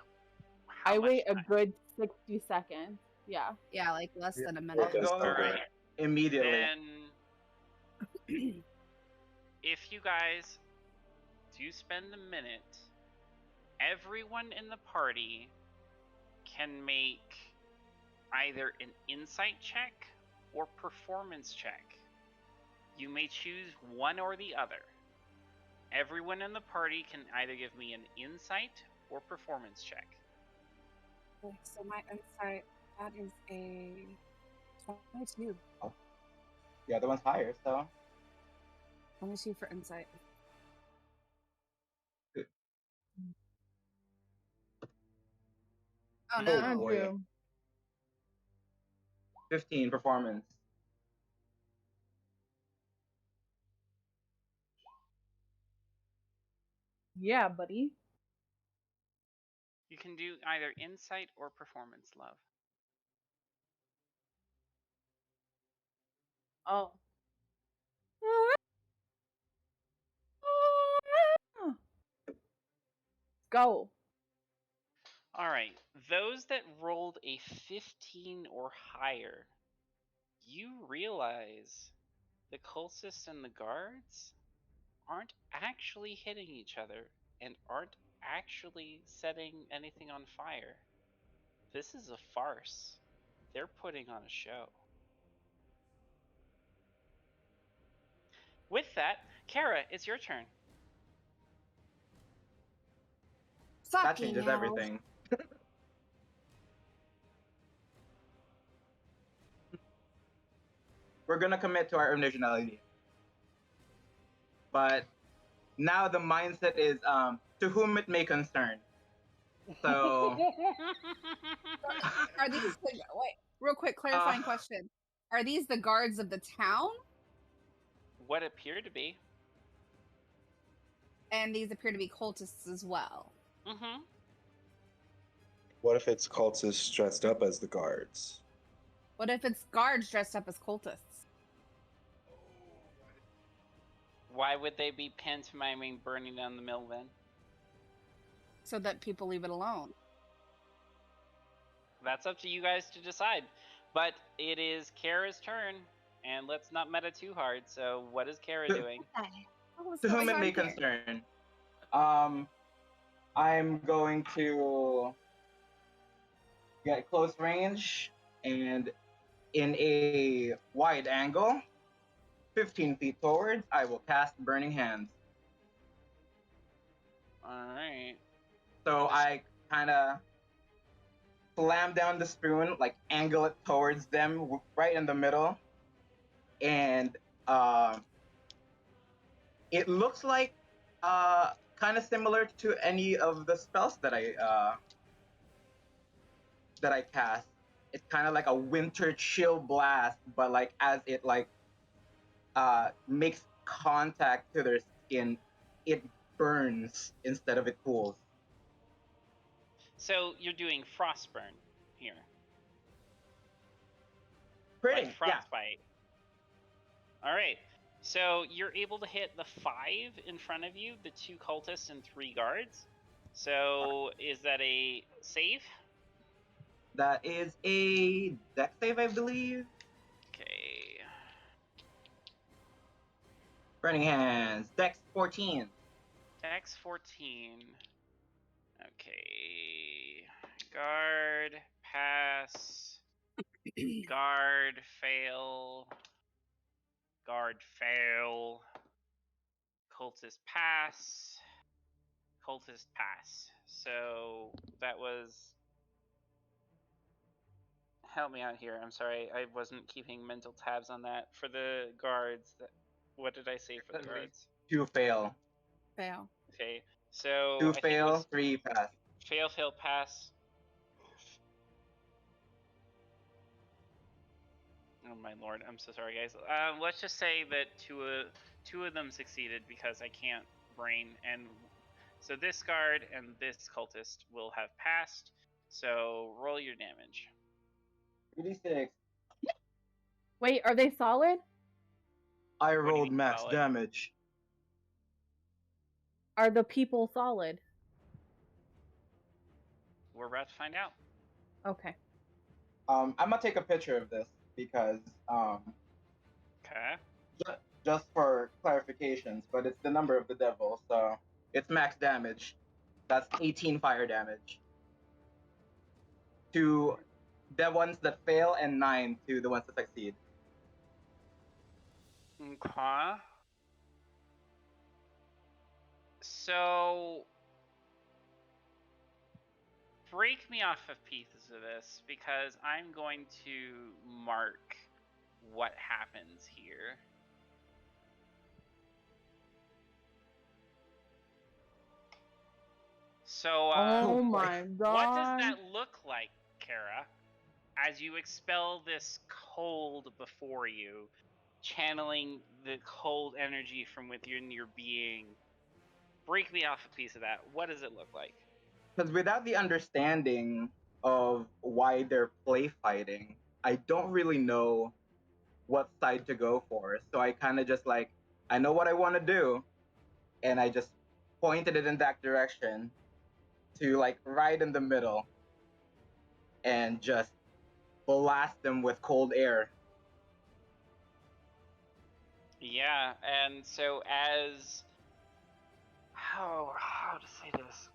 how I much wait a time? good 60 seconds. Yeah. Yeah, like less Yeah, than a I'll minute. that's go about right. immediately. Then, if you guys do spend a minute, everyone in the party can make either an insight check or performance check. You may choose one or the other. Everyone in the party can either give me an insight or performance check. Okay, so my insight, that is a 22. The other one's higher, so 22 for insight. Oh Oh, no! boy. Andrew. 15 performance. Yeah, buddy. You can do either insight or performance, love. Oh. Go. All right, those that rolled a 15 or higher, you realize the cultists and the guards aren't actually hitting each other and aren't actually setting anything on fire. This is a farce. They're putting on a show. With that, Kara, it's your turn. That Fucking changes hell. everything. We're gonna commit to our originality. But now the mindset is to whom it may concern. So Are these wait? Real quick, clarifying question: Are these the guards of the town? What appear to be. And these appear to be cultists as well. Mm-hmm. What if it's cultists dressed up as the guards? What if it's guards dressed up as cultists? Why would they be pantomiming burning down the mill then? So that people leave it alone. That's up to you guys to decide. But it is Kara's turn, and let's not meta too hard. So what is Kara doing? to whom it may concern, I'm going to get close range and in a wide angle, 15 feet forward, I will cast Burning Hands. Alright. So I kind of slam down the spoon, like angle it towards them right in the middle. And it looks like kind of similar to any of the spells that I cast. It's kind of like a winter chill blast, but like as it like makes contact to their skin, it burns instead of it cools. So you're doing frostburn here. Pretty, Like frostbite. Alright. So you're able to hit the 5 in front of you, the 2 cultists and 3 guards. So is that a save? That is a deck save, I believe. Okay. Burning Hands, Dex 14. Dex 14. Okay. Guard, pass. Guard, fail. Guard, fail. Cultist, pass. Cultist, pass. So that was. Help me out here. I'm sorry, I wasn't keeping mental tabs on that. For the guards, what did I say for the guards? 2 fail. Fail. Okay, so 2 I think it fail, was 3 pass. fail, fail, pass. Oh my lord, I'm so sorry, guys. Let's just say that two of them succeeded because I can't brain, and so this guard and this cultist will have passed. So roll your damage. 3d6. Wait, are they solid? I What do you rolled mean max solid? damage. Are the people solid? We're about to find out. Okay. I'm gonna take a picture of this because Okay. just for clarifications, but it's the number of the devil, so it's max damage. That's 18 fire damage to the ones that fail and 9 to the ones that succeed. Okay. So break me off of pieces of this because I'm going to mark what happens here. So, Oh my what does god. that look like, Kara, as you expel this cold before you, channeling the cold energy from within your being? Break me off a piece of that. What does it look like? Because without the understanding of why they're play fighting, I don't really know what side to go for. So I kind of just like, I know what I want to do, and I just pointed it in that direction to like right in the middle and just blast them with cold air. Yeah, and so as how to say this?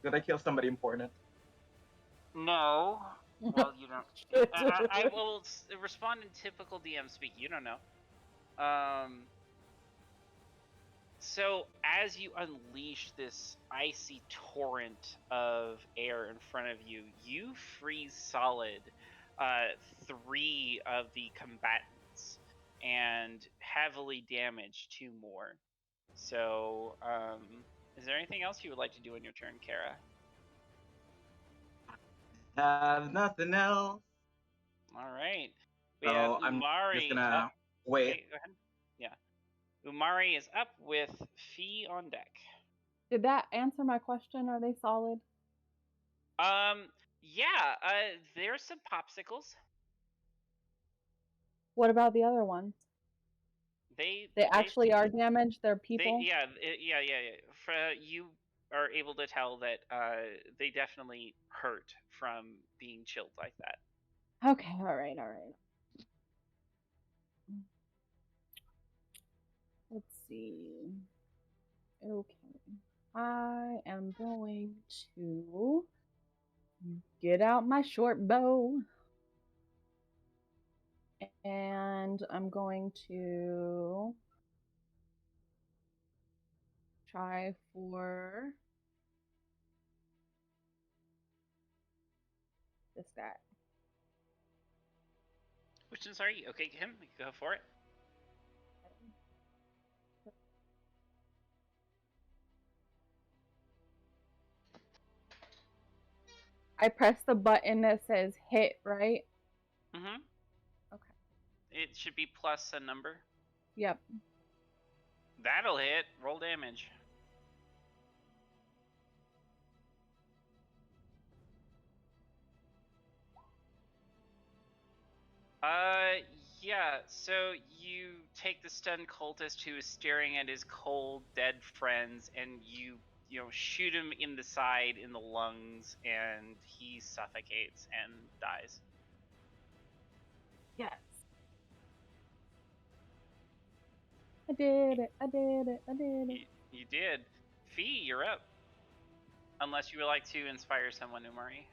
Did I kill somebody important? No. Well, you don't. I will respond in typical DM speak. You don't know. So as you unleash this icy torrent of air in front of you, you freeze solid 3 of the combatants and heavily damage 2 more. So, is there anything else you would like to do in your turn, Kara? Have nothing else. All right. We So have I'm Umari just gonna up. wait. Okay, go ahead. Yeah. Umari is up with Fee on deck. Did that answer my question? Are they solid? Yeah, there's some popsicles. What about the other ones? They They actually are damaged? They're people? yeah. You are able to tell that they definitely hurt from being chilled like that. Okay, alright. Let's see. Okay. I am going to get out my short bow. And I'm going to try for this guy. Which one's are you? Okay, him. Go for it. I press the button that says hit, right? Mm-hmm. Okay. It should be plus a number. Yep. That'll hit. Roll damage. Yeah, so you take the stunned cultist who is staring at his cold, dead friends, and you shoot him in the side, in the lungs, and he suffocates and dies. Yes. I did it. I did it. I did it. You did. Fee, you're up. Unless you would like to inspire someone, Umari.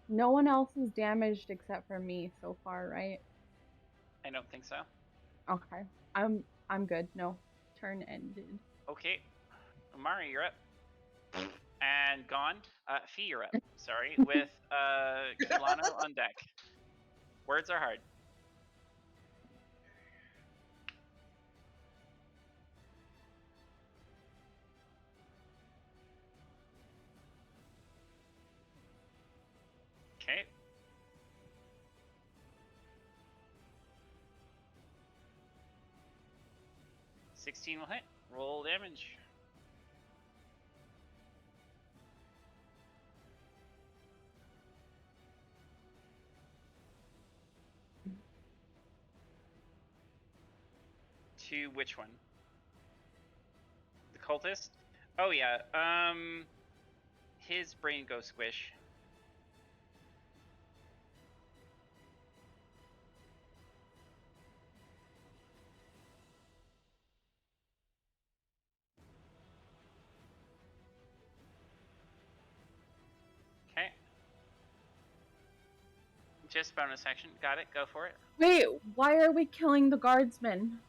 No one else is damaged except for me so far, right? I don't think so. Okay. I'm good. No. Turn ended. Okay. Umari, you're up. And gone. Fee, you're up. Sorry. With Kilano on deck. Words are hard. Okay. $16 will hit. Roll damage. To which one? The cultist? Oh yeah. His brain goes squish. Okay. Just bonus action. Got it. Go for it. Wait, why are we killing the guardsmen?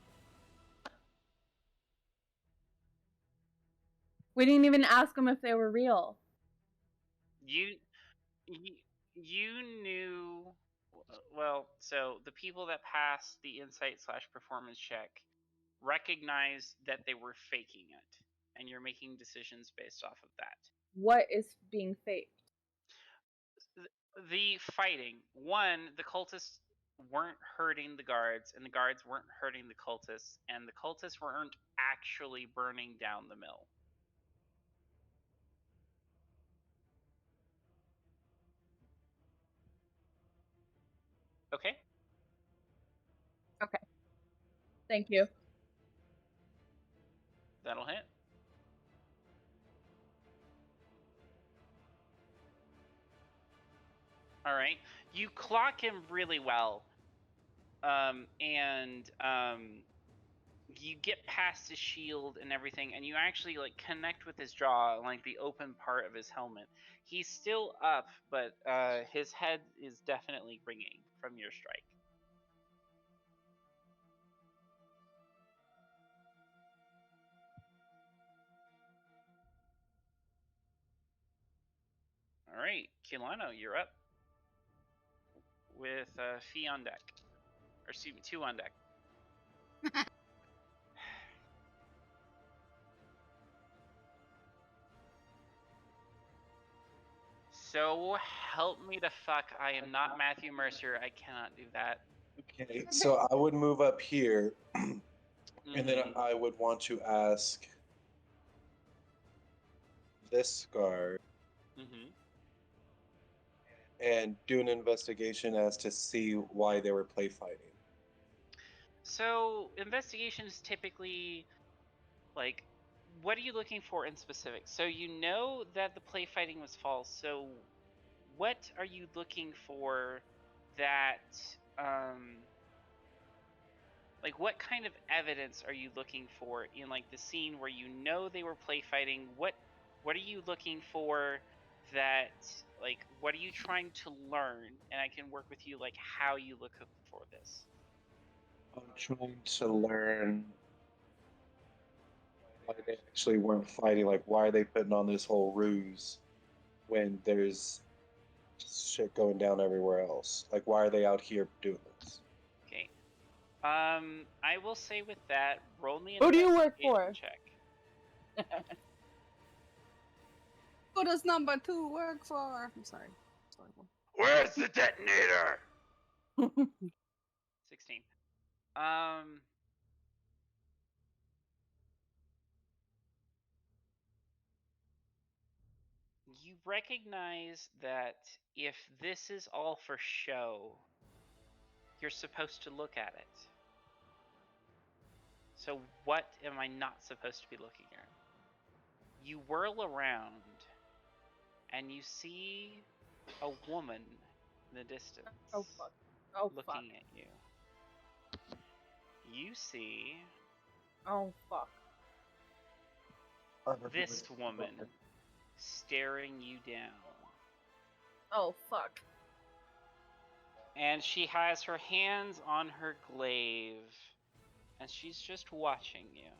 We didn't even ask them if they were real. You knew. Well, so the people that passed the insight/performance check recognized that they were faking it, and you're making decisions based off of that. What is being faked? The fighting. One, the cultists weren't hurting the guards, and the guards weren't hurting the cultists, and the cultists weren't actually burning down the mill. Okay? Okay. Thank you. That'll hit. All right. You clock him really well. And you get past his shield and everything, and you actually connect with his jaw, like the open part of his helmet. He's still up, but his head is definitely ringing from your strike. All right, Kilano, you're up. With Fee on deck. Or excuse me, 2 on deck. So help me the fuck, I am not Matthew Mercer. I cannot do that. Okay, so I would move up here, and then I would want to ask this guard and do an investigation as to see why they were play fighting. So investigations typically, what are you looking for in specific? So you know that the play fighting was false. So what are you looking for that, what kind of evidence are you looking for in the scene where you know they were play fighting? What are you looking for that, what are you trying to learn? And I can work with you how you look for this. I'm trying to learn why they actually weren't fighting. Why are they putting on this whole ruse when there's shit going down everywhere else? Why are they out here doing this? Okay. I will say with that, roll me an Who do you work investigation for? check. Who does number 2 work for? I'm sorry. Where's the detonator? 16. You recognize that if this is all for show, you're supposed to look at it. So what am I not supposed to be looking at? You whirl around and you see a woman in the distance Oh fuck. Oh fuck. looking at you. You see Oh fuck. this woman staring you down. Oh fuck. And she has her hands on her glaive, and she's just watching you.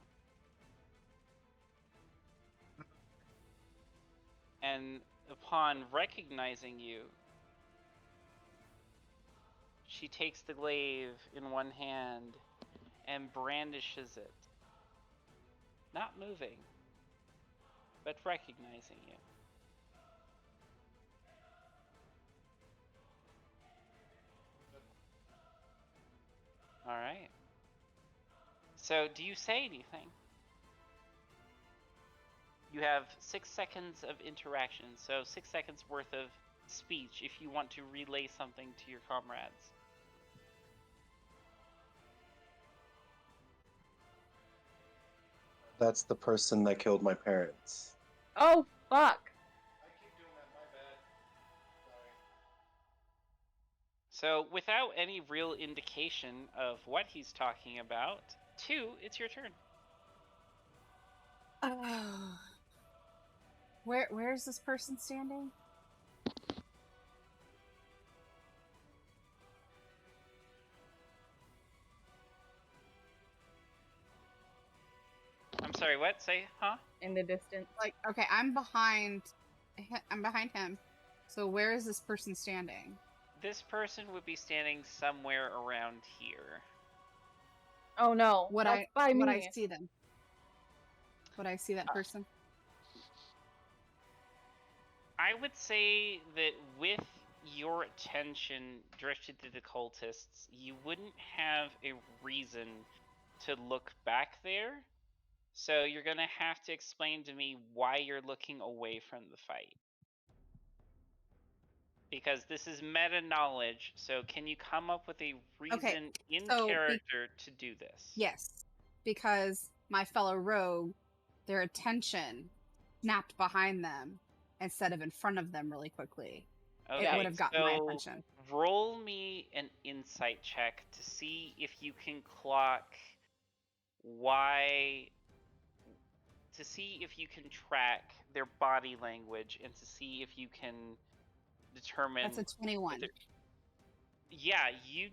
And upon recognizing you, she takes the glaive in one hand and brandishes it. Not moving, but recognizing you. Alright. So, do you say anything? You have 6 seconds of interaction, so 6 seconds worth of speech if you want to relay something to your comrades. That's the person that killed my parents. Oh fuck. I keep doing that, my bad. Sorry. So, without any real indication of what he's talking about, 2, it's your turn. Where is this person standing? I'm sorry, what? Say, huh? In the distance. Like, okay, I'm behind him. So where is this person standing? This person would be standing somewhere around here. Oh no. Would That's by would me. I see them? Would I see that person? I would say that with your attention directed to the cultists, you wouldn't have a reason to look back there. So you're going to have to explain to me why you're looking away from the fight. Because this is meta knowledge, so can you come up with a reason in so character to do this? Yes, because my fellow rogue, their attention snapped behind them instead of in front of them really quickly. Okay, It would have gotten my so attention. roll me an insight check to see if you can clock why, to see if you can track their body language and to see if you can determine. That's a 21. Yeah, you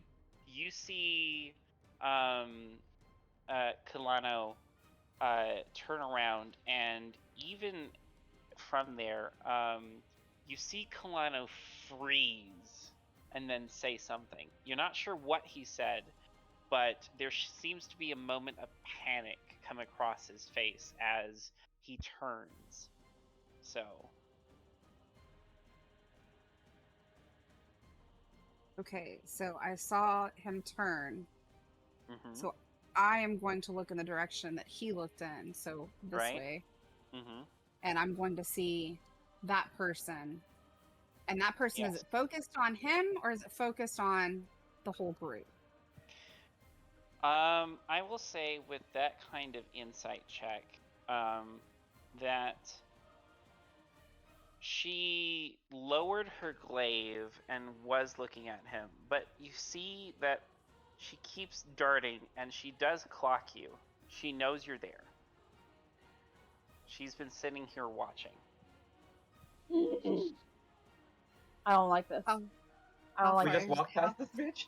see Kalano turn around, and even from there, you see Kalano freeze and then say something. You're not sure what he said, but there seems to be a moment of panic come across his face as he turns. So, Okay, so I saw him turn. mhm, So I am going to look in the direction that he looked in, so this Right. way. mhm. And I'm going to see that person. And that person, is Yes. it focused on him or is it focused on the whole group? I will say with that kind of insight check, that she lowered her glaive and was looking at him, but you see that she keeps darting and she does clock you. She knows you're there. She's been sitting here watching. I don't like this. How, I don't how like We far this. just walked past this bitch?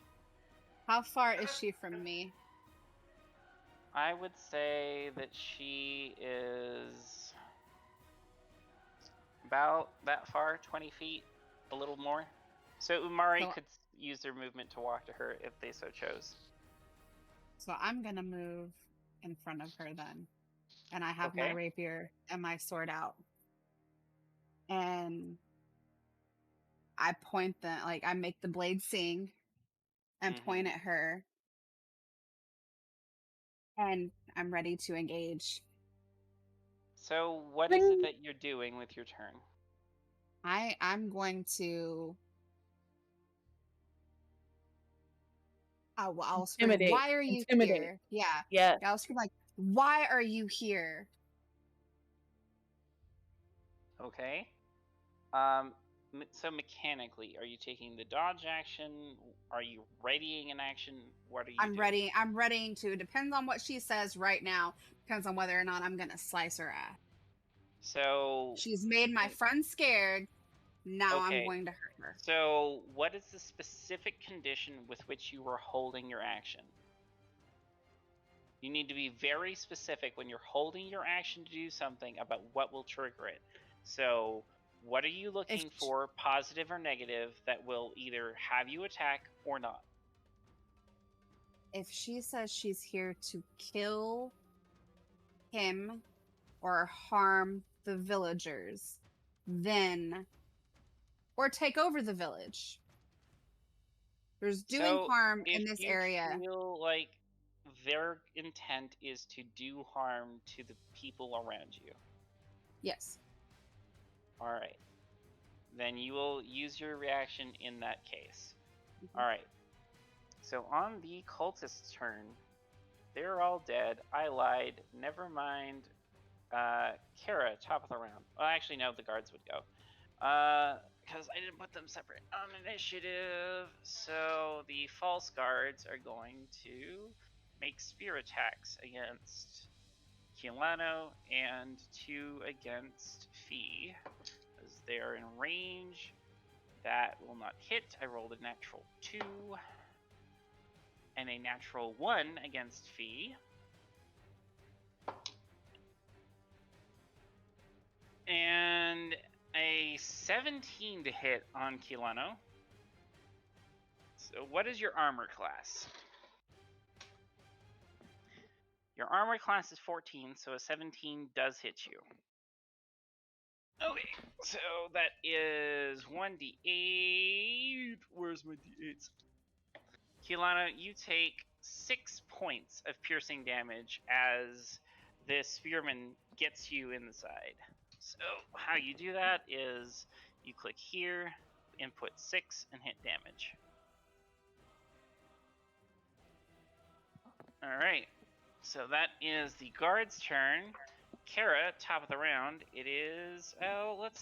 how far is she from me? I would say that she is about that far, 20 feet, a little more. So Umari So- could use their movement to walk to her if they so chose. So I'm going to move in front of her then. And I have my Okay. rapier and my sword out. And I point I make the blade sing and point Mhm. at her. And I'm ready to engage. So what is it Ding. that you're doing with your turn? I'm going to I'll scream, Intimidate. "Why are you Intimidate. here?" Yeah. Yes. Yeah, I'll scream like, "Why are you here?" Okay. So mechanically, are you taking the dodge action? Are you readying an action? What are you I'm doing? ready. I'm readying to. Depends on what she says right now. Depends on whether or not I'm gonna slice her ass. So, She's made my friend scared. Now I'm okay. going to hurt her. So, what is the specific condition with which you were holding your action? You need to be very specific when you're holding your action to do something about what will trigger it. So, what are you looking If for, positive or negative, that will either have you attack or not? if she says she's here to kill him or harm the villagers, then or take over the village. There's doing So, harm if in this you area. feel like their intent is to do harm to the people around you, Yes. all right, then you will use your reaction in that case. Mhm. All right. So on the cultist's turn, they're all dead. I lied. Never mind. Kara, top of the round. Well, actually, no, the guards would go. Because I didn't put them separate on initiative. So the false guards are going to make spear attacks against Kilano and 2 against Fee. As they are in range. That will not hit. I rolled a natural 2 and a natural 1 against Fee. And a 17 to hit on Kilano. So what is your armor class? Your armor class is 14, so a 17 does hit you. Okay, so that is 1d8. Where's my d8s? Kilana, you take 6 points of piercing damage as this spearman gets you in the side. So how you do that is you click here, input 6, and hit damage. Alright, so that is the guard's turn. Kara, top of the round, it is, let's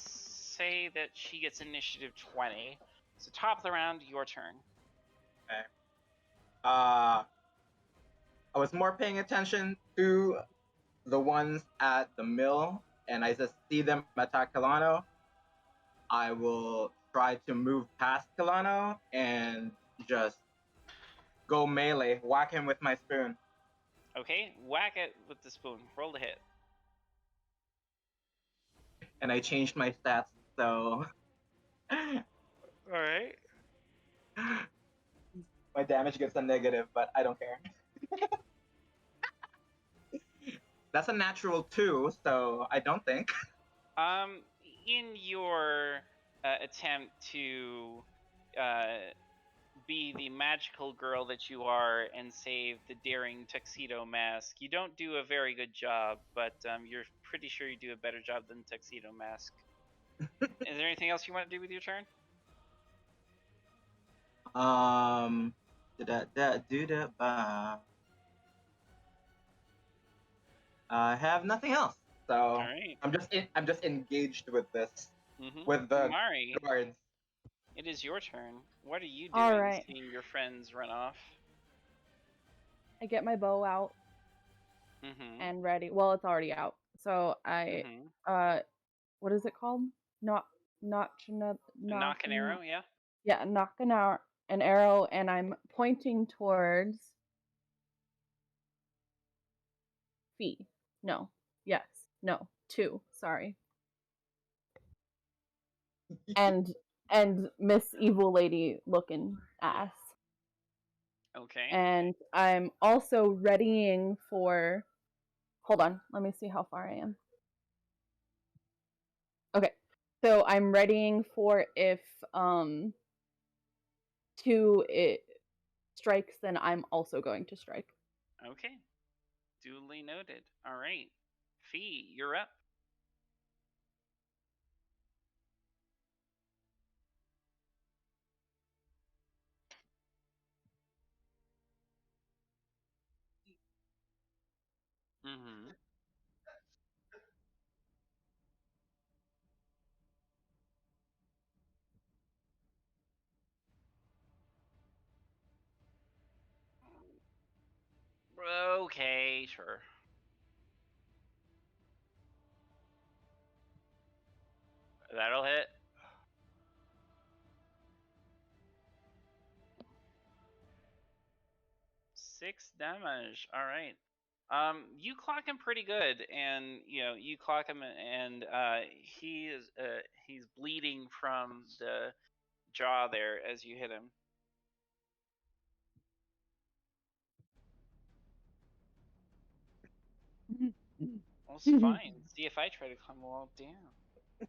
say that she gets initiative 20. So top of the round, your turn. Okay. I was more paying attention to the ones at the mill, and I just see them attack Kalano. I will try to move past Kalano and just go melee, whack him with my spoon. Okay, whack it with the spoon. Roll to hit. And I changed my stats, so Alright. my damage gets a negative, but I don't care. That's a natural 2, so I don't think. In your attempt to be the magical girl that you are and save the daring tuxedo mask, you don't do a very good job, but you're pretty sure you do a better job than tuxedo mask. Is there anything else you want to do with your turn? I have nothing else, so All right. I'm just engaged with this, Mm-hmm. with the Mari, guards. it is your turn. What are you All doing right. seeing your friends run off? I get my bow out Mm-hmm. and ready. Well, it's already out. So I Mm-hmm. what is it called? Knock Knock an arrow, yeah? Yeah, knock an arrow, and I'm pointing towards Fee. No. Yes. No. 2. Sorry. And Miss Evil Lady looking ass. Okay. And I'm also readying for. Hold on. Let me see how far I am. Okay. So I'm readying for if 2 it strikes, then I'm also going to strike. Okay. Duly noted. All right. Fee, you're up. Mm-hmm. Okay, sure. That'll hit. 6 damage. All right. You clock him pretty good, and you clock him, and he's bleeding from the jaw there as you hit him. Well, it's fine. See if I try to climb the wall down.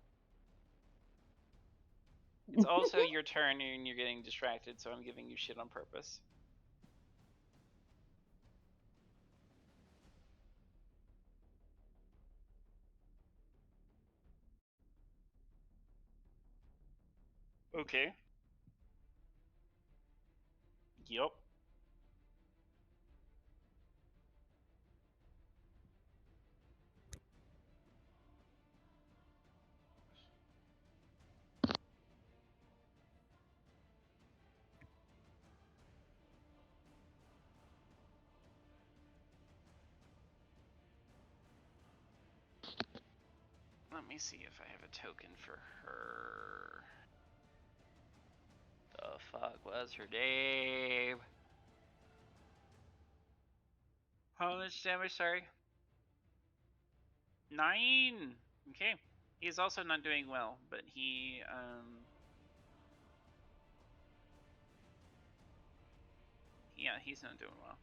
It's also your turn, and you're getting distracted, so I'm giving you shit on purpose. Okay. Yup. Let me see if I have a token for her. The fuck was her name? How much damage, sorry? 9! Okay. He's also not doing well, but yeah, he's not doing well.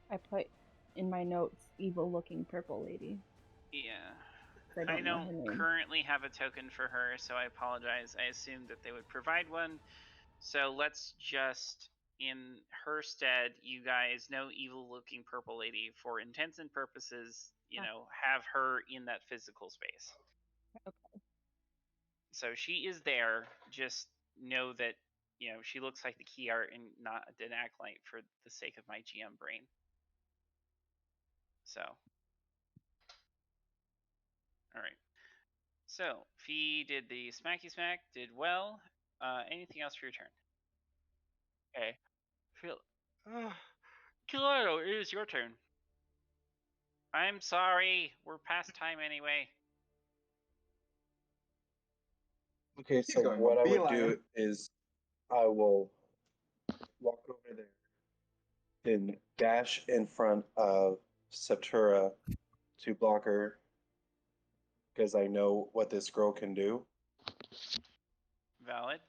I put in my notes, evil-looking purple lady. Yeah. I don't know her don't name. currently have a token for her, so I apologize. I assumed that they would provide one. So let's just, in her stead, you guys know evil-looking purple lady. For intents and purposes, have her in that physical space. Okay. So she is there. Just know that she looks like the key art and not an acolyte for the sake of my GM brain. So, all right. So Fee did the smacky smack, did well. Anything else for your turn? Okay. Phil. Kilo, it is your turn. I'm sorry. We're past time anyway. Okay, He's so going what on I would beeline. do is I will walk over there and dash in front of Satura to block her because I know what this girl can do. Valid.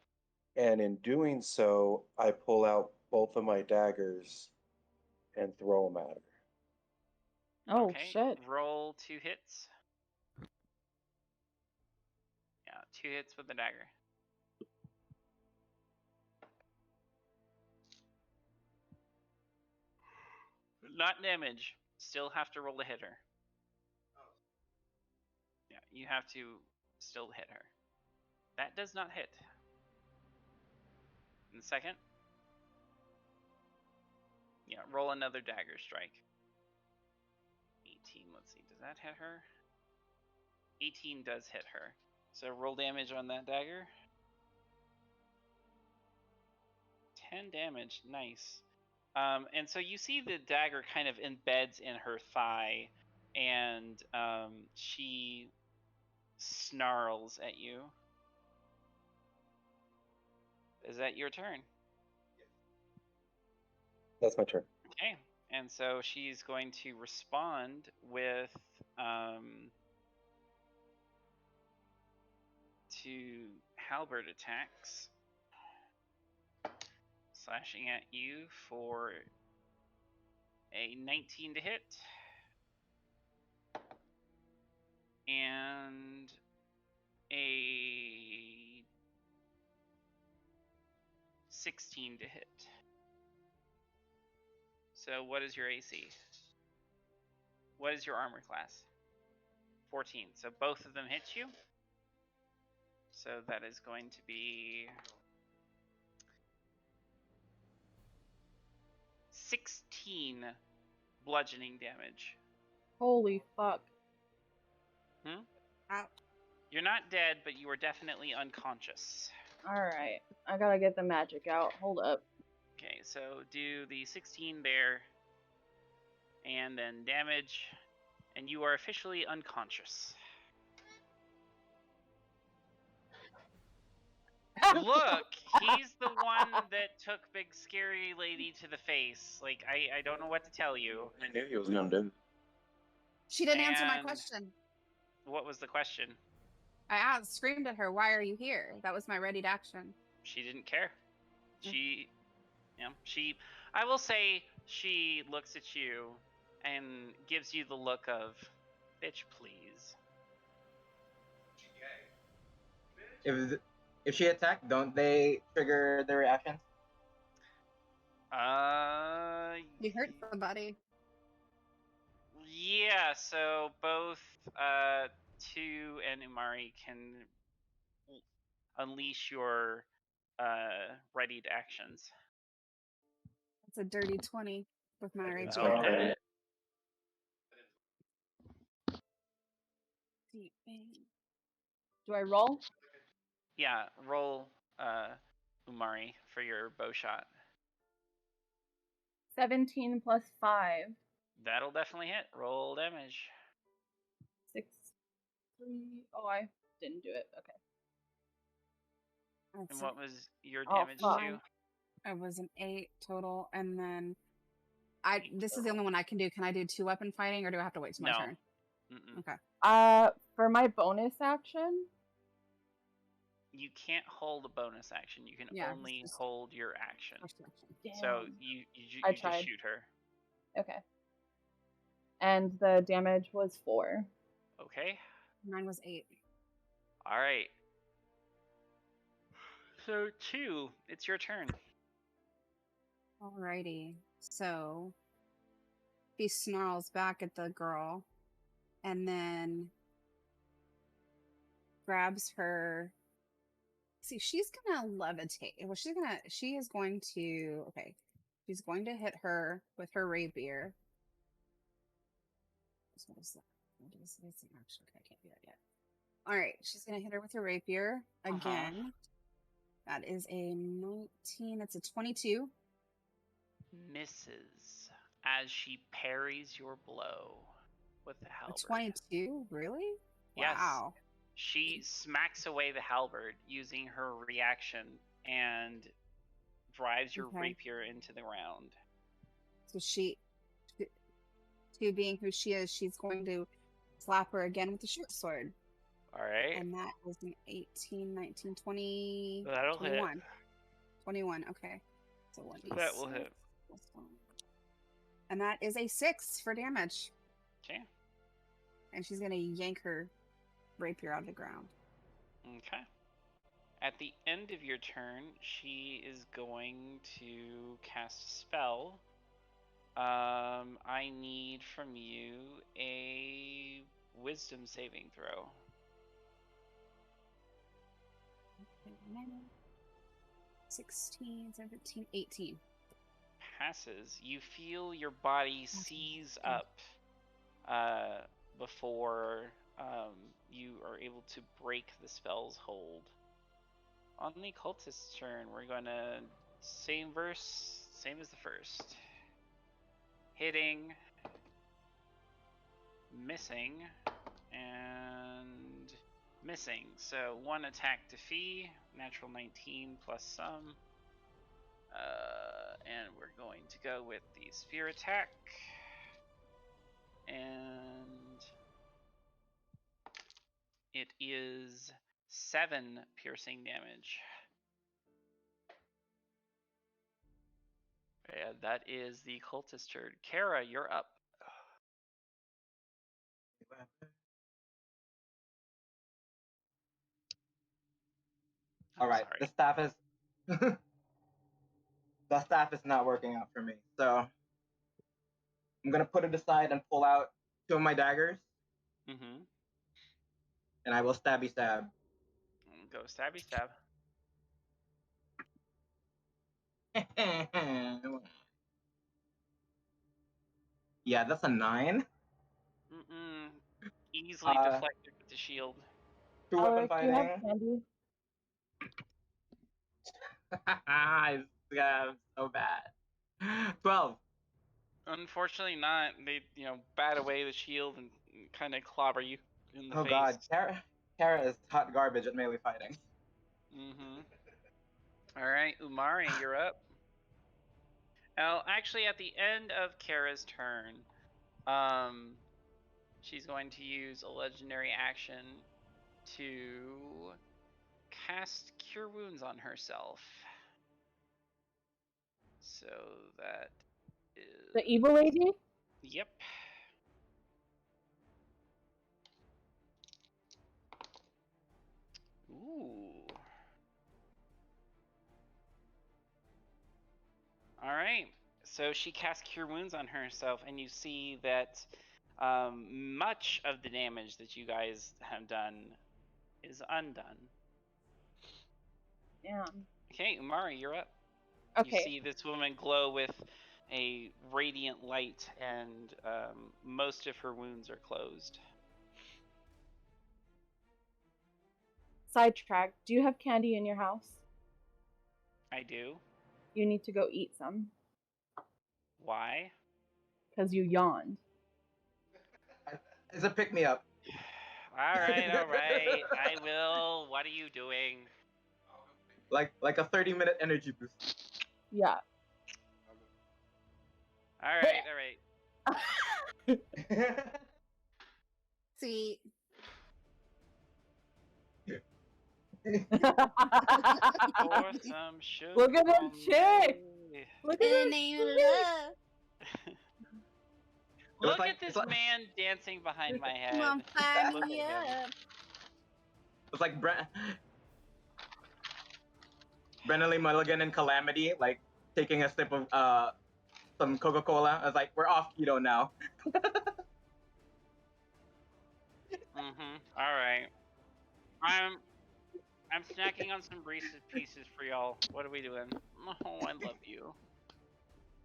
And in doing so, I pull out both of my daggers and throw them at her. Oh, Okay. shit. Roll 2 hits. Yeah, 2 hits with the dagger. Not damage. Still have to roll to hit her. Yeah, you have to still hit her. That does not hit. And second. Yeah, roll another dagger strike. 18, let's see, does that hit her? 18 does hit her. So roll damage on that dagger. 10 damage, nice. And so you see the dagger kind of embeds in her thigh, and she snarls at you. Is that your turn? That's my turn. Okay, and so she's going to respond with two halberd attacks, slashing at you for a 19 to hit and a 16 to hit. So what is your AC? What is your armor class? 14. So both of them hit you. So that is going to be 16 bludgeoning damage. Holy fuck. Ow. You're not dead, but you are definitely unconscious. Alright. I gotta get the magic out. Hold up. Okay, so do the 16 there, and then damage, and you are officially unconscious. Look, he's the one that took Big Scary Lady to the face. Like, I don't know what to tell you. I knew he was gonna do. She didn't answer my And- question. What was the question? I screamed at her, "Why are you here?" That was my readied action. She didn't care. I will say she looks at you and gives you the look of, bitch, please. If she attacked, don't they trigger the reactions? You hurt somebody. Yeah, so both Tu and Umari can unleash your readied actions. It's a dirty 20 with my rage. Okay. Deep vein. Do I roll? Yeah, roll Umari for your bow shot. 17 plus 5. That'll definitely hit. Roll damage. 6, 3. Oh, I didn't do it. Okay. And what was your Oh, damage fuck. to? It was an 8 total, and then this is the only one I can do. Can I do 2 weapon fighting, or do I have to wait till my No. turn? Mm-mm. Okay. For my bonus action, You can't hold a bonus action. You can Yeah, only just- hold your action. First action. So damn. you I just tried. shoot her. Okay. And the damage was 4. Okay. Mine was 8. All right. So 2, it's your turn. Alrighty. So he snarls back at the girl and then grabs her. See, she's gonna levitate. Well, she is going to, okay. She's going to hit her with her rapier. What is that? It's an action. Okay, I can't do that yet. Alright, she's gonna hit her with her rapier again. That is a 19. That's a 22. Misses as she parries your blow with the A halberd. 22? Really? Yes. Wow. She smacks away the halberd using her reaction and drives your Okay. rapier into the ground. So to being who she is, she's going to slap her again with the short sword. All right. And that was an 18, 19, 20, That'll 21. hit. 21, okay. So 1d6 That will hit. plus 1. And that is a 6 for damage. Okay. And she's going to yank her rapier out of the ground. Okay. At the end of your turn, she is going to cast a spell. I need from you a wisdom saving throw. 16, 17, 18. Passes. You feel your body seize up before you are able to break the spell's hold. On the cultist's turn, we're gonna same as the first. Hitting, missing, and missing. So 1 attack to fee, natural 19 plus some. And we're going to go with the spear attack. And it is 7 piercing damage. Yeah, that is the cultist turn. Kara, you're up. All right, Sorry. the staff is the staff is not working out for me, so I'm gonna put it aside and pull out 2 of my daggers, Mm-hmm. and I will stabby stab. Go stabby stab. Yeah, that's a 9. Mm-mm. Easily Uh, deflected with the shield. 2 weapon Alric, do you have fighting. candy? Yeah, so bad. 12. Unfortunately, not. They, bat away the shield and kind of clobber you in the Oh face. god, Kara is hot garbage at melee fighting. Mm-hmm. All right, Umari, you're up. Now, actually, at the end of Kara's turn, she's going to use a legendary action to cast Cure Wounds on herself. So that is... The evil lady? Yep. Ooh. All right. So she casts Cure Wounds on herself, and you see that much of the damage that you guys have done is undone. Damn. Okay, Umari, you're up. You Okay. see this woman glow with a radiant light, and most of her wounds are closed. Sidetrack. Do you have candy in your house? I do. You need to go eat some. Why? Because you yawned. It's a pick me up. All right. I will. What are you doing? Like a 30-minute energy boost. Yeah. All right. Sweet. Pour some sugar. Look at them on chick. me. Look In the at them name of chick. love. Look like- at this it's like- man dancing behind my head. Come on, fire Look me at him. up. It's like Brennan Lee Mulligan and Calamity, like taking a sip of some Coca-Cola. I was like, we're off keto now. All right. I'm snacking on some Reese's Pieces for y'all. What are we doing? Oh, I love you.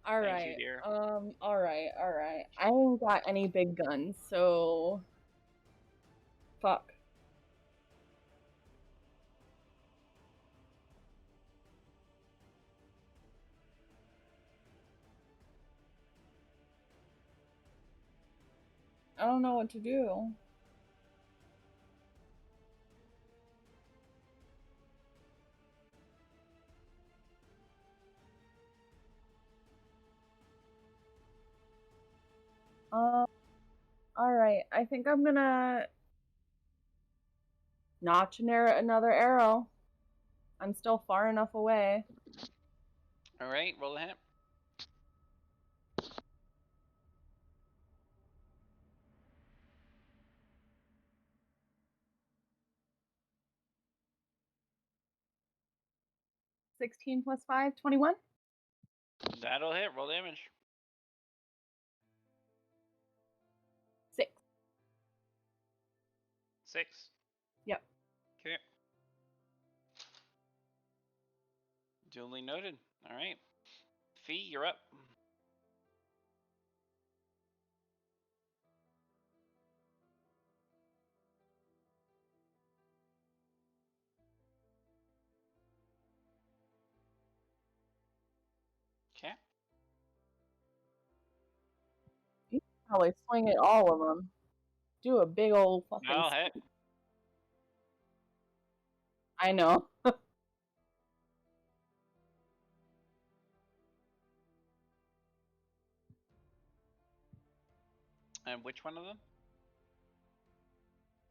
All Thank right. you, dear. All right. I ain't got any big guns, so fuck. I don't know what to do. All right. I think I'm gonna notch another arrow. I'm still far enough away. All right, roll a hit. +16 +5, 21. That'll hit. Roll damage. 6. 6. Yep. Okay. Duly noted. All right. Fee, you're up. Okay. Probably swing at all of them. Do a big old fucking. That'll hit. sweep. I know. And which one of them?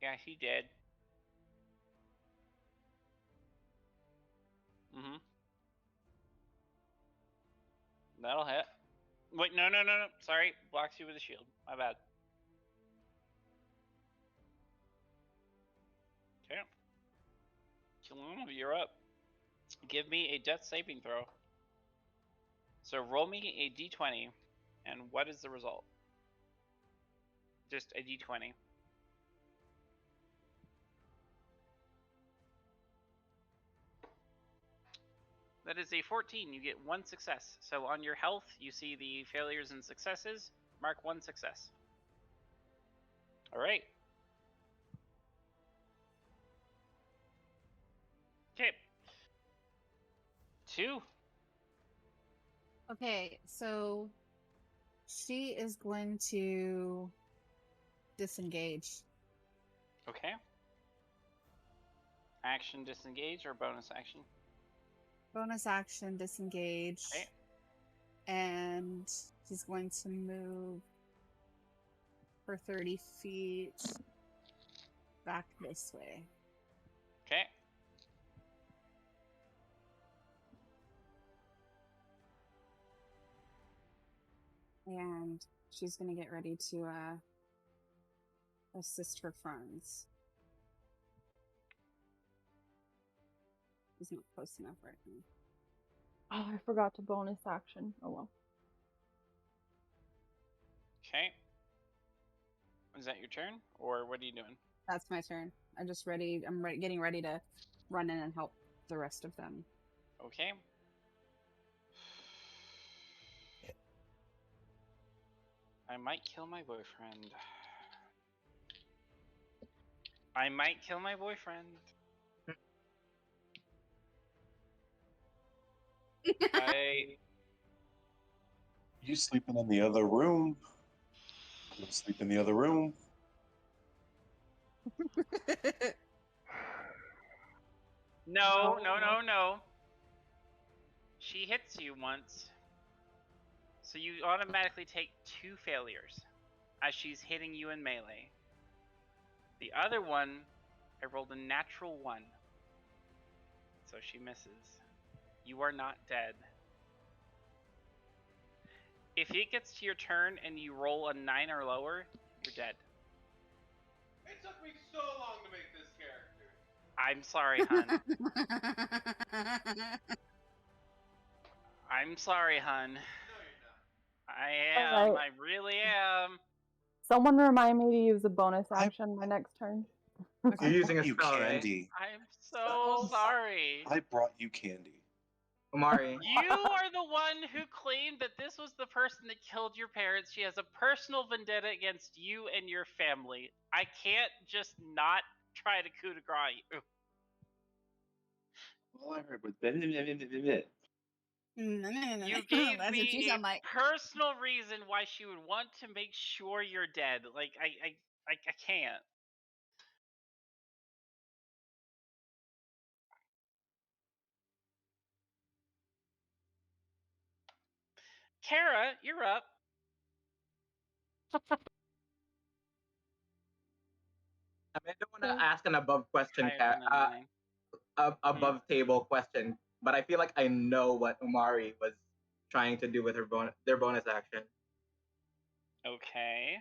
Yeah, he did. That'll hit. Wait, no. Sorry, blocks you with a shield. My bad. Okay. Kiluma, you're up. Give me a death saving throw. So roll me a d20, and what is the result? Just a d20. That is a 14. You get 1 success. So on your health, you see the failures and successes. Mark 1 success. All right. Okay. 2. Okay, so she is going to disengage. Okay. Action disengage or bonus action? Bonus action disengage. Okay. And she's going to move for 30 feet back this way. Okay. And she's going to get ready to assist her friends. She's not close enough right now. Oh, I forgot to bonus action. Oh well. Okay. Is that your turn, or what are you doing? That's my turn. I'm just ready. Getting ready to run in and help the rest of them. Okay. I might kill my boyfriend. I might kill my boyfriend. You sleeping in the other room? Go sleep in the other room. No. She hits you once. So you automatically take 2 failures as she's hitting you in melee. The other one, I rolled a natural 1. So she misses. You are not dead. If it gets to your turn and you roll a 9 or lower, you're dead. It took me so long to make this character. I'm sorry, hun. I'm sorry, hun. No, you're not. I am. Alright. I really am. Someone remind me to use a bonus action my next turn. You're using a you spell, right? candy. I'm so sorry. I brought you candy. Omari. You are the one who claimed that this was the person that killed your parents. She has a personal vendetta against you and your family. I can't just not try to coup de grace you. All I heard was You gave That's what you me a sound like. personal reason why she would want to make sure you're dead. Like I can't. Kara, you're up. I mean, I don't want to ask an above question, Higher than a 9. above table question, but I feel like I know what Omari was trying to do with their bonus action. Okay.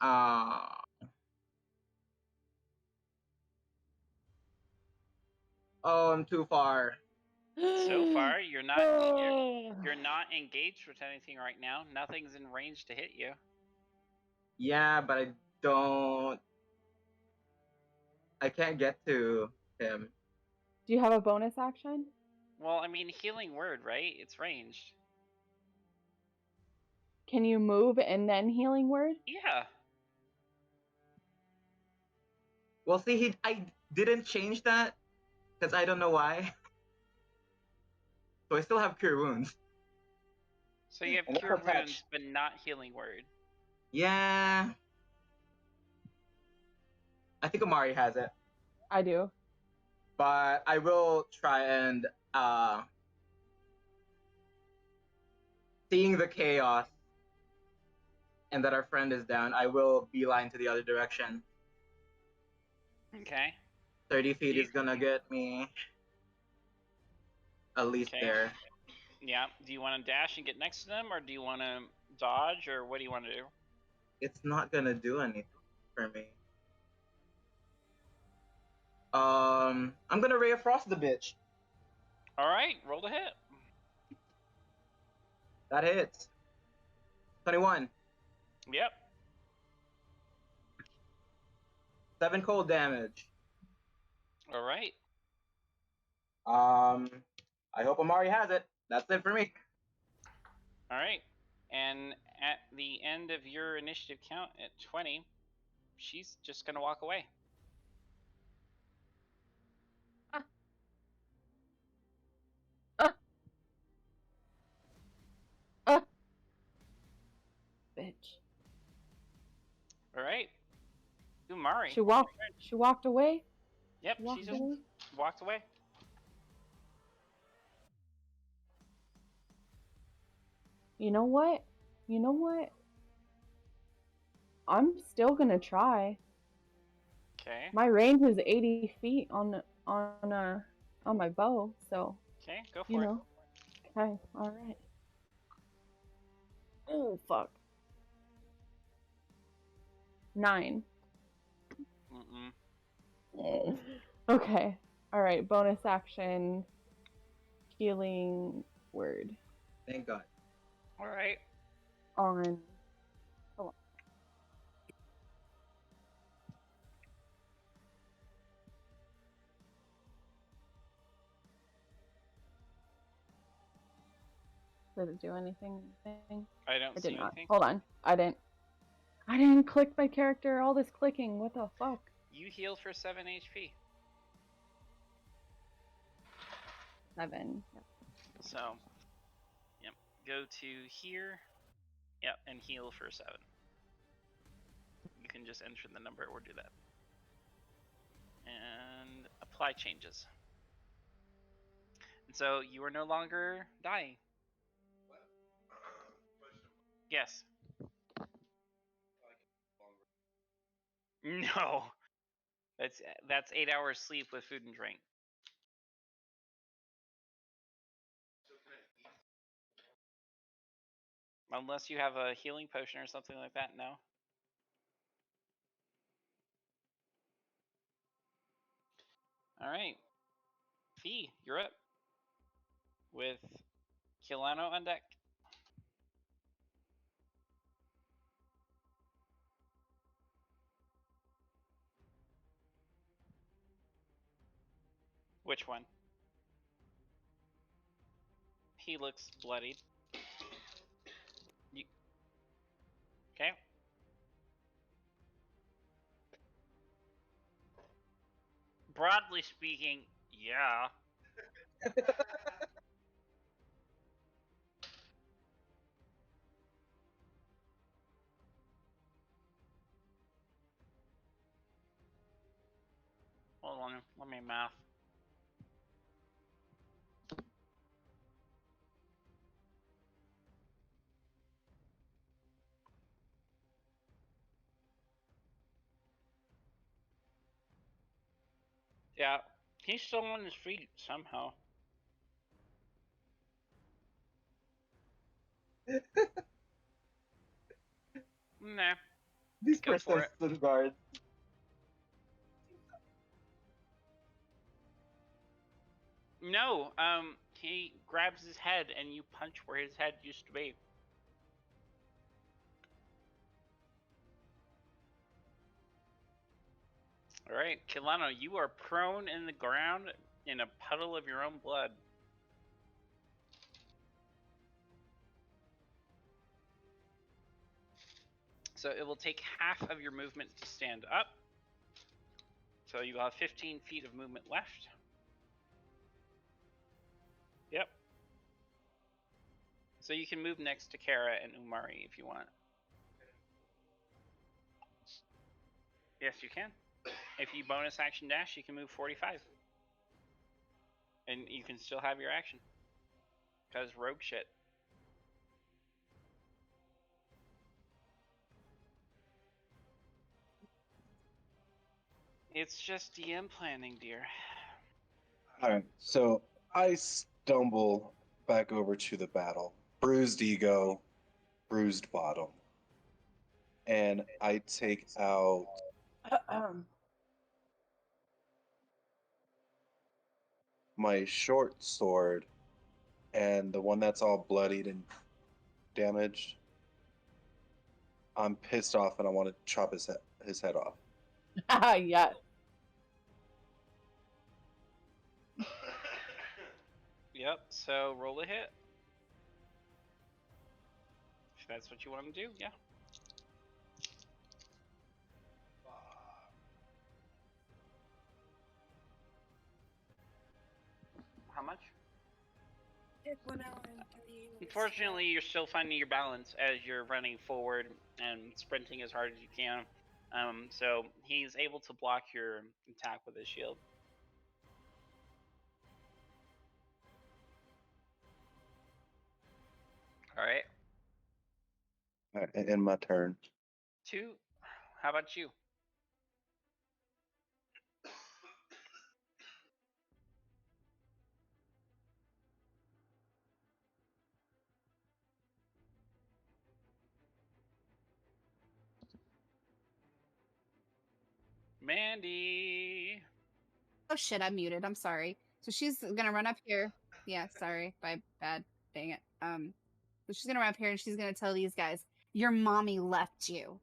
Oh, I'm too far. So far, you're not you're not engaged with anything right now. Nothing's in range to hit you. Yeah, but I can't get to him. Do you have a bonus action? Well, I mean, healing word, right? It's ranged. Can you move and then healing word? Yeah. Well, see, I didn't change that because I don't know why. So I still have cure wounds. So you have And cure protect. wounds, but not healing word. Yeah. I think Omari has it. I do. But I will try and seeing the chaos and that our friend is down, I will beeline to the other direction. Okay. 30 feet is gonna get me at least Okay. there. Yeah. Do you want to dash and get next to them, or do you want to dodge, or what do you want to do? It's not gonna do anything for me. I'm gonna Ray of Frost the bitch. All right. Roll to hit. That hits. 21. Yep. 7 cold damage. All right. I hope Amari has it. That's it for me. All right. And at the end of your initiative count at 20, she's just going to walk away. Bitch. All right. Umari. She walked away? Yep, Walked she just away? walked away. You know what? I'm still gonna try. Okay. My range is 80 feet on my bow, so Okay, go you for it. know. Okay, all right. Oh fuck. 9. Mm-mm. Okay. All right. Bonus action. Healing word Thank God. All right. on. Hold on. Did it do anything? I don't I see did not. anything. Hold on. I didn't click my character. All this clicking. What the fuck? You heal for 7 HP. 7. So, yep. Go to here. Yep, and heal for 7. You can just enter the number or do that. And apply changes. And so you are no longer dying. Yes. No. That's 8 hours sleep with food and drink. Unless you have a healing potion or something like that, no. All right. Fee, you're up. With Kilano on deck. Which one? He looks bloodied. Okay. Broadly speaking, yeah. Hold on, let me math. Yeah, he's still on his feet somehow. Nah, These go for it. persistent guards. No, he grabs his head and you punch where his head used to be. Alright, Kilano, you are prone in the ground in a puddle of your own blood. So it will take half of your movement to stand up. So you have 15 feet of movement left. Yep. So you can move next to Kara and Umari if you want. Yes, you can. If you bonus action dash, you can move 45. And you can still have your action. Because rogue shit. It's just DM planning, dear. Alright, so I stumble back over to the battle. Bruised ego, bruised bottom. And I take out my short sword and the one that's all bloodied and damaged. I'm pissed off and I want to chop his head off. Yes. Yep. So roll a hit. If that's what you want to do, yeah. How much? Take 1 hour and 30 minutes. Unfortunately, you're still finding your balance as you're running forward and sprinting as hard as you can. So he's able to block your attack with his shield. All right. Alright, and my turn. 2. How about you? Mandy. Oh shit, I'm muted. I'm sorry. So she's gonna run up here. Yeah, sorry. Bad. Dang it. So she's gonna run up here and she's gonna tell these guys, your mommy left you.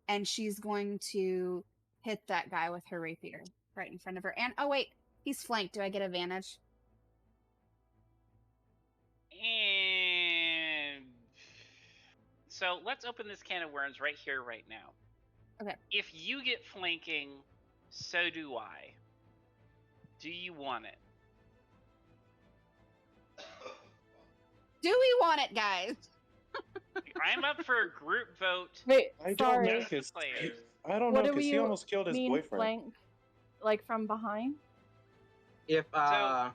And she's going to hit that guy with her rapier right in front of her. And oh wait, he's flanked. Do I get advantage? And so let's open this can of worms right here, right now. Okay. If you get flanking, so do I. Do you want it? Do we want it, guys? I'm up for a group vote. Wait, I don't sorry. know, Just the 'cause- players. I don't What know, do because he you almost killed his mean boyfriend. flank? Like from behind? If So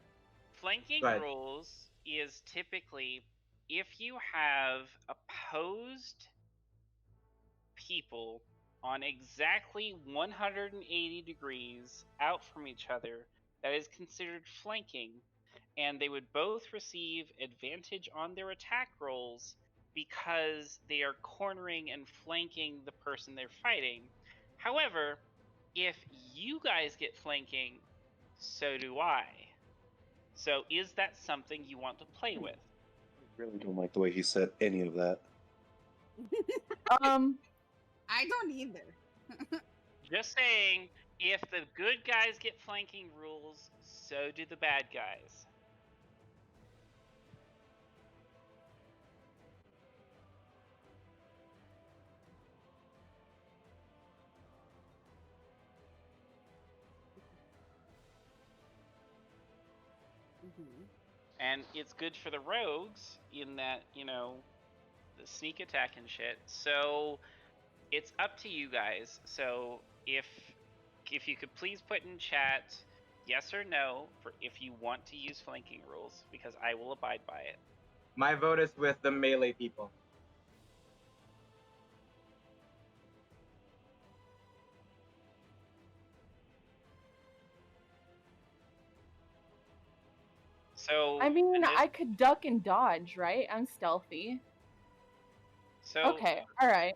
flanking go ahead. rules is typically if you have opposed people on exactly 180 degrees out from each other, that is considered flanking, and they would both receive advantage on their attack rolls because they are cornering and flanking the person they're fighting. However, if you guys get flanking, so do I. So is that something you want to play with? I really don't like the way he said any of that. I don't either. Just saying, if the good guys get flanking rules, so do the bad guys. And it's good for the rogues in that, the sneak attack and shit. So it's up to you guys. So if you could please put in chat yes or no for if you want to use flanking rules, because I will abide by it. My vote is with the melee people. So I mean, this- I could duck and dodge, right? I'm stealthy. so Okay, alright.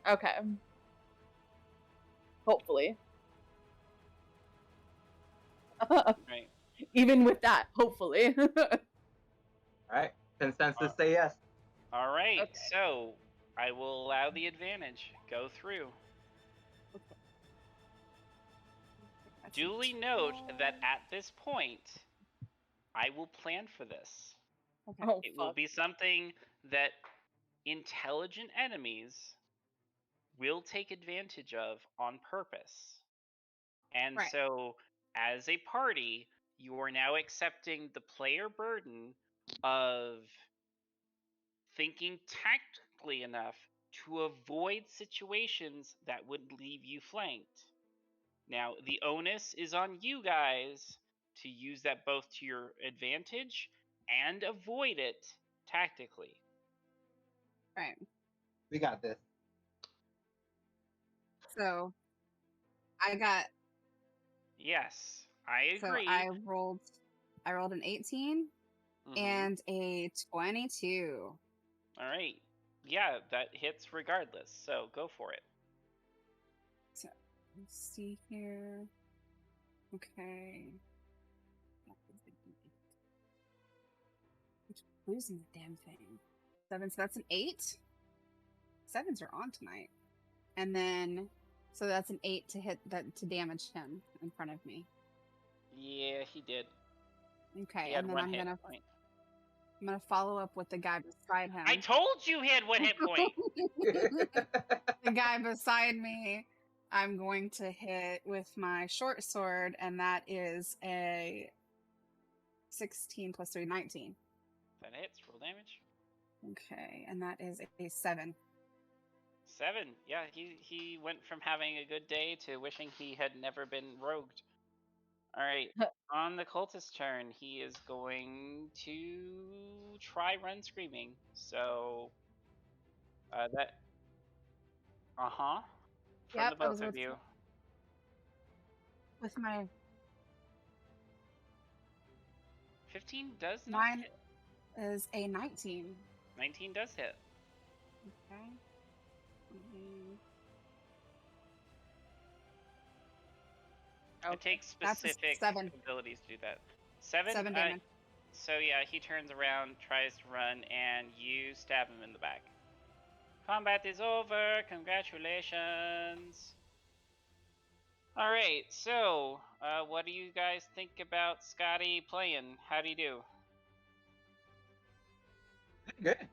Okay. Hopefully. right. Even with that, hopefully. Alright. Consensus say yes. All right. Okay. So I will allow the advantage. Go through. Duly note that at this point, I will plan for this. Oh, It will fuck. be something that intelligent enemies will take advantage of on purpose. And Right. so, as a party, you are now accepting the player burden of thinking tactically enough to avoid situations that would leave you flanked. Now, the onus is on you guys to use that both to your advantage and avoid it tactically. Right. We got this. So I got Yes, I so agree. I rolled an 18 Mhm. and a 22. All right. Yeah, that hits regardless. So go for it. So let's see here. Okay. It's losing the damn thing. 7, so that's an 8. 7s are on tonight. And then so that's an 8 to hit that to damage him in front of me. Yeah, he did. Okay, He had and then one I'm hit gonna point. follow up with the guy beside him. I told you he had one hit point. The guy beside me, I'm going to hit with my short sword, and that is a 16 plus 3, 19. That hits. Roll damage. Okay, and that is a 7. 7. Yeah, he went from having a good day to wishing he had never been rogued. All right. On the cultist's turn, he is going to try run screaming. So that from Yep, the that is both of you. with my 15 does not mine hit. is a 19. 19 does hit. Okay. It takes That's a specific 7. abilities to do that. 7? 7 damage. So yeah, he turns around, tries to run, and you stab him in the back. Combat is over. Congratulations. All right, so what do you guys think about Scotty playing? How do you do? Good.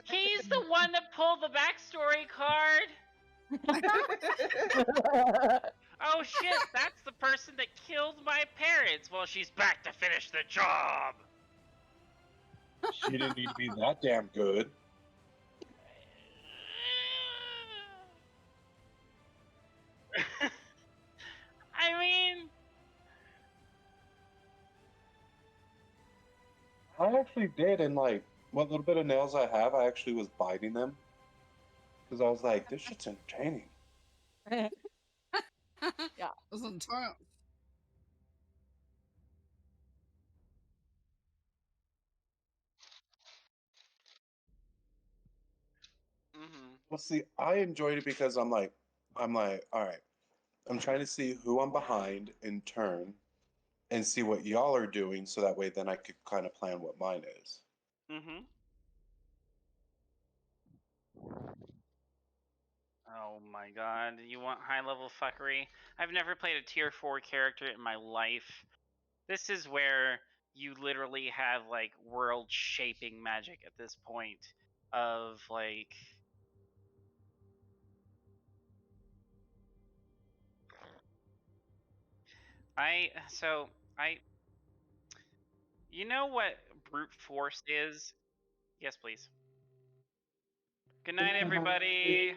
He's the one that pulled the backstory card. Oh shit, that's the person that killed my parents. Well, she's back to finish the job. She didn't need to be that damn good. I mean, I actually did, and like what little bit of nails I have, I actually was biting them because I was like, this shit's entertaining. Yeah. This is intense. Well, see, I enjoyed it because I'm like, all right, I'm trying to see who I'm behind in turn and see what y'all are doing, so that way then I could kind of plan what mine is. Oh my god, you want high level fuckery? I've never played a tier 4 character in my life. This is where you literally have like world shaping magic at this point of like I you know what brute force is? Yes, please. Good night, everybody.